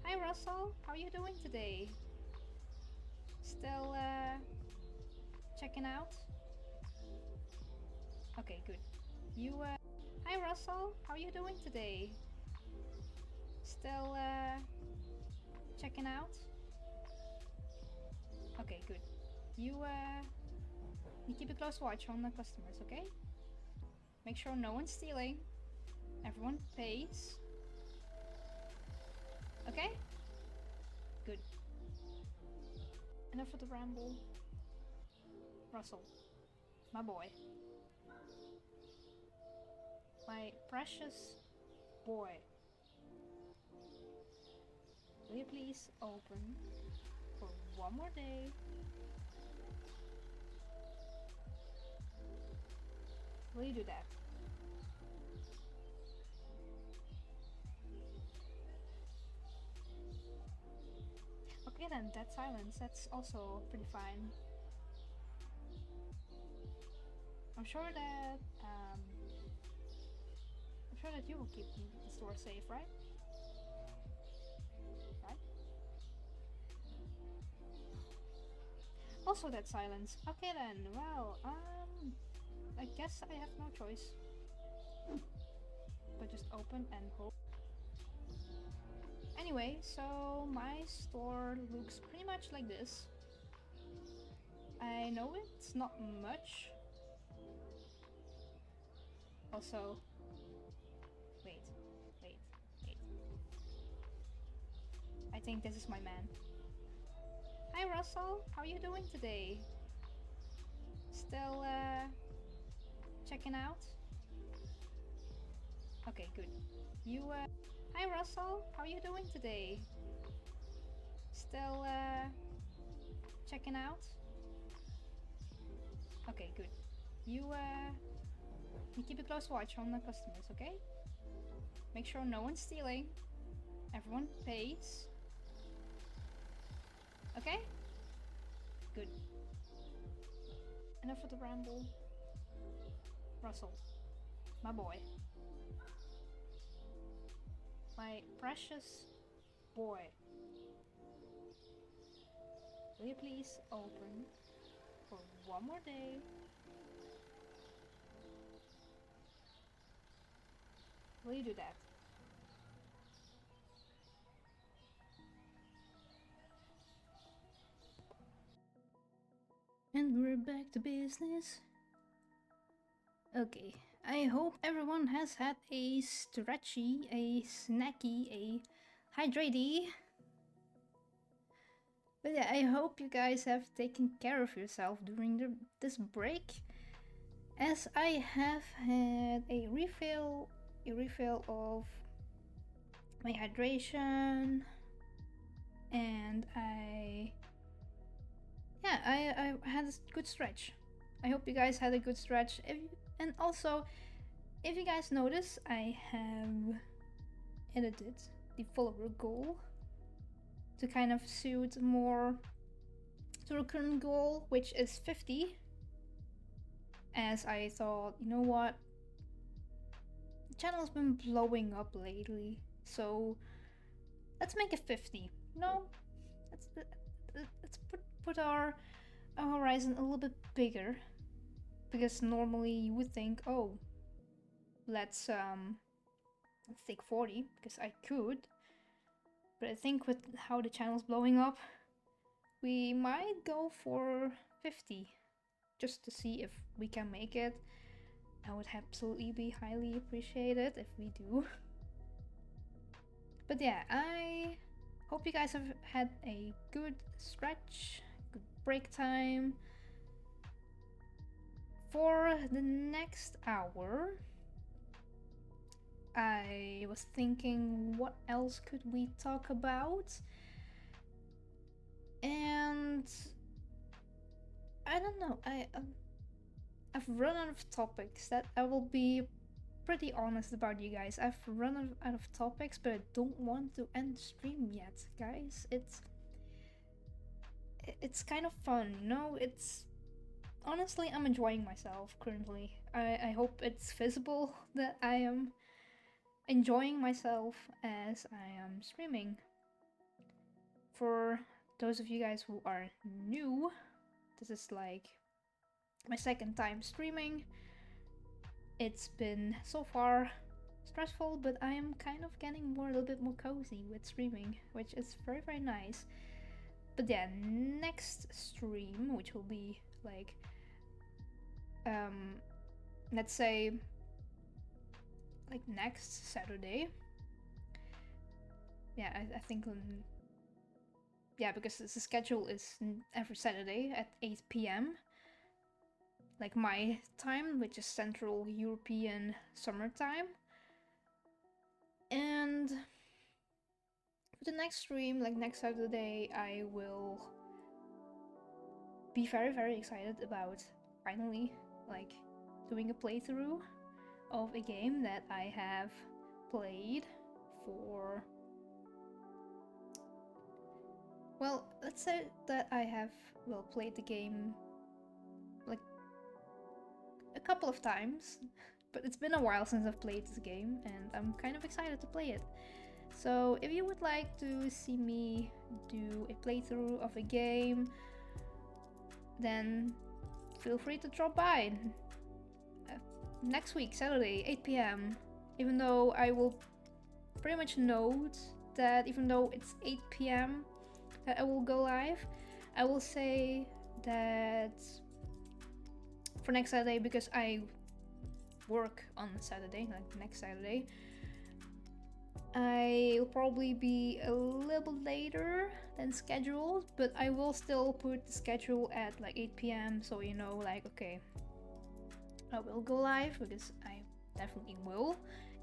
Hi Russell, how are you doing today? Still, checking out? Okay, good. Hi Russell, how are you doing today? Still, checking out? Okay, good. You keep a close watch on the customers, okay? Make sure no one's stealing. Everyone pays. Okay? Good. Enough of the ramble. Russell, my boy. My precious boy. Will you please open for one more day? Will you do that? Okay then, that silence, that's also pretty fine. I'm sure that you will keep the store safe, right? Right? Also that silence. Okay then, well, I guess I have no choice. But just open and hope. Anyway, so my store looks pretty much like this. I know it's not much. Also, wait. I think this is my man. Hi Russell, how are you doing today? Still, checking out? Okay, good. Hi Russell, how are you doing today? Still, checking out? Okay, good. You keep a close watch on the customers, okay? Make sure no one's stealing. Everyone pays. Okay? Good. Enough of the ramble. Russell, my boy. My precious boy. Will you please open for one more day? Will you do that? And we're back to business. Okay, I hope everyone has had a stretchy, a snacky, a hydratey. But yeah, I hope you guys have taken care of yourself during this break, as I have had a refill of my hydration, and I had a good stretch. I hope you guys had a good stretch. And also, if you guys notice, I have edited the follower goal to kind of suit more to the current goal, which is 50. As I thought, you know what? The channel's been blowing up lately, so let's make it 50. No, let's put our horizon a little bit bigger, because normally you would think, oh, let's take 40, because I could. But I think with how the channel's blowing up, we might go for 50, just to see if we can make it. I would absolutely be highly appreciated if we do. But yeah, I hope you guys have had a good stretch, good break time. For the next hour, I was thinking, what else could we talk about? And I don't know, I've run out of topics. That I will be pretty honest about, you guys. I've run out of topics, but I don't want to end the stream yet, guys. It's kind of fun, you know? It's honestly, I'm enjoying myself currently. I hope it's visible that I am enjoying myself as I am streaming. For those of you guys who are new, this is like my second time streaming. It's been so far stressful, but I am kind of getting a little bit more cozy with streaming, which is very nice. But yeah, next stream, which will be like let's say like next Saturday. Yeah, I think yeah, because the schedule is every Saturday at 8 p.m. like my time, which is Central European summertime. And for the next stream, like next Saturday, I will be very excited about finally like doing a playthrough of a game that I have played for, well, let's say that I have played the game like a couple of times, but it's been a while since I've played this game, and I'm kind of excited to play it. So if you would like to see me do a playthrough of a game, then feel free to drop by next week, Saturday, 8 p.m. Even though I will pretty much note that even though it's 8 p.m. that I will go live, I will say that for next Saturday, because I work on Saturday, like next Saturday, I'll probably be a little bit later than scheduled, but I will still put the schedule at like 8 p.m. so you know, like, okay, I will go live, because I definitely will.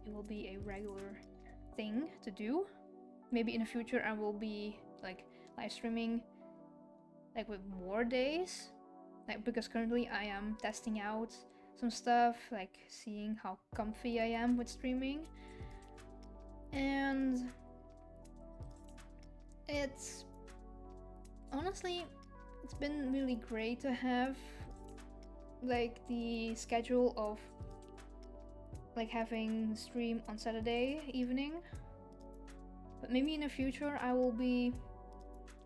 It will be a regular thing to do. Maybe in the future I will be like live streaming like with more days, like, because currently I am testing out some stuff, like seeing how comfy I am with streaming. And it's honestly, it's been really great to have like the schedule of like having stream on Saturday evening. But maybe in the future I will be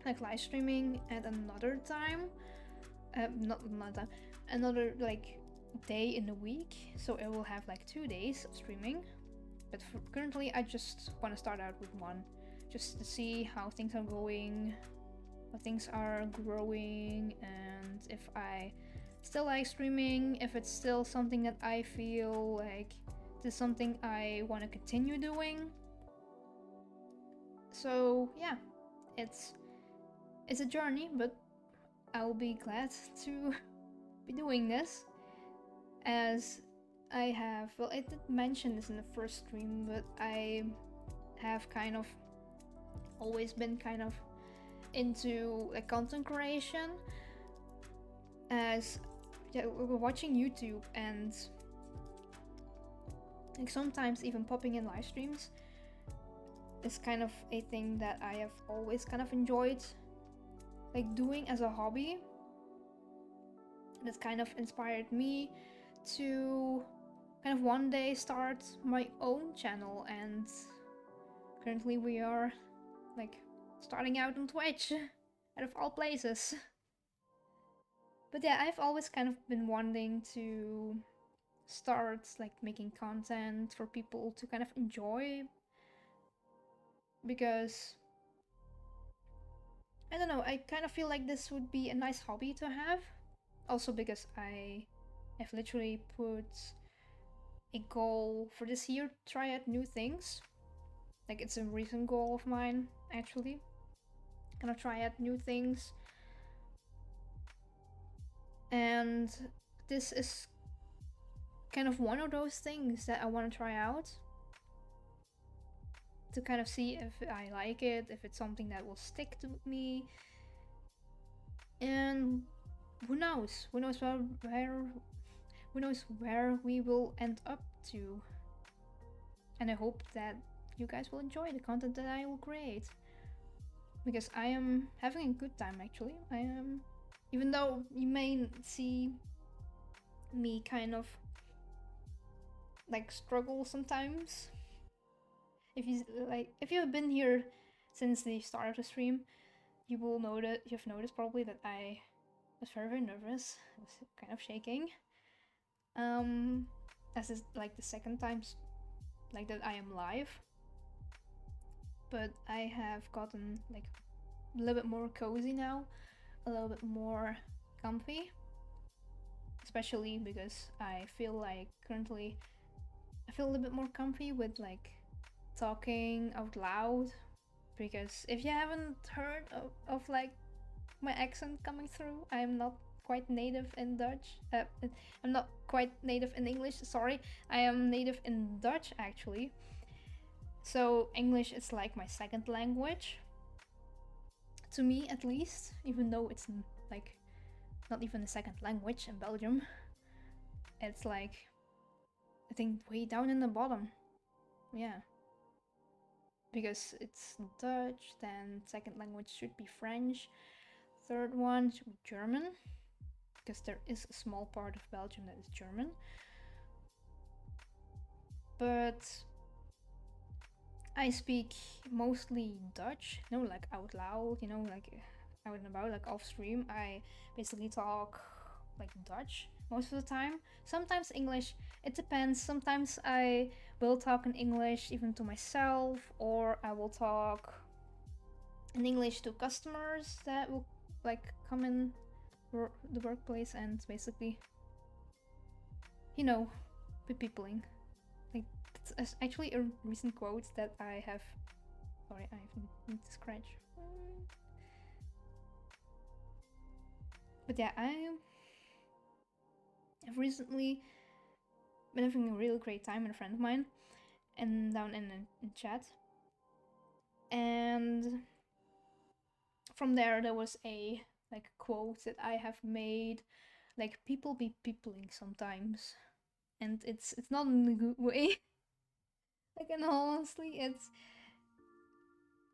like live streaming at another time. Not another, another like day in the week. So it will have like 2 days of streaming. But currently I just want to start out with one, just to see how things are going, how things are growing, and if I still like streaming, if it's still something that I feel like this is something I want to continue doing. So yeah, it's a journey, but I'll be glad to be doing this, as I have, well, I did mention this in the first stream, but I have kind of always been kind of into like content creation, as yeah, we're watching YouTube and like sometimes even popping in live streams is kind of a thing that I have always kind of enjoyed like doing as a hobby. And it's kind of inspired me to kind of one day start my own channel, and currently we are like starting out on Twitch out of all places. But yeah, I've always kind of been wanting to start like making content for people to kind of enjoy, because I don't know, I kind of feel like this would be a nice hobby to have. Also because I have literally put a goal for this year to try out new things. Like it's a recent goal of mine actually. Gonna try out new things. And this is kind of one of those things that I want to try out, to kind of see if I like it, if it's something that will stick to me. And who knows? Who knows where we will end up to. And I hope that you guys will enjoy the content that I will create, because I am having a good time actually. I am, even though you may see me kind of like struggle sometimes. If you have been here since the start of the stream, you've noticed probably that I was very nervous. I was kind of shaking. As is like the second time like that I am live. But I have gotten like a little bit more cozy now, a little bit more comfy. Especially because I feel like currently I feel a little bit more comfy with like talking out loud. Because if you haven't heard of like my accent coming through, I'm not quite native in Dutch. I'm not quite native in English, sorry. I am native in Dutch actually. So English is like my second language. To me at least, even though it's like not even a second language in Belgium. It's like, I think way down in the bottom. Yeah. Because it's Dutch, then second language should be French. Third one should be German, because there is a small part of Belgium that is German. But I speak mostly Dutch, like out loud, like out and about, like off stream. I basically talk like Dutch most of the time. Sometimes English, it depends. Sometimes I will talk in English even to myself, or I will talk in English to customers that will like come in the workplace and basically, be peopling. Like, it's actually a recent quote that I have. Sorry, I need to scratch. But yeah, I've recently been having a really great time with a friend of mine, and down in chat. And from there was a like quote that I have made, like, people be peopling sometimes, and it's not in a good way. Like, and honestly,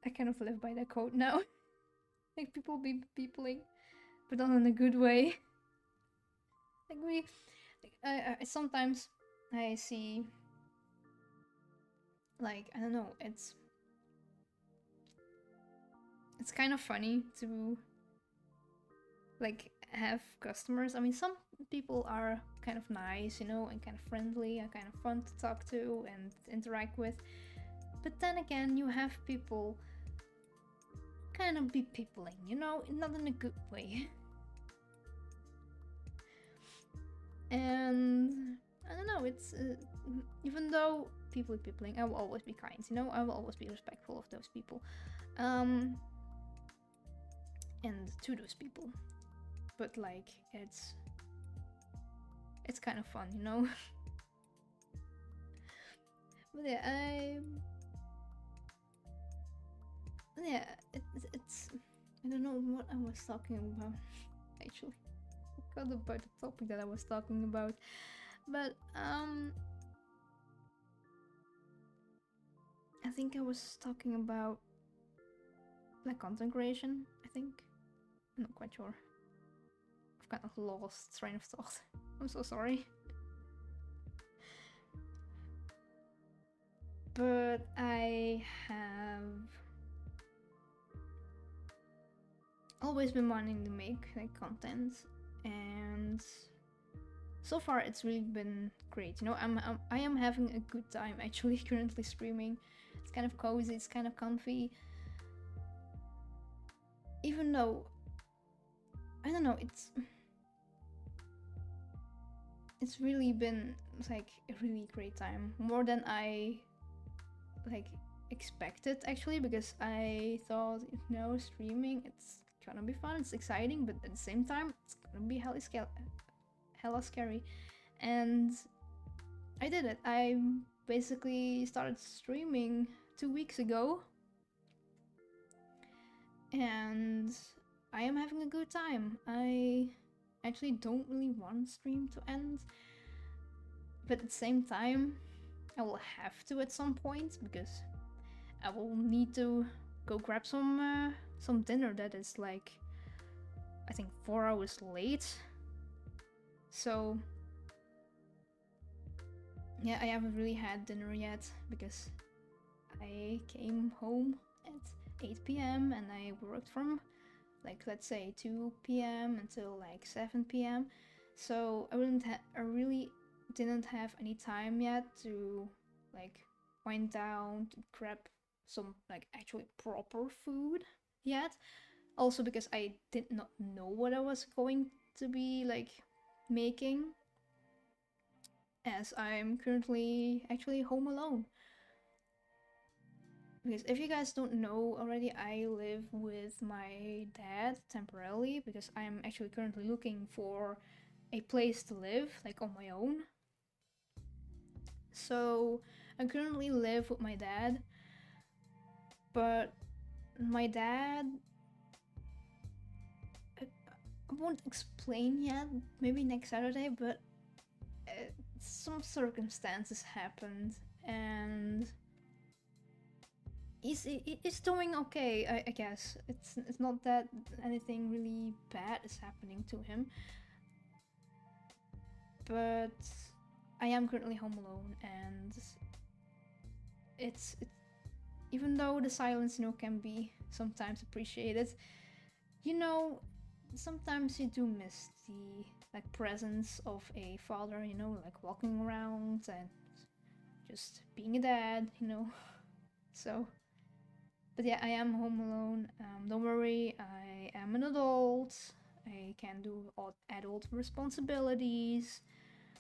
I kind of live by that quote now. Like, people be peopling, but not in a good way. Like, I sometimes I see, like, I don't know, it's kind of funny to like have customers. I mean, some people are kind of nice, and kind of friendly and kind of fun to talk to and interact with. But then again, you have people kind of be peopling, not in a good way. And I don't know, it's even though people are peopling, I will always be kind, I will always be respectful of those people. And to those people. But like it's kind of fun, But it's I don't know what I was talking about actually. I forgot about the topic that I was talking about. But I think I was talking about like content creation, I think. I'm not quite sure. I've kind of lost train of thought. I'm so sorry. But I have always been wanting to make like content, and so far it's really been great. I am having a good time actually currently streaming. It's kind of cozy, it's kind of comfy. Even though I don't know, it's really been like a really great time, more than I like expected actually, because I thought streaming it's gonna be fun, it's exciting, but at the same time it's gonna be hella scary. And I did it. I basically started streaming 2 weeks ago, and I am having a good time. I actually don't really want stream to end, but at the same time I will have to at some point, because I will need to go grab some dinner that is like I think 4 hours late. So yeah, I haven't really had dinner yet because I came home at 8 p.m. and I worked from like let's say 2 p.m. until like 7 p.m. So I really didn't have any time yet to like wind down to grab some like actually proper food yet. Also because I did not know what I was going to be like making, as I'm currently actually home alone. Because if you guys don't know already, I live with my dad temporarily because I'm actually currently looking for a place to live, like on my own. So I currently live with my dad, but my dad, I won't explain yet, maybe next Saturday, but some circumstances happened and he's doing okay, I guess. It's not that anything really bad is happening to him, but I am currently home alone, and it's even though the silence can be sometimes appreciated, sometimes you do miss the like presence of a father, like walking around and just being a dad. So but yeah, I am home alone. Don't worry, I am an adult. I can do all adult responsibilities,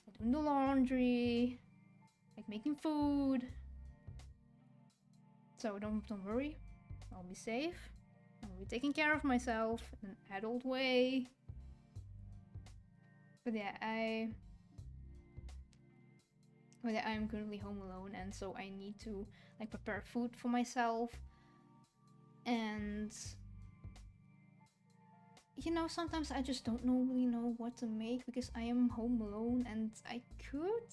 like doing the laundry, like making food. So don't worry, I'll be safe. I'll be taking care of myself in an adult way. But yeah, I'm currently home alone, and so I need to like prepare food for myself. And sometimes I just don't really know what to make because I am home alone, and I could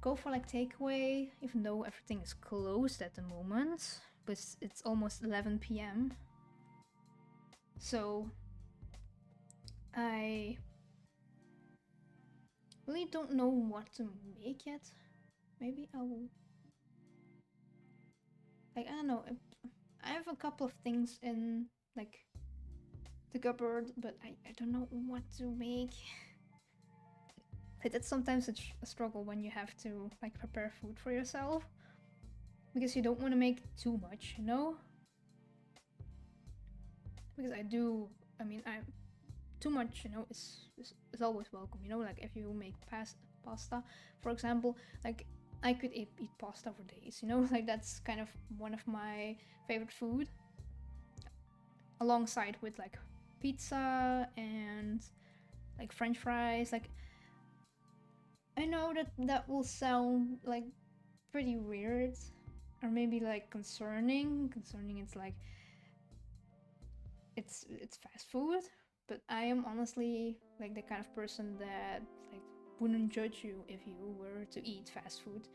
go for like takeaway, even though everything is closed at the moment, but it's almost 11 p.m. So I really don't know what to make yet. Maybe I will, like, I don't know. I have a couple of things in like the cupboard, but I don't know what to make. That's sometimes a struggle when you have to like prepare food for yourself, because you don't want to make too much, you know? Because I mean, too much, you know, is always welcome, you know? Like if you make pasta, for example, like I could eat pasta for days, you know? Like that's kind of one of my favorite food, alongside with like pizza and like French fries. Like I know that will sound like pretty weird, or maybe like concerning. It's like it's fast food, but I am honestly like the kind of person that like wouldn't judge you if you were to eat fast food,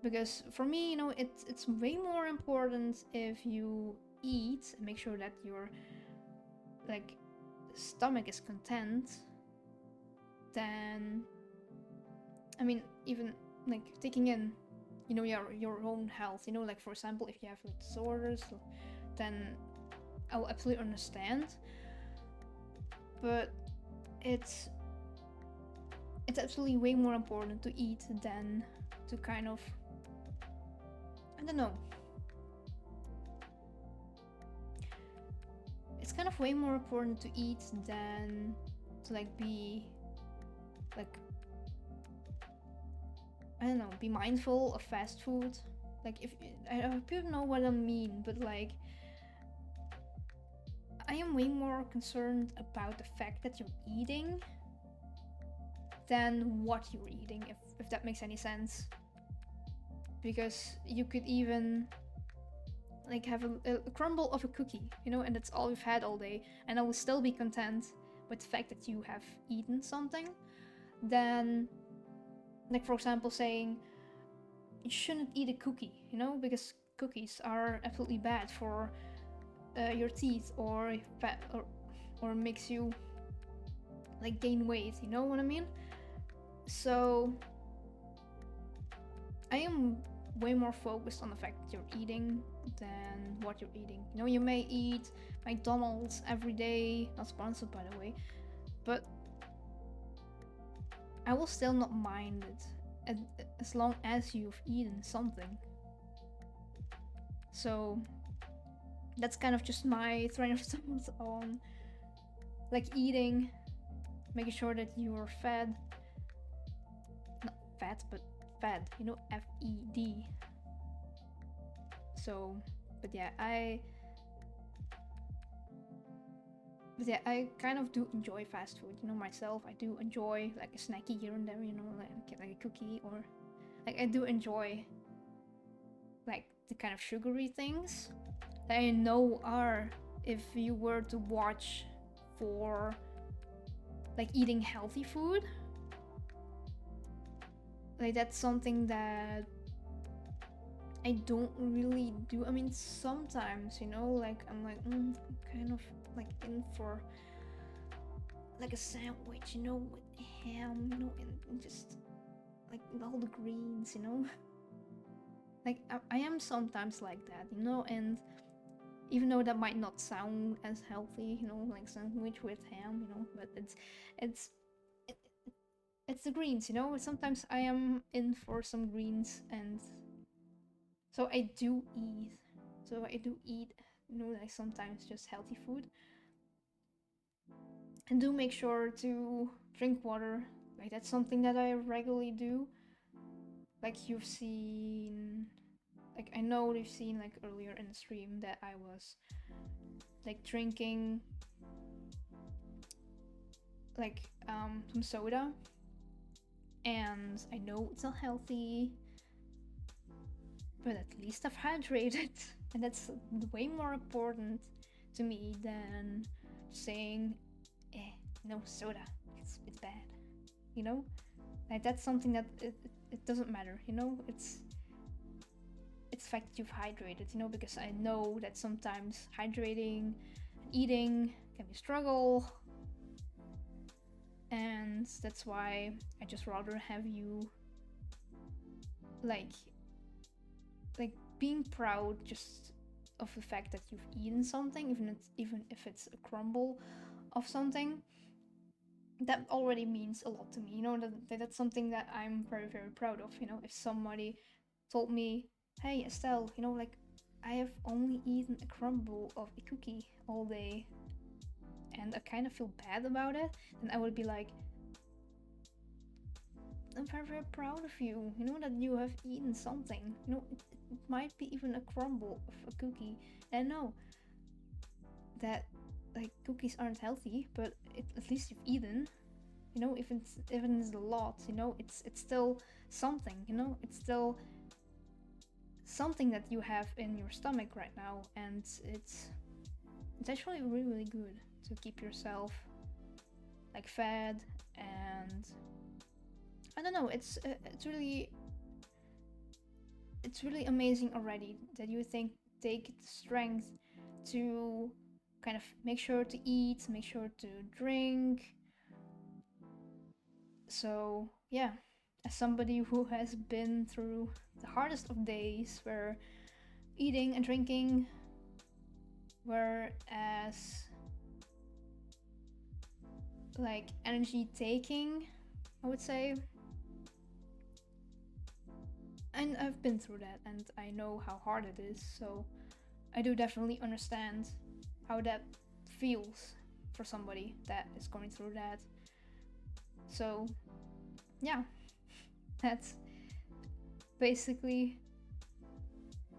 because for me, you know, it's way more important if you eat and make sure that your like stomach is content than, I mean, even like taking in, you know, your own health. You know, like for example, if you have like disorders, then I will absolutely understand. But it's absolutely way more important to eat than to kind of, I don't know. It's kind of way more important to eat than to like be like, I don't know, be mindful of fast food. Like if I hope you know what I mean, but like I am way more concerned about the fact that you're eating than what you're eating, if that makes any sense. Because you could even like have a crumble of a cookie, you know, and that's all you've had all day, and I will still be content with the fact that you have eaten something. Then, like for example, saying you shouldn't eat a cookie, you know, because cookies are absolutely bad for your teeth, or fat, or makes you like gain weight, you know what I mean? So I am way more focused on the fact that you're eating than what you're eating. You know, you may eat McDonald's every day, not sponsored by the way, but I will still not mind it as long as you've eaten something. So that's kind of just my train of thought on like eating, making sure that you're fed, not fat, but fed, you know, FED. So, but yeah, I kind of do enjoy fast food, you know, myself. I do enjoy like a snacky here and there, you know, like a cookie, or like I do enjoy like the kind of sugary things that I know are, if you were to watch for like eating healthy food, like that's something that I don't really do. I mean, sometimes, you know, like I'm like kind of like in for like a sandwich, you know, with ham, you know, and just like all the greens, you know. Like I am sometimes like that, you know, and even though that might not sound as healthy, you know, like sandwich with ham, you know, but it's it's the greens, you know. Sometimes I am in for some greens, and so I do eat. So I do eat, you know, like sometimes just healthy food, and do make sure to drink water. Like that's something that I regularly do. Like you've seen, like I know you've seen like earlier in the stream that I was like drinking like some soda, and I know it's not healthy, but at least I've hydrated, and that's way more important to me than saying, no soda, it's bad, you know? Like that's something that it doesn't matter, you know. It's the fact that you've hydrated, you know, because I know that sometimes hydrating and eating can be a struggle, and that's why I just rather have you like being proud just of the fact that you've eaten something, even if it's a crumble of something. That already means a lot to me, you know. That's something that I'm very, very proud of, you know. If somebody told me, hey Estelle, you know, like I have only eaten a crumble of a cookie all day and I kind of feel bad about it, then I would be like, I'm very, very proud of you, you know, that you have eaten something, you know. It might be even a crumble of a cookie, and I know that like cookies aren't healthy, but at least you've eaten, you know. If it's a lot, you know, it's still something, you know. It's still something that you have in your stomach right now, and it's actually really, really good to keep yourself like fed. And I don't know, it's really amazing already that you take the strength to kind of make sure to eat, make sure to drink. So yeah, as somebody who has been through the hardest of days, where eating and drinking were as like energy taking, I would say, and I've been through that and I know how hard it is, so I do definitely understand how that feels for somebody that is going through that. So yeah, that's basically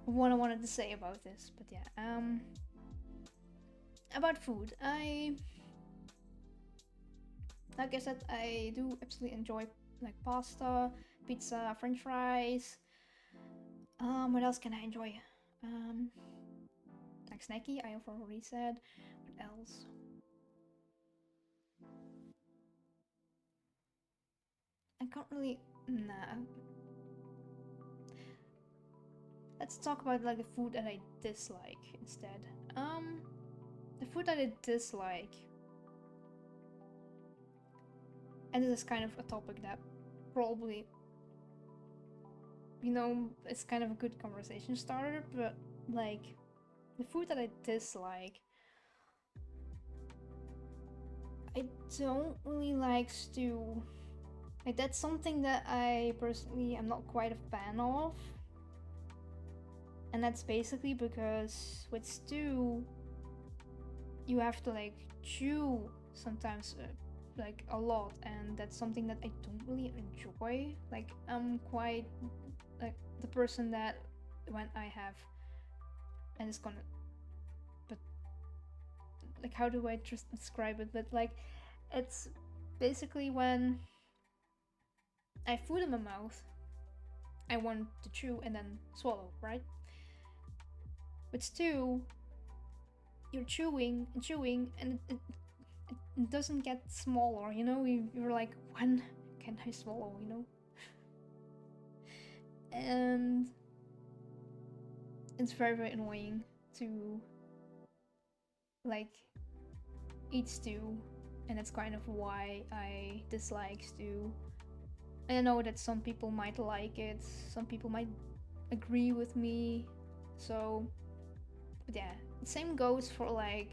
what I wanted to say about this. But yeah, about food, like I said, I do absolutely enjoy like pasta, pizza, french fries. What else can I enjoy? Like snacky, I have already said. What else? I can't really. Nah. Let's talk about like the food that I dislike instead. The food that I dislike, and this is kind of a topic that probably, you know, it's kind of a good conversation starter, but like the food that I dislike, I don't really like stew. Like that's something that I personally am not quite a fan of. And that's basically because with stew, you have to like chew sometimes like a lot, and that's something that I don't really enjoy. Like I'm quite like the person that when I have, and it's gonna, but like how do I just describe it? But like it's basically when I have food in my mouth, I want to chew and then swallow, right? With stew, you're chewing and chewing, and it doesn't get smaller, you know. You're like, when can I swallow, you know? And it's very, very annoying to like eat stew, and that's kind of why I dislike stew. And I know that some people might like it, some people might agree with me. So, but yeah, the same goes for like,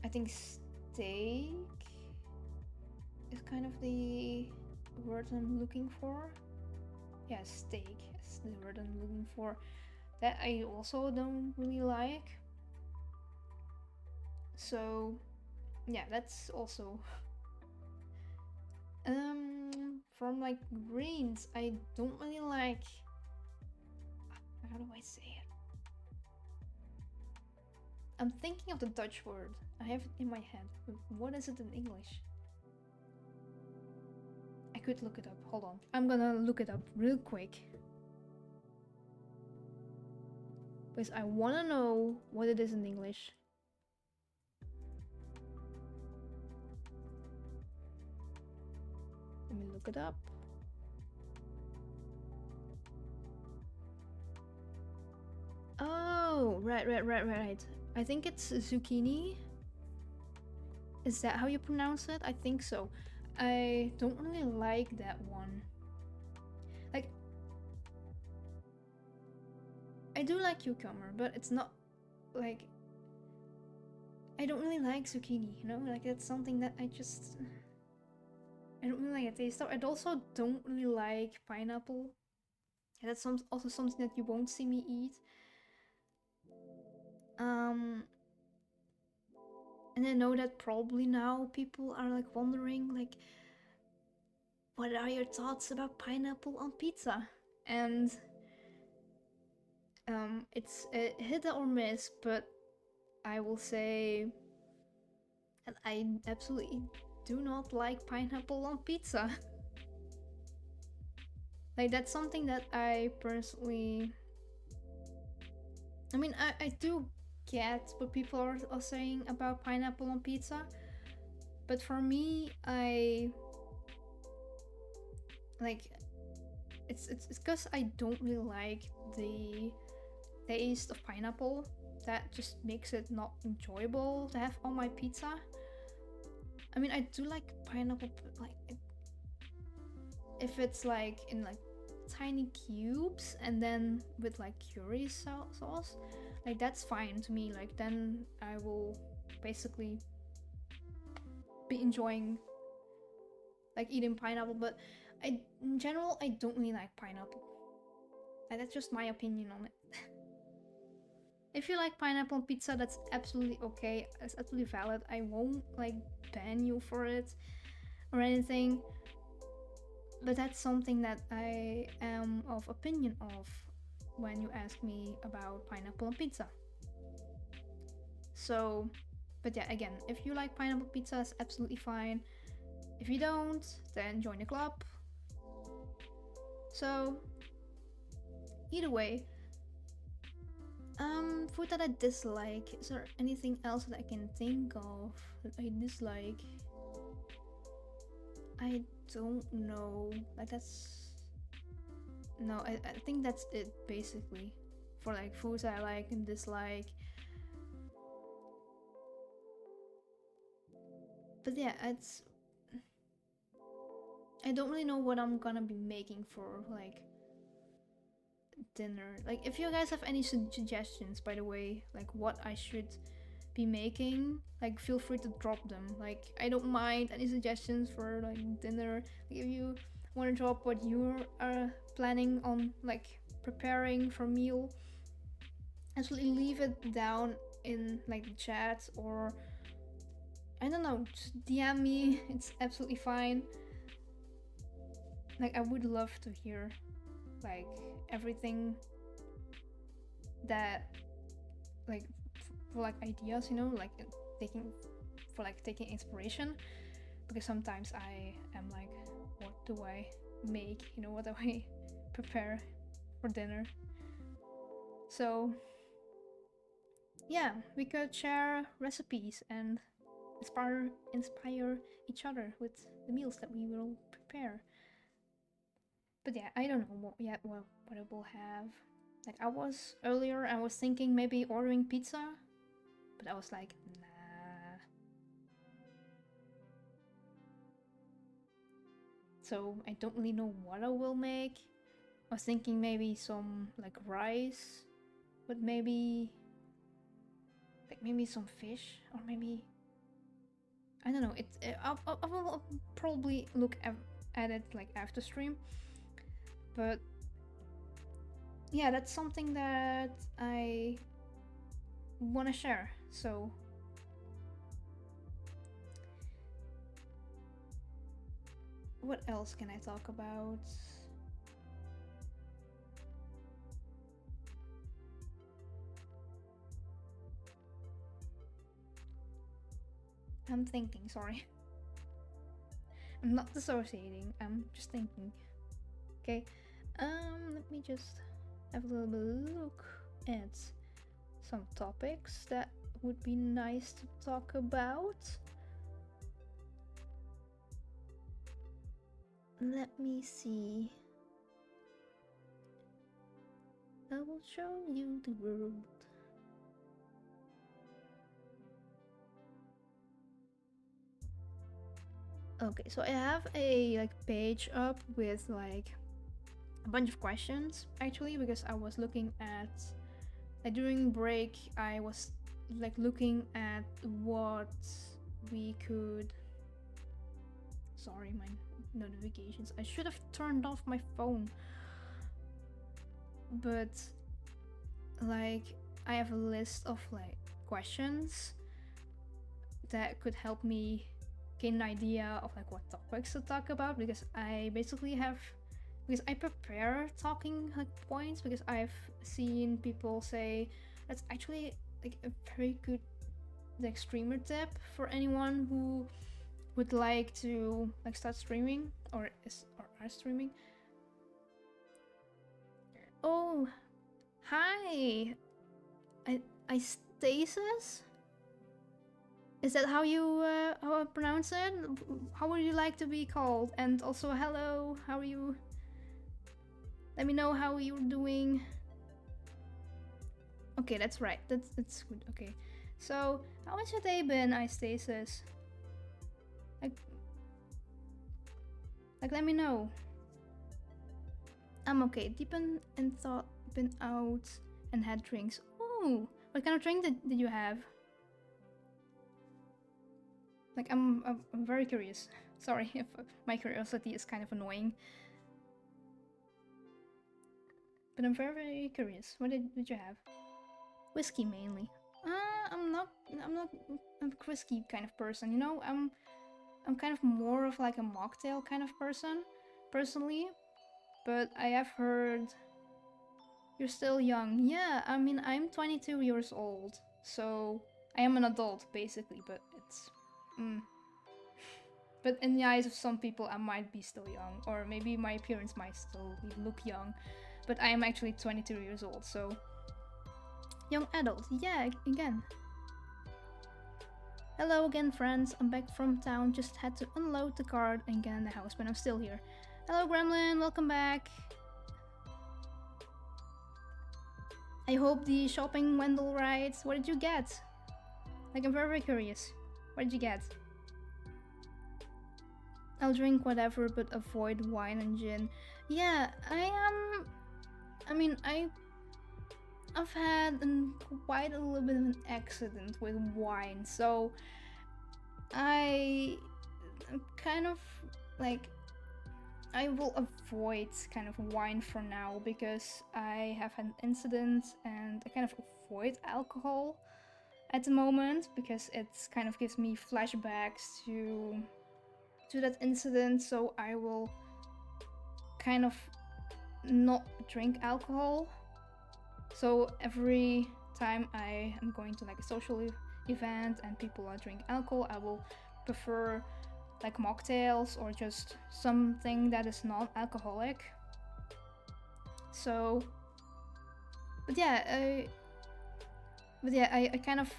I think steak is kind of the word I'm looking for. Yeah, steak is the word I'm looking for. That I also don't really like. So, yeah, that's also. From like greens, I don't really like. How do I say it? I'm thinking of the Dutch word. I have it in my head. What is it in English? I could look it up. Hold on. I'm gonna look it up real quick. Because I wanna know what it is in English. Let me look it up. Right. I think it's zucchini. Is that how you pronounce it? I think so. I don't really like that one. Like, I do like cucumber, but it's not like, I don't really like zucchini, you know? Like, it's something that I don't really like the taste of. I also don't really like pineapple. That's also something that you won't see me eat. And I know that probably now people are like wondering, like, what are your thoughts about pineapple on pizza? And it's a hit or miss, but I will say that I absolutely do not like pineapple on pizza. Like, that's something that I personally, I mean, I do get what people are saying about pineapple on pizza, but for me, I like, it's because I don't really like the taste of pineapple. That just makes it not enjoyable to have on my pizza. I mean, I do like pineapple, but like if it's like in like tiny cubes and then with like curry sauce, like that's fine to me. Like then I will basically be enjoying like eating pineapple. But in general, I don't really like pineapple. Like, that's just my opinion on it. If you like pineapple on pizza, that's absolutely okay. It's absolutely valid. I won't like ban you for it or anything. But that's something that I am of opinion of when you ask me about pineapple on pizza. So, but yeah, again, if you like pineapple pizza, it's absolutely fine. If you don't, then join the club. So, either way, food that I dislike. Is there anything else that I can think of that I dislike? I don't know. Like, that's... No, I think that's it, basically. For, like, foods that I like and dislike. But yeah, it's... I don't really know what I'm gonna be making for, like, dinner. Like, if you guys have any suggestions, by the way, like what I should be making, like feel free to drop them. Like, I don't mind any suggestions for like dinner. Like, if you want to drop what you are planning on like preparing for meal, absolutely leave it down in like the chat, or I don't know, just DM me. It's absolutely fine. Like, I would love to hear like everything that like for like ideas, you know, like taking inspiration, because sometimes I am like, what do I make, you know, what do I prepare for dinner? So yeah, we could share recipes and inspire each other with the meals that we will prepare. But yeah, I don't know yet what I will have. Like, I was thinking maybe ordering pizza, but I was like, nah. So I don't really know what I will make. I was thinking maybe some like rice, but maybe some fish, or maybe I don't know. I will probably look at it like after stream. But yeah, that's something that I want to share. So what else can I talk about? I'm thinking, sorry. I'm not dissociating, I'm just thinking. Okay, let me just have a little bit look at some topics that would be nice to talk about. Let me see. I will show you the world. Okay, so I have a like page up with like a bunch of questions actually, because I was looking at like during break I was like looking at what we could. Sorry, my notifications. I should have turned off my phone. But like I have a list of like questions that could help me gain an idea of like what topics to talk about, because I basically have, because I prepare talking like points, because I've seen people say that's actually like a very good like streamer tip for anyone who would like to like start streaming or are streaming. Oh, hi. I Stasis? Is that how I pronounce it? How would you like to be called? And also, hello. How are you? Let me know how you're doing. Okay, that's right. That's good. Okay, so how has your day been, Stasis? Like, let me know. I'm okay. Deep in thought, been out and had drinks. Oh, what kind of drink did you have? Like, I'm very curious. Sorry if my curiosity is kind of annoying, but I'm very, very curious. What did you have? Whiskey mainly. I'm not a whiskey kind of person. You know, I'm kind of more of like a mocktail kind of person, personally. But I have heard you're still young. Yeah, I mean I'm 22 years old, so I am an adult basically. But it's, but in the eyes of some people, I might be still young, or maybe my appearance might still look young. But I am actually 22 years old, so young adult. Yeah, again. Hello again, friends. I'm back from town. Just had to unload the cart and get in the house, but I'm still here. Hello, Gremlin. Welcome back. I hope the shopping went all right. What did you get? Like, I'm very, very curious. What did you get? I'll drink whatever, but avoid wine and gin. Yeah, I mean, I've had quite a little bit of an accident with wine, so I'm kind of like, I will avoid kind of wine for now, because I have had an incident and I kind of avoid alcohol at the moment, because it kind of gives me flashbacks to that incident. So I will kind of not drink alcohol. So every time I am going to like a social event and people are drinking alcohol, I will prefer like mocktails or just something that is not alcoholic. So, but yeah, I kind of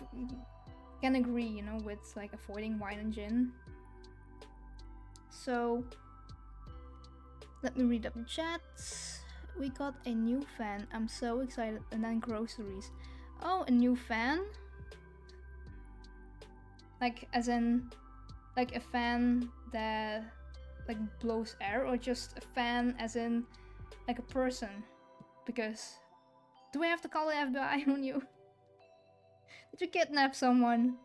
can agree, you know, with like avoiding wine and gin. So let me read up the chat. We got a new fan. I'm so excited. And then groceries. Oh, a new fan? Like, as in, like a fan that like blows air, or just a fan as in like a person? Because do we have to call the FBI on you? Did you kidnap someone?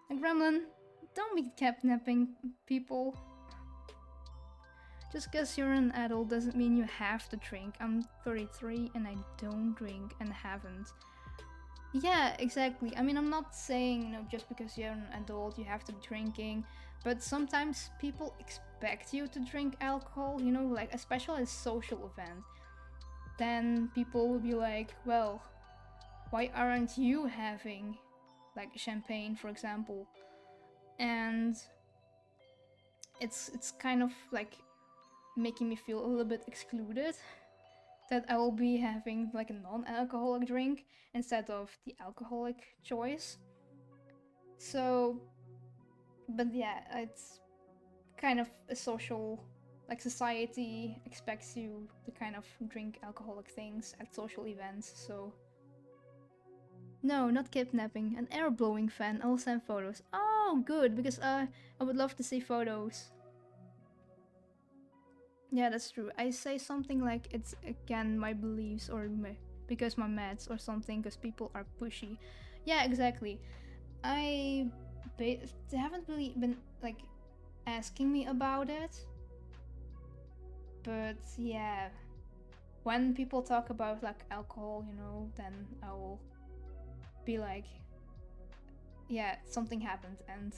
Like, Gremlin, don't be kidnapping people. Just because you're an adult doesn't mean you have to drink. I'm 33 and I don't drink and haven't. Yeah, exactly. I mean, I'm not saying, you know, just because you're an adult you have to be drinking, but sometimes people expect you to drink alcohol, you know, like especially at a social event. Then people will be like, well, why aren't you having like champagne, for example? And it's kind of like making me feel a little bit excluded, that I will be having like a non-alcoholic drink instead of the alcoholic choice. So, but yeah, it's kind of a social, like society expects you to kind of drink alcoholic things at social events, so. No, not kidnapping, an air blowing fan. I'll send photos. Oh, Oh, good, because I would love to see photos. Yeah, that's true. I say something like it's again my beliefs or because my meds or something because people are pushy. Yeah, exactly. I they haven't really been like asking me about it, but yeah, when people talk about like alcohol, then I will be like, yeah, something happened, and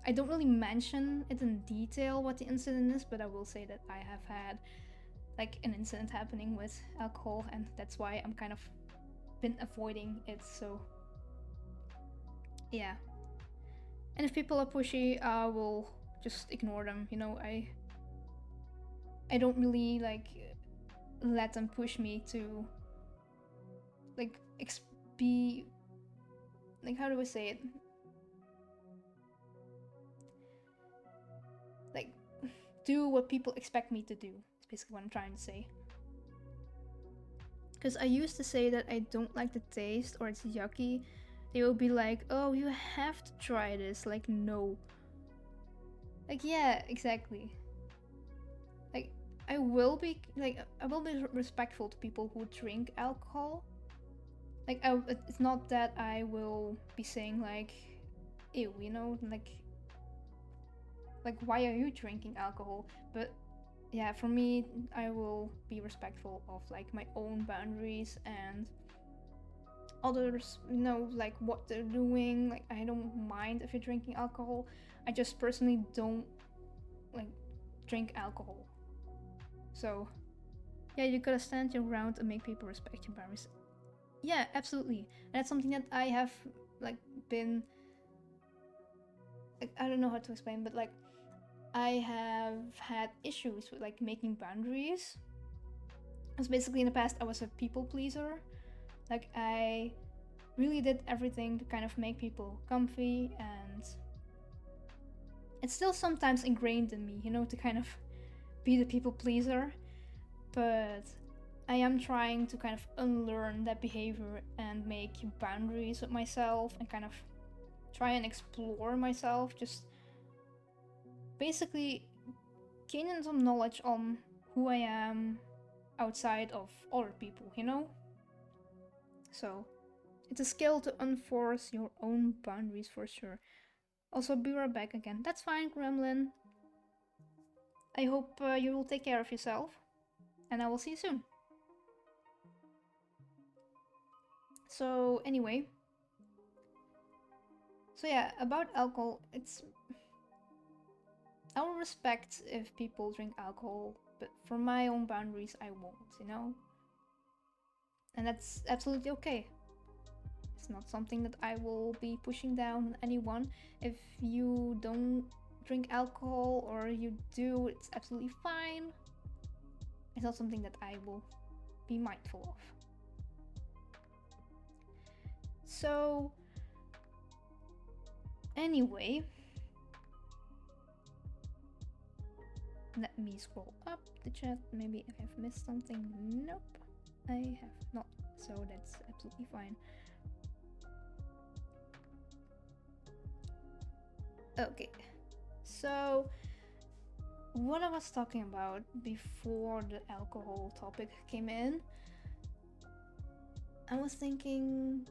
I don't really mention it in detail what the incident is, but I will say that I have had like an incident happening with alcohol, and that's why I'm kind of been avoiding it. So yeah, and if people are pushy, I will just ignore them. I don't really like let them push me to like be like, how do I say it, like do what people expect me to do. It's basically what I'm trying to say. Because I used to say that I don't like the taste or it's yucky. They will be like, oh, you have to try this. Like, no. Like, yeah, exactly. Like, I will be respectful to people who drink alcohol. Like, it's not that I will be saying like, ew, like why are you drinking alcohol? But yeah, for me, I will be respectful of like my own boundaries and others, like what they're doing. Like, I don't mind if you're drinking alcohol. I just personally don't like drink alcohol. So yeah, you gotta stand your ground and make people respect your boundaries. Yeah, absolutely. And that's something that I have like been like, I don't know how to explain, but like I have had issues with like making boundaries. Because basically in the past I was a people pleaser. Like, I really did everything to kind of make people comfy, and it's still sometimes ingrained in me, to kind of be the people pleaser. But I am trying to kind of unlearn that behavior and make boundaries with myself and kind of try and explore myself, just basically gaining some knowledge on who I am outside of other people. So it's a skill to enforce your own boundaries for sure. Also, be right back again. That's fine, Gremlin. I hope you will take care of yourself, and I will see you soon. So anyway, so yeah, about alcohol, I will respect if people drink alcohol, but for my own boundaries, I won't. And that's absolutely okay. It's not something that I will be pushing down on anyone. If you don't drink alcohol or you do, it's absolutely fine. It's not something that I will be mindful of. So, anyway, let me scroll up the chat. Maybe I have missed something. Nope, I have not. So that's absolutely fine. Okay, so what I was talking about before the alcohol topic came in, I was thinking,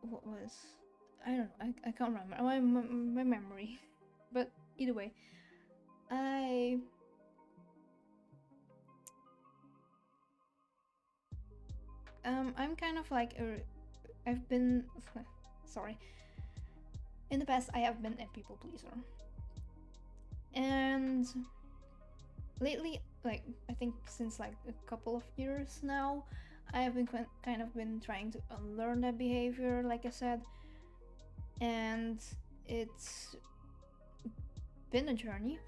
what was, I don't know, I can't remember my memory, but either way, I'm kind of like I've been sorry, in the past I have been a people pleaser, and lately, like I think since like a couple of years now, I have been kind of been trying to unlearn that behavior, like I said, and it's been a journey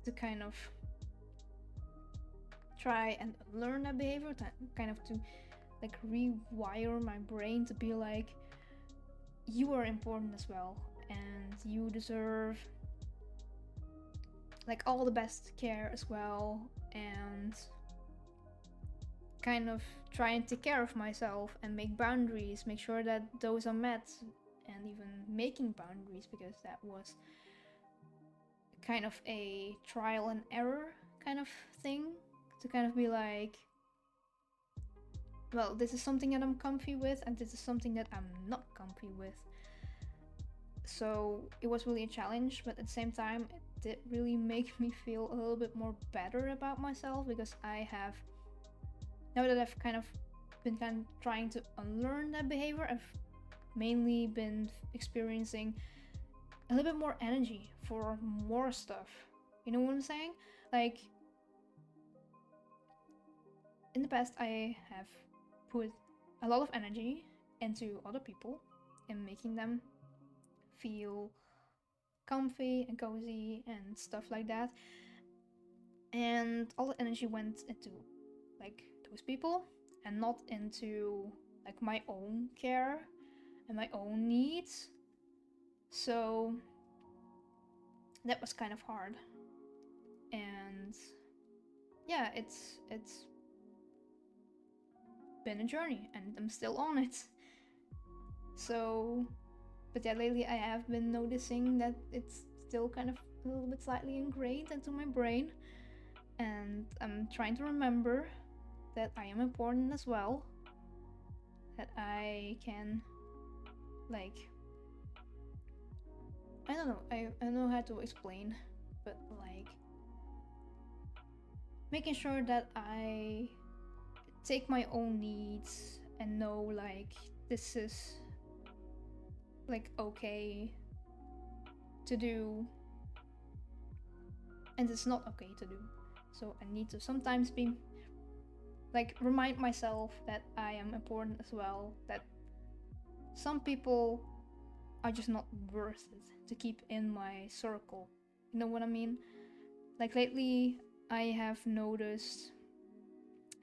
to kind of try and learn that behavior, to kind of to like rewire my brain to be like, you are important as well, and you deserve like all the best care as well, and kind of try and take care of myself and make boundaries, make sure that those are met and even making boundaries, because that was kind of a trial and error kind of thing, to kind of be like, well, this is something that I'm comfy with, and this is something that I'm not comfy with. So it was really a challenge, but at the same time, it did really make me feel a little bit more better about myself, because I have, now that I've kind of been trying to unlearn that behavior, I've mainly been experiencing a little bit more energy for more stuff. You know what I'm saying? Like, in the past, I have put a lot of energy into other people and making them feel comfy and cozy and stuff like that. And all the energy went into like those people and not into like my own care and my own needs. So that was kind of hard. And yeah, it's been a journey, and I'm still on it. So, but yeah, lately I have been noticing that it's still kind of a little bit slightly ingrained into my brain, and I'm trying to remember that I am important as well, that I can, like, I don't know, I don't know how to explain, but like, making sure that I take my own needs and know like this is like okay to do, and it's not okay to do. So I need to sometimes be like, remind myself that I am important as well, that some people are just not worth it to keep in my circle. You know what I mean? Like lately I have noticed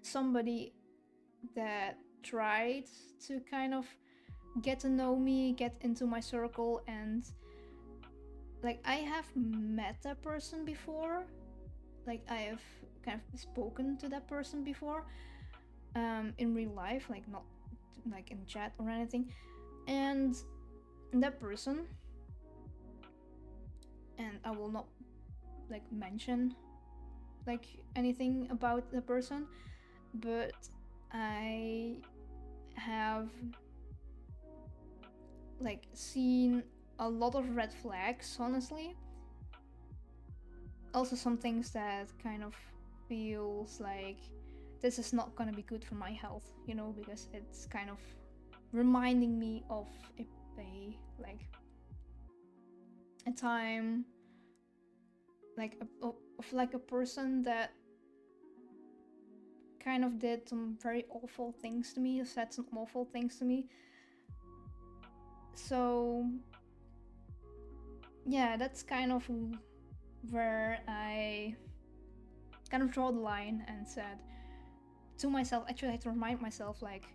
somebody that tried to kind of get to know me, get into my circle, and like I have met that person before, like I have kind of spoken to that person before, in real life, like not like in chat or anything, and that person, and I will not like mention like anything about the person, but I have like seen a lot of red flags, honestly. Also some things that kind of feels like this is not gonna be good for my health, you know, because it's kind of reminding me of a like a time like of like a person that kind of did some very awful things to me, said some awful things to me. So yeah, that's kind of where I kind of draw the line and said to myself, actually I had to remind myself like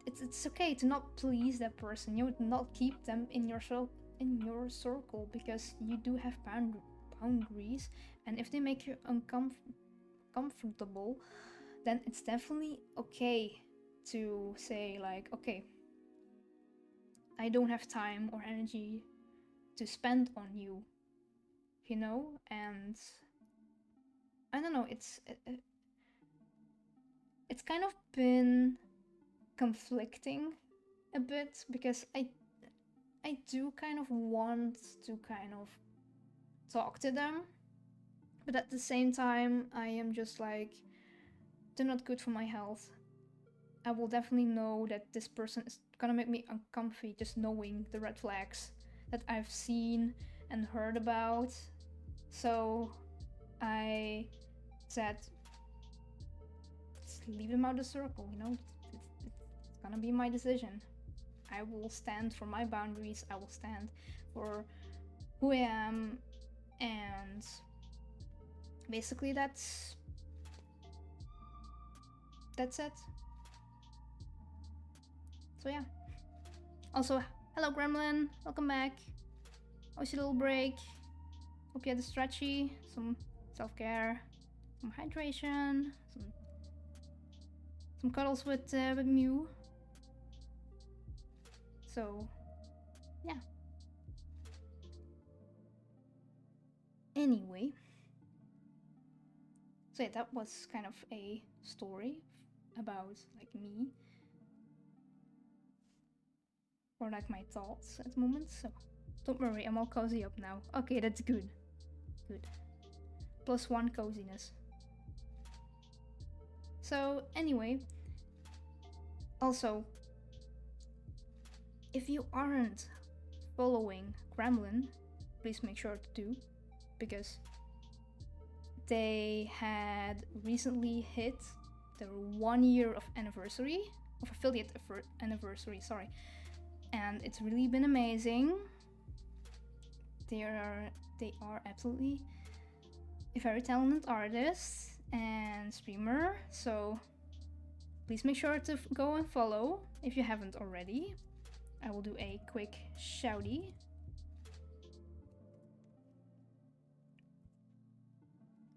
it's okay to not please that person. You would not keep them in your circle, because you do have boundaries, and if they make you uncomfortable, then it's definitely okay to say like, okay, I don't have time or energy to spend on you, you know. And I don't know, it's kind of been conflicting a bit, because I do kind of want to kind of talk to them, but at the same time I am just like, they're not good for my health. I will definitely know that this person is gonna make me uncomfy just knowing the red flags that I've seen and heard about. So I said, just leave them out of the circle, you know. It's gonna be my decision. I will stand for my boundaries, I will stand for who I am, and basically that's it. So yeah. Also, hello Gremlin, welcome back. How was your little break? Hope you had a stretchy, some self-care, some hydration, some cuddles with Mew. So, yeah. Anyway, so yeah, that was kind of a story about like me or like my thoughts at the moment. So don't worry, I'm all cozy up now. Okay, that's good. Good. +1 coziness. So anyway, also, if you aren't following Gremlin, please make sure to do, because they had recently hit their 1 year of anniversary of affiliate anniversary, sorry, and it's really been amazing. They are absolutely a very talented artist and streamer, so please make sure to go and follow if you haven't already. I will do a quick shouty.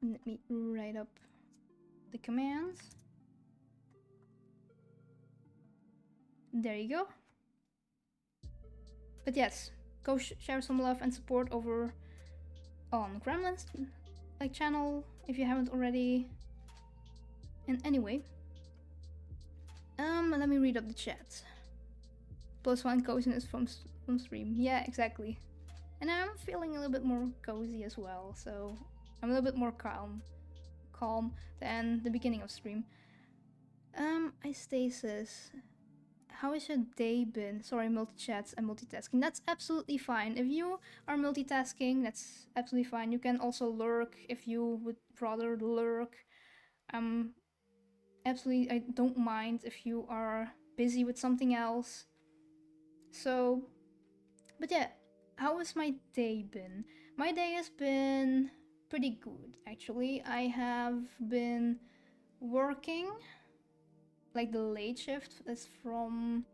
Let me write up the commands. There you go. But yes, go share some love and support over on Gremlin's like channel if you haven't already. And anyway, let me read up the chat. +1 coziness from stream. Yeah, exactly. And I'm feeling a little bit more cozy as well, so I'm a little bit more calm than the beginning of stream. Stasis. How has your day been? Sorry, multi-chats and multitasking. That's absolutely fine. If you are multitasking, that's absolutely fine. You can also lurk if you would rather lurk. Absolutely, I don't mind if you are busy with something else. So, but yeah, how has my day been? My day has been pretty good, actually. I have been working, like the late shift is from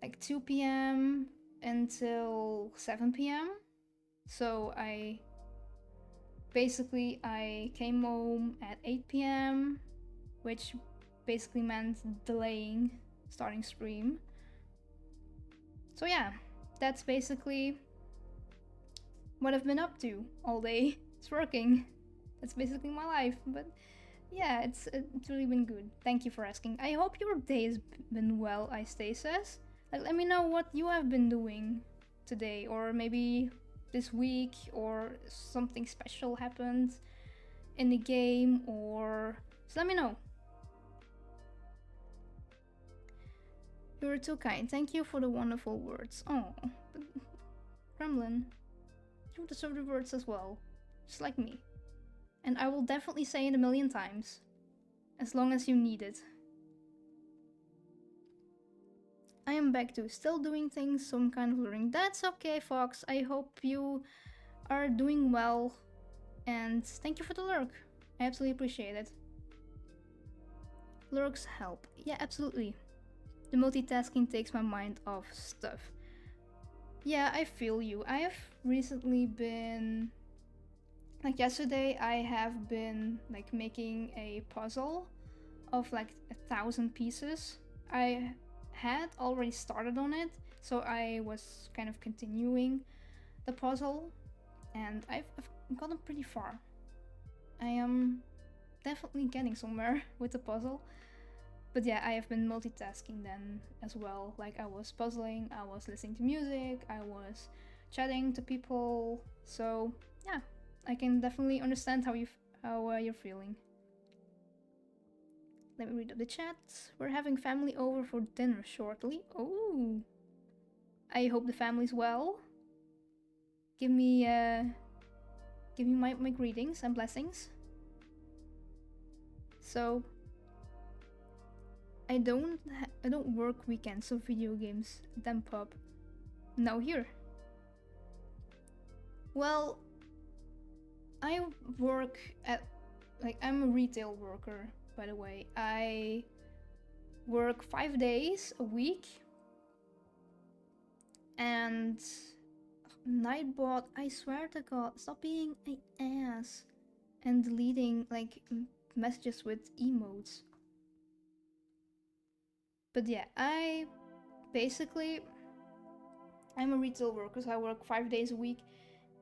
like 2 p.m. until 7 p.m. So I came home at 8 p.m., which basically meant delaying starting stream. So yeah, that's basically what I've been up to all day. It's working. That's basically my life. But yeah, it's really been good. Thank you for asking. I hope your day has been well, Stasis. Like, let me know what you have been doing today, or maybe this week, or something special happened in the game, or just let me know. You're too kind. Thank you for the wonderful words. Oh, but Gremlin, you deserve the words as well, just like me. And I will definitely say it 1,000,000 times, as long as you need it. I am back to still doing things, some kind of learning. That's okay, Fox. I hope you are doing well, and thank you for the lurk. I absolutely appreciate it. Lurks help. Yeah, absolutely. The multitasking takes my mind off stuff. Yeah, I feel you. I have recently been... Like yesterday, I have been like making a puzzle of like 1,000 pieces. I had already started on it, so I was kind of continuing the puzzle, and I've gotten pretty far. I am definitely getting somewhere with the puzzle. But yeah, I have been multitasking then as well. Like, I was puzzling, I was listening to music, I was chatting to people. So yeah, I can definitely understand how you're feeling. Let me read up the chat. We're having family over for dinner shortly. Oh, I hope the family's well. Give me my greetings and blessings. So I don't work weekends, so video games, then pub. Now here. Well, I work at, like, I'm a retail worker, by the way. I work 5 days a week, and Nightbot, I swear to God, stop being an ass and deleting like messages with emotes. But yeah, I basically I'm a retail worker, so I work 5 days a week.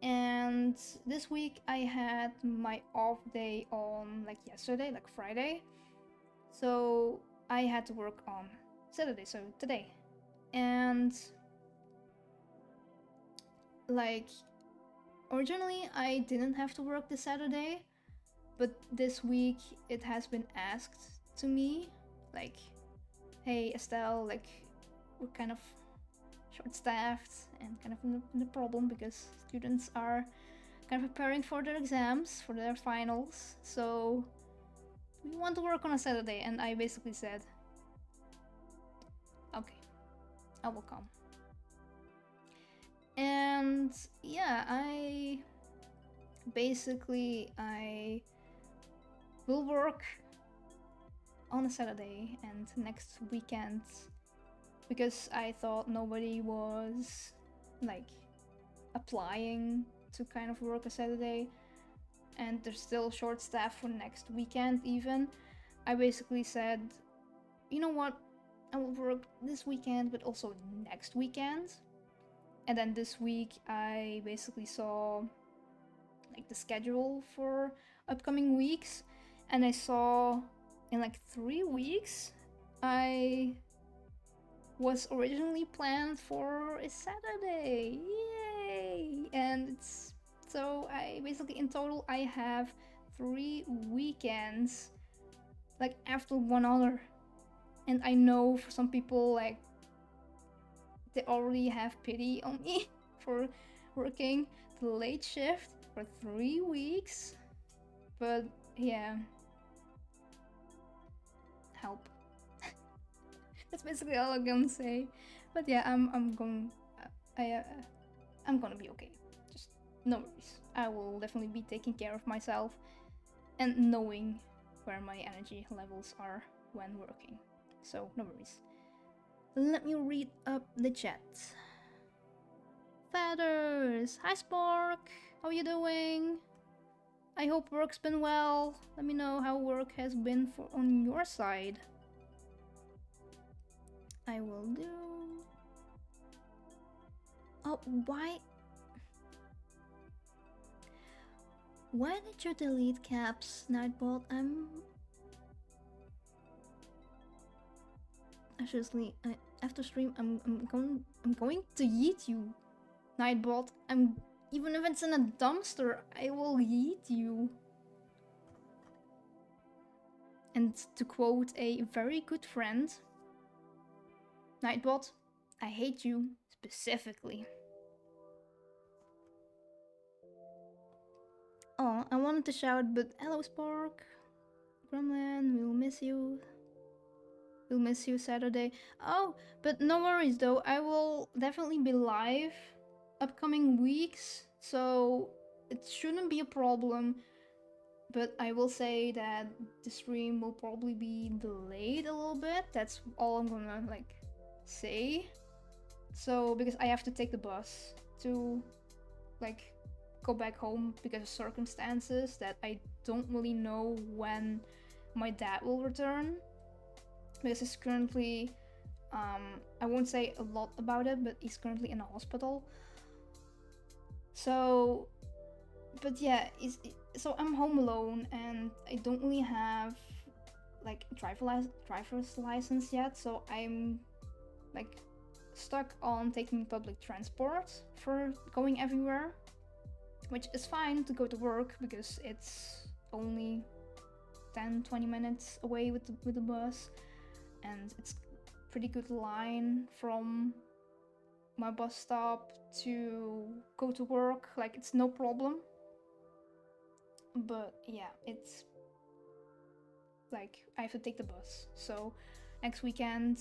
And this week I had my off day on like yesterday, like Friday. So I had to work on Saturday, so today. And like originally I didn't have to work this Saturday, but this week it has been asked to me, like, hey Estelle, like we're kind of short-staffed and kind of in a problem because students are kind of preparing for their exams, for their finals. So we want to work on a Saturday, and I basically said, okay, I will come. And yeah, I will work on a Saturday and next weekend because I thought nobody was like applying to kind of work a Saturday and there's still short staff for next weekend even. I basically said, you know what, I will work this weekend but also next weekend. And then this week I basically saw like the schedule for upcoming weeks, and I saw in like 3 weeks I was originally planned for a Saturday. Yay! And it's so I basically in total I have 3 weekends like after one other. And I know for some people like they already have pity on me for working the late shift for 3 weeks. But yeah, help. That's basically all I'm gonna say. But yeah, I'm gonna be okay. Just no worries. I will definitely be taking care of myself and knowing where my energy levels are when working. So no worries. Let me read up the chat. Feathers! Hi Spork! How you doing? I hope work's been well. Let me know how work has been on your side. I will do. Oh, why? Why did you delete caps, Nightbot? Actually, after stream, I'm going to yeet you, Nightbot. Even if it's in a dumpster, I will yeet you. And to quote a very good friend, Nightbot, I hate you specifically. Oh, I wanted to shout, but hello Spark. Gremlin, we'll miss you. We'll miss you Saturday. Oh, but no worries though, I will definitely be live upcoming weeks, so it shouldn't be a problem. But I will say that the stream will probably be delayed a little bit. That's all I'm gonna like say. So because I have to take the bus to like go back home because of circumstances that I don't really know when my dad will return. Because he's currently, I won't say a lot about it, but he's currently in a hospital. So, but yeah, so I'm home alone and I don't really have like driver's license yet. So I'm like stuck on taking public transport for going everywhere, which is fine to go to work because it's only 10-20 minutes away with the bus, and it's pretty good line from my bus stop to go to work. Like it's no problem. But yeah, it's like I have to take the bus. So next weekend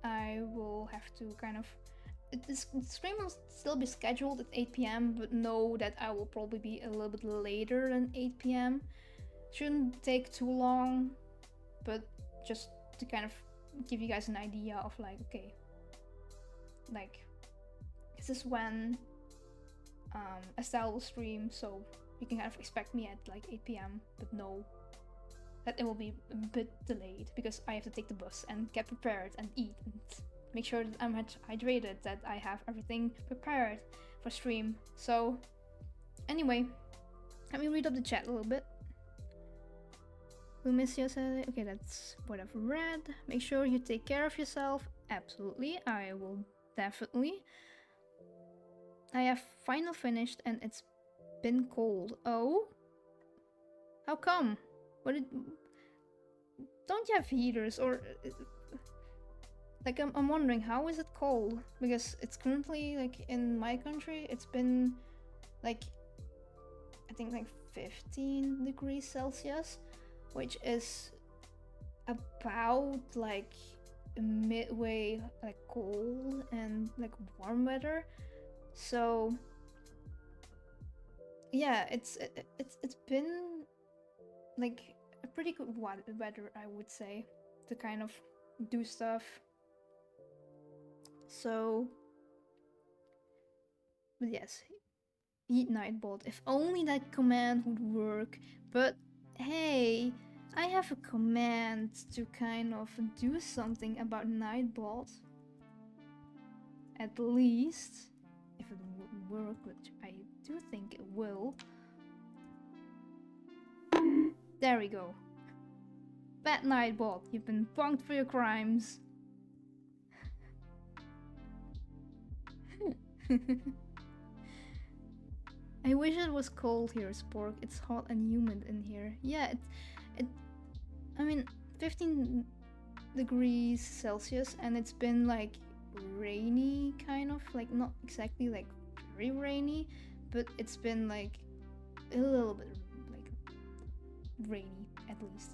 I will have to kind of the stream will still be scheduled at 8 p.m. but know that I will probably be a little bit later than 8 p.m. Shouldn't take too long, but just to kind of give you guys an idea of like, okay, like this is when Estelle will stream, so you can kind of expect me at like 8 p.m. but know that it will be a bit delayed because I have to take the bus and get prepared and eat and make sure that I'm hydrated, that I have everything prepared for stream. So anyway, let me read up the chat a little bit. We'll miss you Saturday. Okay, that's what I've read. Make sure you take care of yourself. Absolutely, I will definitely. I have final finished and it's been cold. Oh? How come? What did... Don't you have heaters or... Like, I'm wondering, how is it cold? Because it's currently, like, in my country, it's been, like, I think, like, 15 degrees Celsius, which is about, like, midway, like, cold and, like, warm weather. So, yeah, it's been, like, a pretty good weather, I would say, to kind of do stuff. So, but yes, eat Nightbolt. If only that command would work. But hey, I have a command to kind of do something about Nightbolt. At least, if it would work, which I do think it will. There we go. Bad Nightbolt, you've been punked for your crimes. I wish it was cold here, Spork. It's hot and humid in here. Yeah, I mean, 15 degrees Celsius, and it's been like rainy, kind of, like not exactly like very rainy, but it's been like a little bit like rainy at least.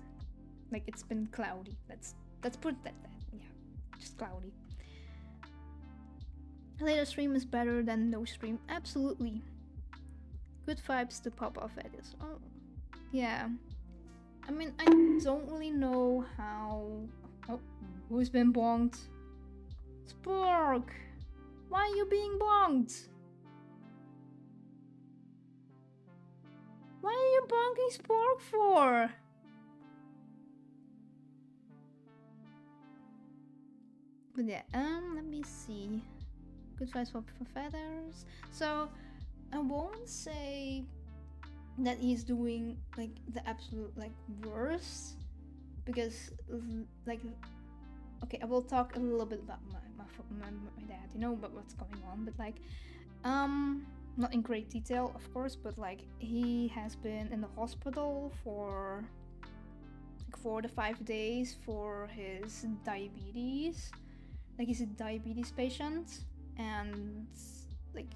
Like it's been cloudy. Let's put that yeah, just cloudy. A later stream is better than no stream. Absolutely. Good vibes to pop off at this. Oh, yeah. I mean, I don't really know how... Oh, who's been bonked? Spork! Why are you being bonked? Why are you bonking Spork for? But yeah, let me see. Good vibes for feathers. So, I won't say that he's doing like the absolute like worst, because like, okay, I will talk a little bit about my dad, you know, about what's going on, but like not in great detail of course, but like he has been in the hospital for like 4 to 5 days for his diabetes. Like he's a diabetes patient, and like,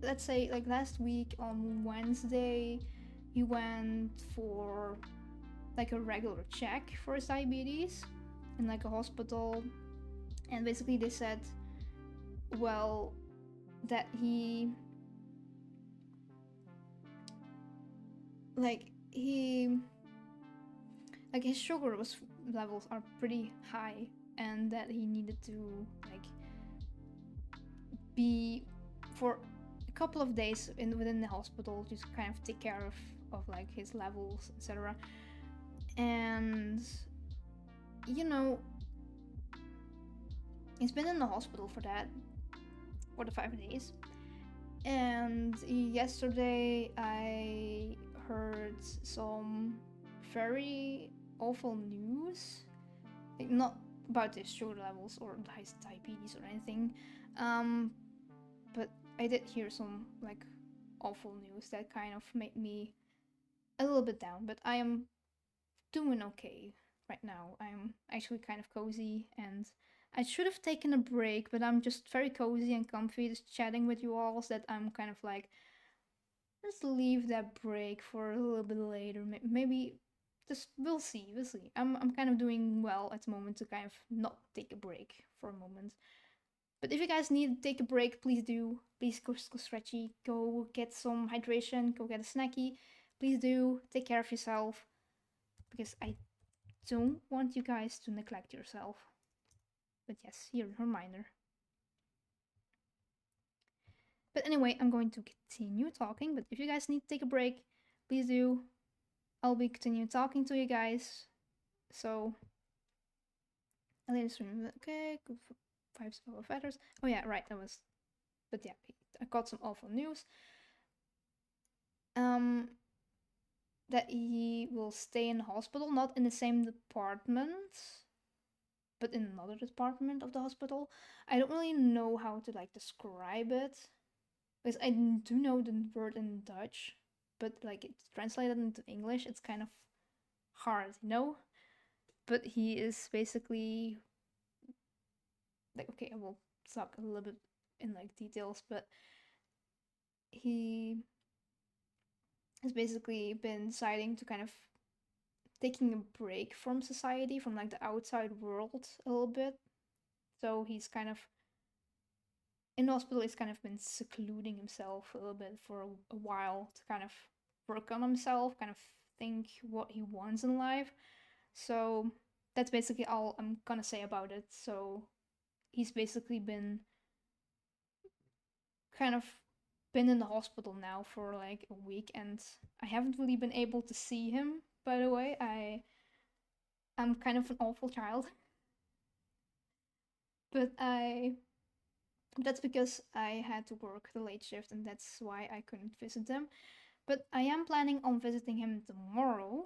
let's say like last week on Wednesday he went for like a regular check for his diabetes in like a hospital, and basically they said, well, that he like his sugar levels are pretty high, and that he needed to like be for a couple of days within the hospital, just kind of take care of like his levels, etc. And you know, he's been in the hospital for that, for the 5 days. And yesterday I heard some very awful news, like not about his sugar levels or his diabetes or anything, but I did hear some like awful news that kind of made me a little bit down. But I am doing okay right now. I'm actually kind of cozy, and I should have taken a break, but I'm just very cozy and comfy just chatting with you all, so that I'm kind of like, let's leave that break for a little bit later. Maybe just we'll see. I'm kind of doing well at the moment to kind of not take a break for a moment. But if you guys need to take a break, please do. Please go stretchy, go get some hydration, go get a snacky. Please do. Take care of yourself, because I don't want you guys to neglect yourself. But yes, here, reminder. But anyway, I'm going to continue talking, but if you guys need to take a break, please do. I'll be continuing talking to you guys. So, A later stream. Okay, good vibes of feathers. Oh yeah, right. That was. But yeah, I got some awful news. Um, that he will stay in the hospital, not in the same department, but in another department of the hospital. I don't really know how to like describe it because I do know the word in Dutch, but like it's translated into English, it's kind of hard, you know. But he is basically like, okay, I will talk a little bit in like details, but he has basically been deciding to kind of taking a break from society, from like the outside world a little bit. So he's kind of in the hospital. He's kind of been secluding himself a little bit for a while to kind of work on himself, kind of think what he wants in life. So that's basically all I'm gonna say about it. So he's basically been kind of been in the hospital now for like a week, and I haven't really been able to see him. By the way, I'm kind of an awful child, but that's because I had to work the late shift, and that's why I couldn't visit him. But I am planning on visiting him tomorrow,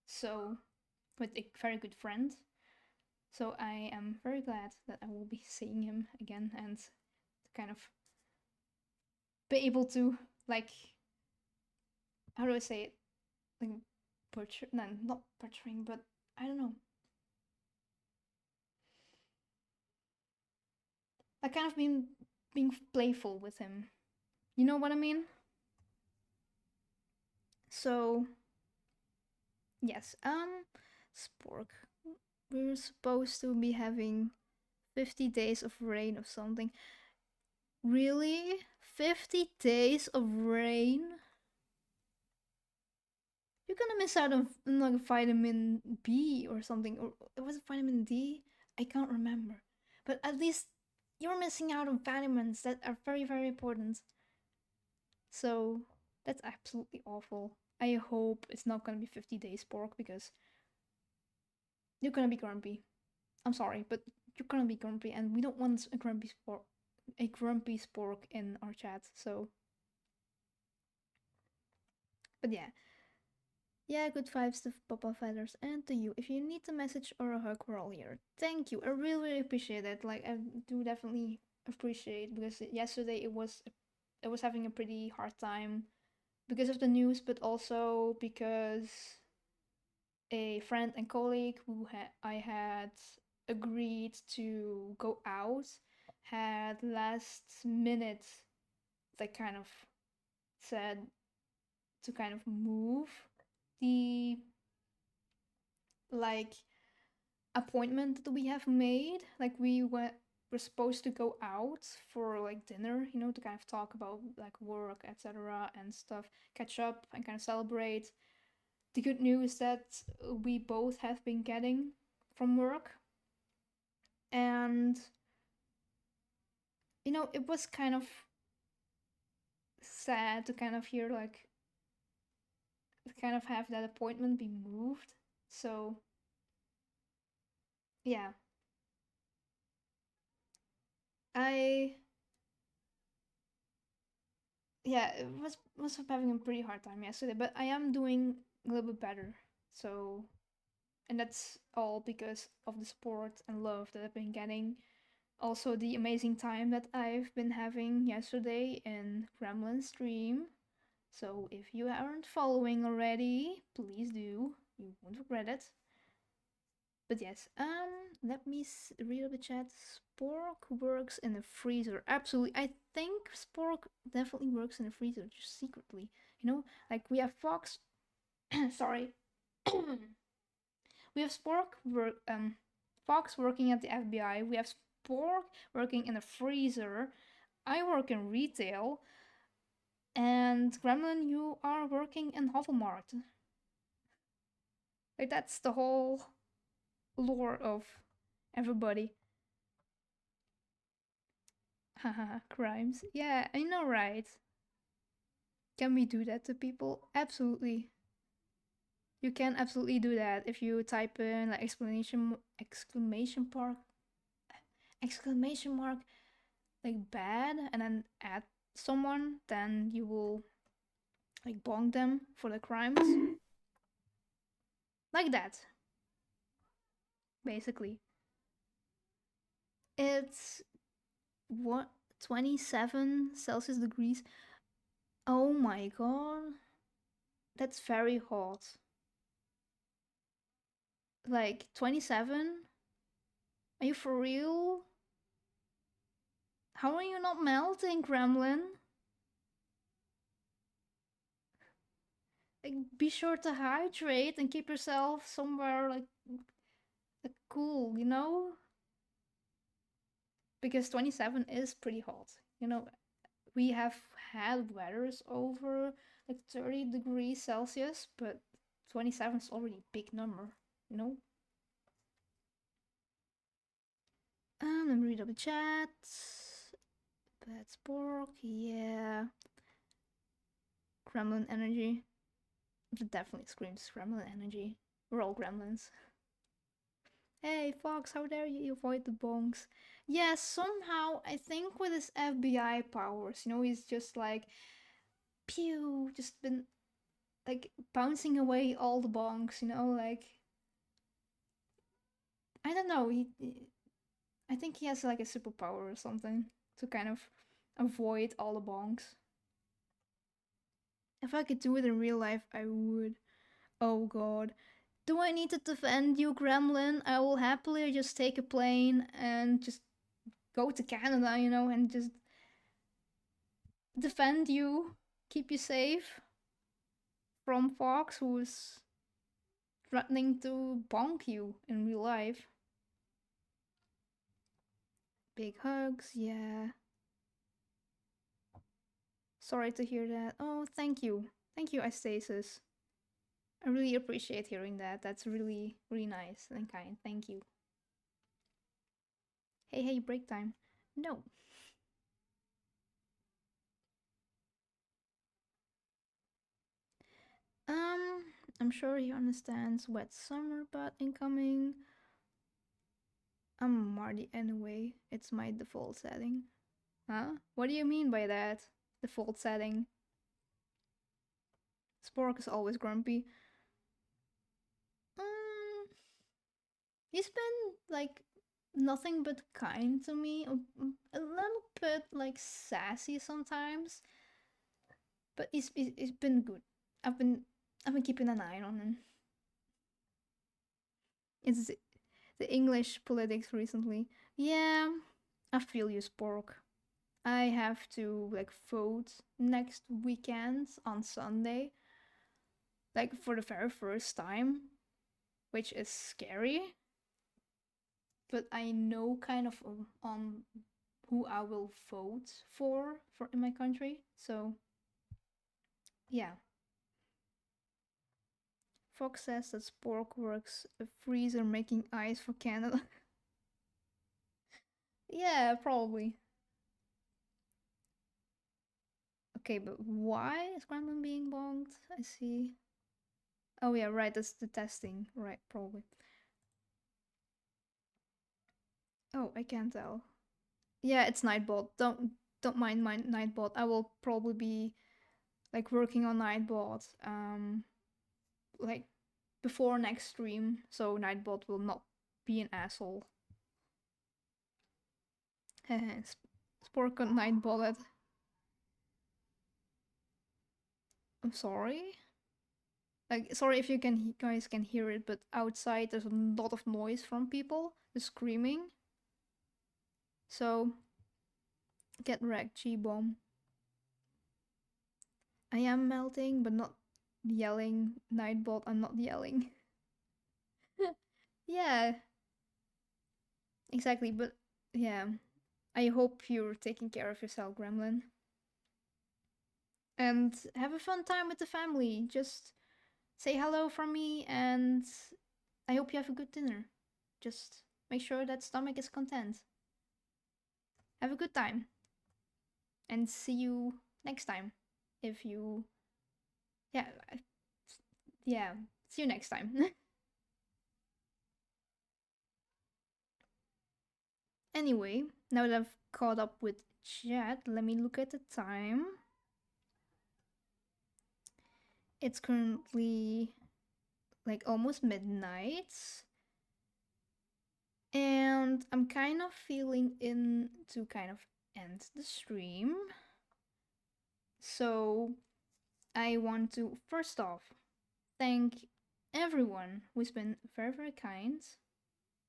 so with a very good friend. So I am very glad that I will be seeing him again and to kind of be able to like, how do I say it? Like butcher, no, not butchering, but I don't know. I kind of being playful with him. You know what I mean? So yes, Spork. We're supposed to be having 50 days of rain or something. Really? 50 days of rain? You're gonna miss out on like vitamin B or something. Or was it vitamin D? I can't remember. But at least you're missing out on vitamins that are very, very important. So that's absolutely awful. I hope it's not gonna be 50 days pork because you're gonna be grumpy. I'm sorry, but you're gonna be grumpy, and we don't want a grumpy spork in our chat. So, but yeah, yeah, good vibes to Papa Feathers and to you. If you need a message or a hug, we're all here. Thank you. I really, really appreciate it. Like I do definitely appreciate because yesterday it was having a pretty hard time because of the news, but also because a friend and colleague I had agreed to go out had last minute like kind of said to kind of move the like appointment that we have made. Like we're supposed to go out for like dinner, you know, to kind of talk about like work, etc. and stuff, catch up and kind of celebrate the good news that we both have been getting from work. And you know, it was kind of sad to kind of hear like kind of have that appointment be moved. So yeah, I yeah, it was having a pretty hard time yesterday, but I am doing a little bit better. So, and that's all because of the support and love that I've been getting. Also, the amazing time that I've been having yesterday in Gremlin stream. So, if you aren't following already, please do. You won't regret it. But yes, let me read the chat. Spork works in the freezer. Absolutely. I think Spork definitely works in the freezer, just secretly. You know, like we have Fox. Sorry. We have Fox working at the FBI. We have Spork working in the freezer. I work in retail. And Gremlin, you are working in Hovelmart. Like, that's the whole lore of everybody. Haha, crimes. Yeah, I know, right? Can we do that to people? Absolutely. You can absolutely do that if you type in like exclamation mark like bad and then add someone, then you will like bonk them for the crimes. Like that, basically. It's what 27 Celsius degrees. Oh my god. That's very hot. Like 27? Are you for real? How are you not melting, Gremlin? Like, be sure to hydrate and keep yourself somewhere like cool, you know? Because 27 is pretty hot. You know, we have had weathers over like 30 degrees Celsius, but 27 is already a big number, you know? Let me read up the chat. Bad Spork, yeah. Gremlin energy. It definitely screams gremlin energy. We're all gremlins. Hey, Fox, how dare you avoid the bonks? Yeah, somehow, I think with his FBI powers, you know, he's just like, pew, just been like bouncing away all the bonks, you know, like, I don't know, I think he has like a superpower or something to kind of avoid all the bonks. If I could do it in real life, I would. Oh god. Do I need to defend you, Gremlin? I will happily just take a plane and just go to Canada, you know, and just defend you, keep you safe from Fox, who's threatening to bonk you in real life. Big hugs, yeah. Sorry to hear that. Oh, thank you. Thank you, Astasis. I really appreciate hearing that. That's really, really nice and kind. Thank you. Hey, hey, break time. No. Um, I'm sure he understands wet summer but incoming. I'm Marty anyway. It's my default setting. Huh? What do you mean by that? Default setting. Spork is always grumpy. Um, he's been like nothing but kind to me. A little bit like sassy sometimes, but he's been good. I've been I've been keeping an eye on him. It's the English politics recently. Yeah, I feel you, Spork. I have to like vote next weekend on Sunday, like for the very first time, which is scary. But I know kind of on who I will vote for in my country. So yeah. Fox says that Spork works a freezer making ice for Canada. Yeah, probably. Okay, but why is Gremlin being bonked? I see. Oh yeah, right, that's the testing. Right, probably. Oh, I can't tell. Yeah, it's Nightbot. Don't mind my Nightbot. I will probably be like working on Nightbot like before next stream, so Nightbot will not be an asshole. Spork on Nightbot. I'm sorry. Like, sorry if you guys can hear it, but outside there's a lot of noise from people, the screaming. So get wrecked, G-bomb. I am melting, but not yelling. Nightbot, I'm not yelling. Yeah, exactly. But yeah, I hope you're taking care of yourself, Gremlin. And have a fun time with the family. Just say hello from me, and I hope you have a good dinner. Just make sure that stomach is content. Have a good time. And see you next time. If you. Yeah. Yeah. See you next time. Anyway, now that I've caught up with chat, let me look at the time. It's currently like almost midnight. And I'm kind of feeling in to kind of end the stream. So I want to first off thank everyone who's been very, very kind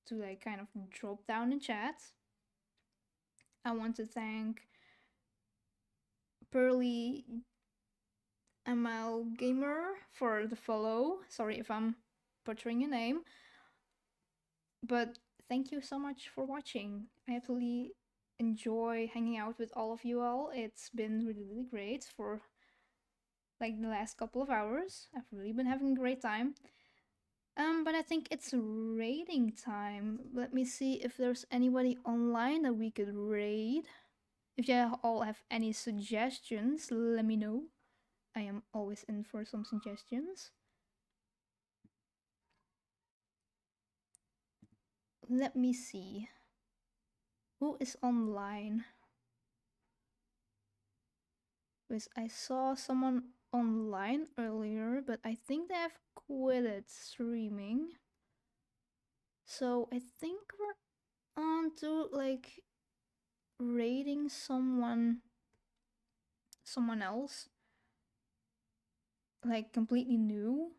to like kind of drop down in chat. I want to thank Pearly ML Gamer for the follow. Sorry if I'm butchering your name. But thank you so much for watching. I absolutely enjoy hanging out with all of you all. It's been really, really great for like the last couple of hours. I've really been having a great time. But I think it's raiding time. Let me see if there's anybody online that we could raid. If you all have any suggestions, let me know. I am always in for some suggestions. Let me see. Who is online? Because I saw someone online earlier, but I think they have quitted streaming. So I think we're on to like raiding someone else, like completely new.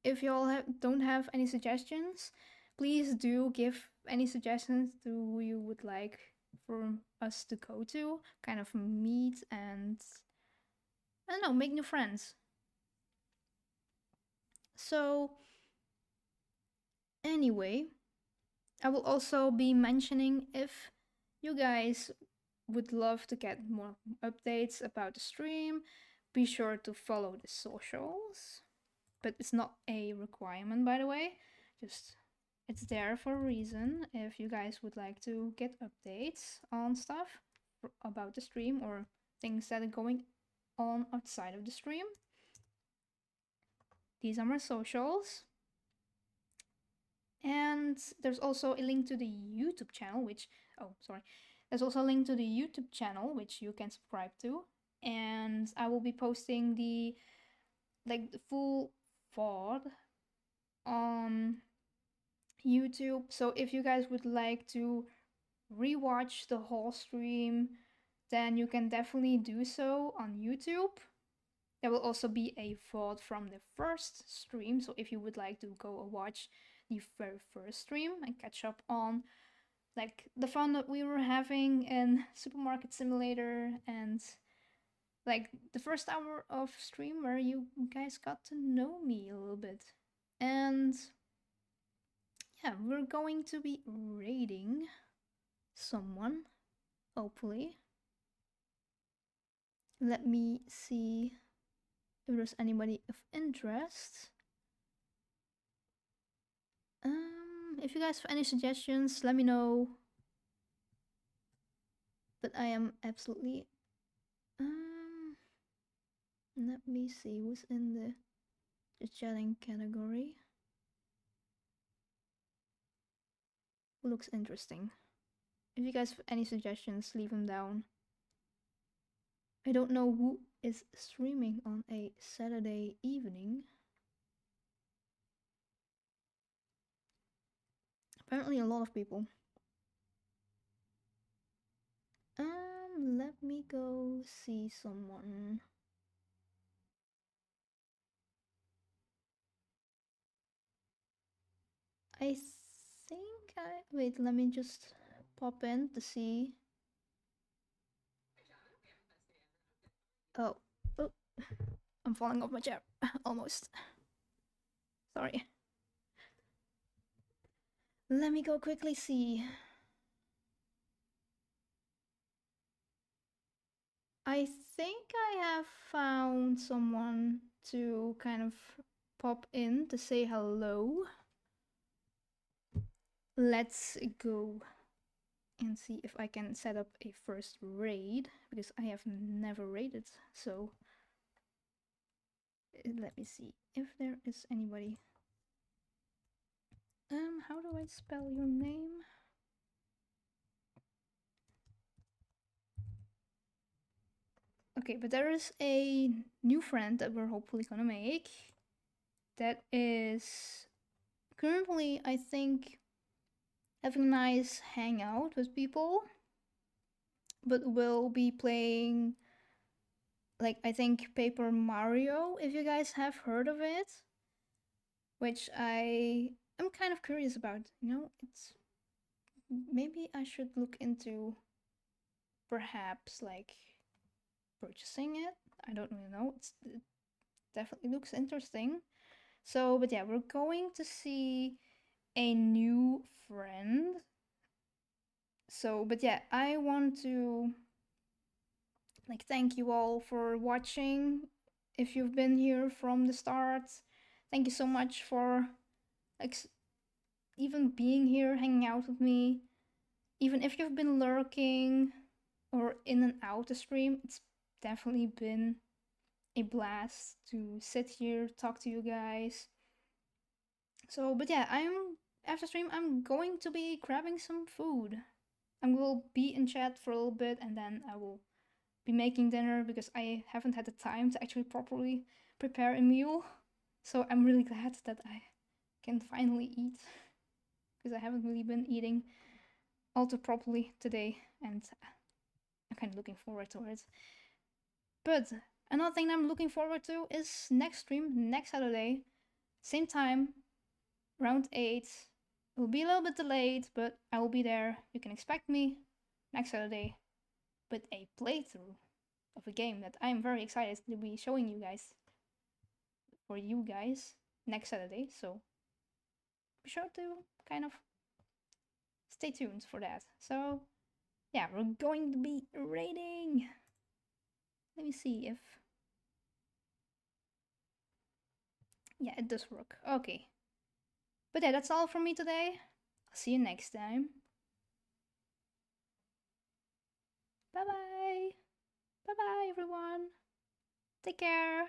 If y'all don't have any suggestions, please do give any suggestions to who you would like for us to go to, kind of meet and I don't know, make new friends. So anyway, I will also be mentioning if you guys would love to get more updates about the stream, be sure to follow the socials. But it's not a requirement, by the way. Just it's there for a reason. If you guys would like to get updates on stuff about the stream or things that are going on outside of the stream. These are my socials. And there's also a link to the YouTube channel, which, oh, sorry. There's also a link to the YouTube channel, which you can subscribe to. And I will be posting the full VOD on YouTube. So if you guys would like to rewatch the whole stream, then you can definitely do so on YouTube. There will also be a VOD from the first stream. So if you would like to go watch the very first stream and catch up on like the fun that we were having in Supermarket Simulator and like the first hour of stream where you guys got to know me a little bit. And yeah, we're going to be raiding someone, hopefully. Let me see if there's anybody of interest. If you guys have any suggestions, let me know. But I am absolutely let me see who's in the chatting category. Who looks interesting? If you guys have any suggestions, leave them down. I don't know who is streaming on a Saturday evening. Apparently a lot of people. Let me go see someone. I think wait, let me just pop in to see. Oh, oh, I'm falling off my chair. Almost. Sorry. Let me go quickly see. I think I have found someone to kind of pop in to say hello. Let's go and see if I can set up a first raid, because I have never raided, so let me see if there is anybody. How do I spell your name? Okay, but there is a new friend that we're hopefully gonna make that is currently, I think, having a nice hangout with people, but will be playing, like, I think Paper Mario, if you guys have heard of it, which I am kind of curious about. You know, it's maybe I should look into perhaps like purchasing it. I don't really know. It definitely looks interesting. So, but yeah, we're going to see a new friend. So, but yeah, I want to like thank you all for watching. If you've been here from the start, thank you so much for like even being here, hanging out with me. Even if you've been lurking or in and out the stream, it's definitely been a blast to sit here, talk to you guys. So, but yeah, after stream, I'm going to be grabbing some food. I will be in chat for a little bit and then I will be making dinner because I haven't had the time to actually properly prepare a meal. So I'm really glad that I can finally eat because I haven't really been eating all too properly today and I'm kind of looking forward to it. But another thing I'm looking forward to is next stream, next Saturday, same time, round 8. It will be a little bit delayed, but I will be there. You can expect me next Saturday with a playthrough of a game that I'm very excited to be showing you guys for you guys next Saturday. So be sure to kind of stay tuned for that. So yeah, we're going to be raiding. Let me see if yeah, it does work. Okay. But yeah, that's all from me today. I'll see you next time. Bye bye. Bye bye, everyone. Take care.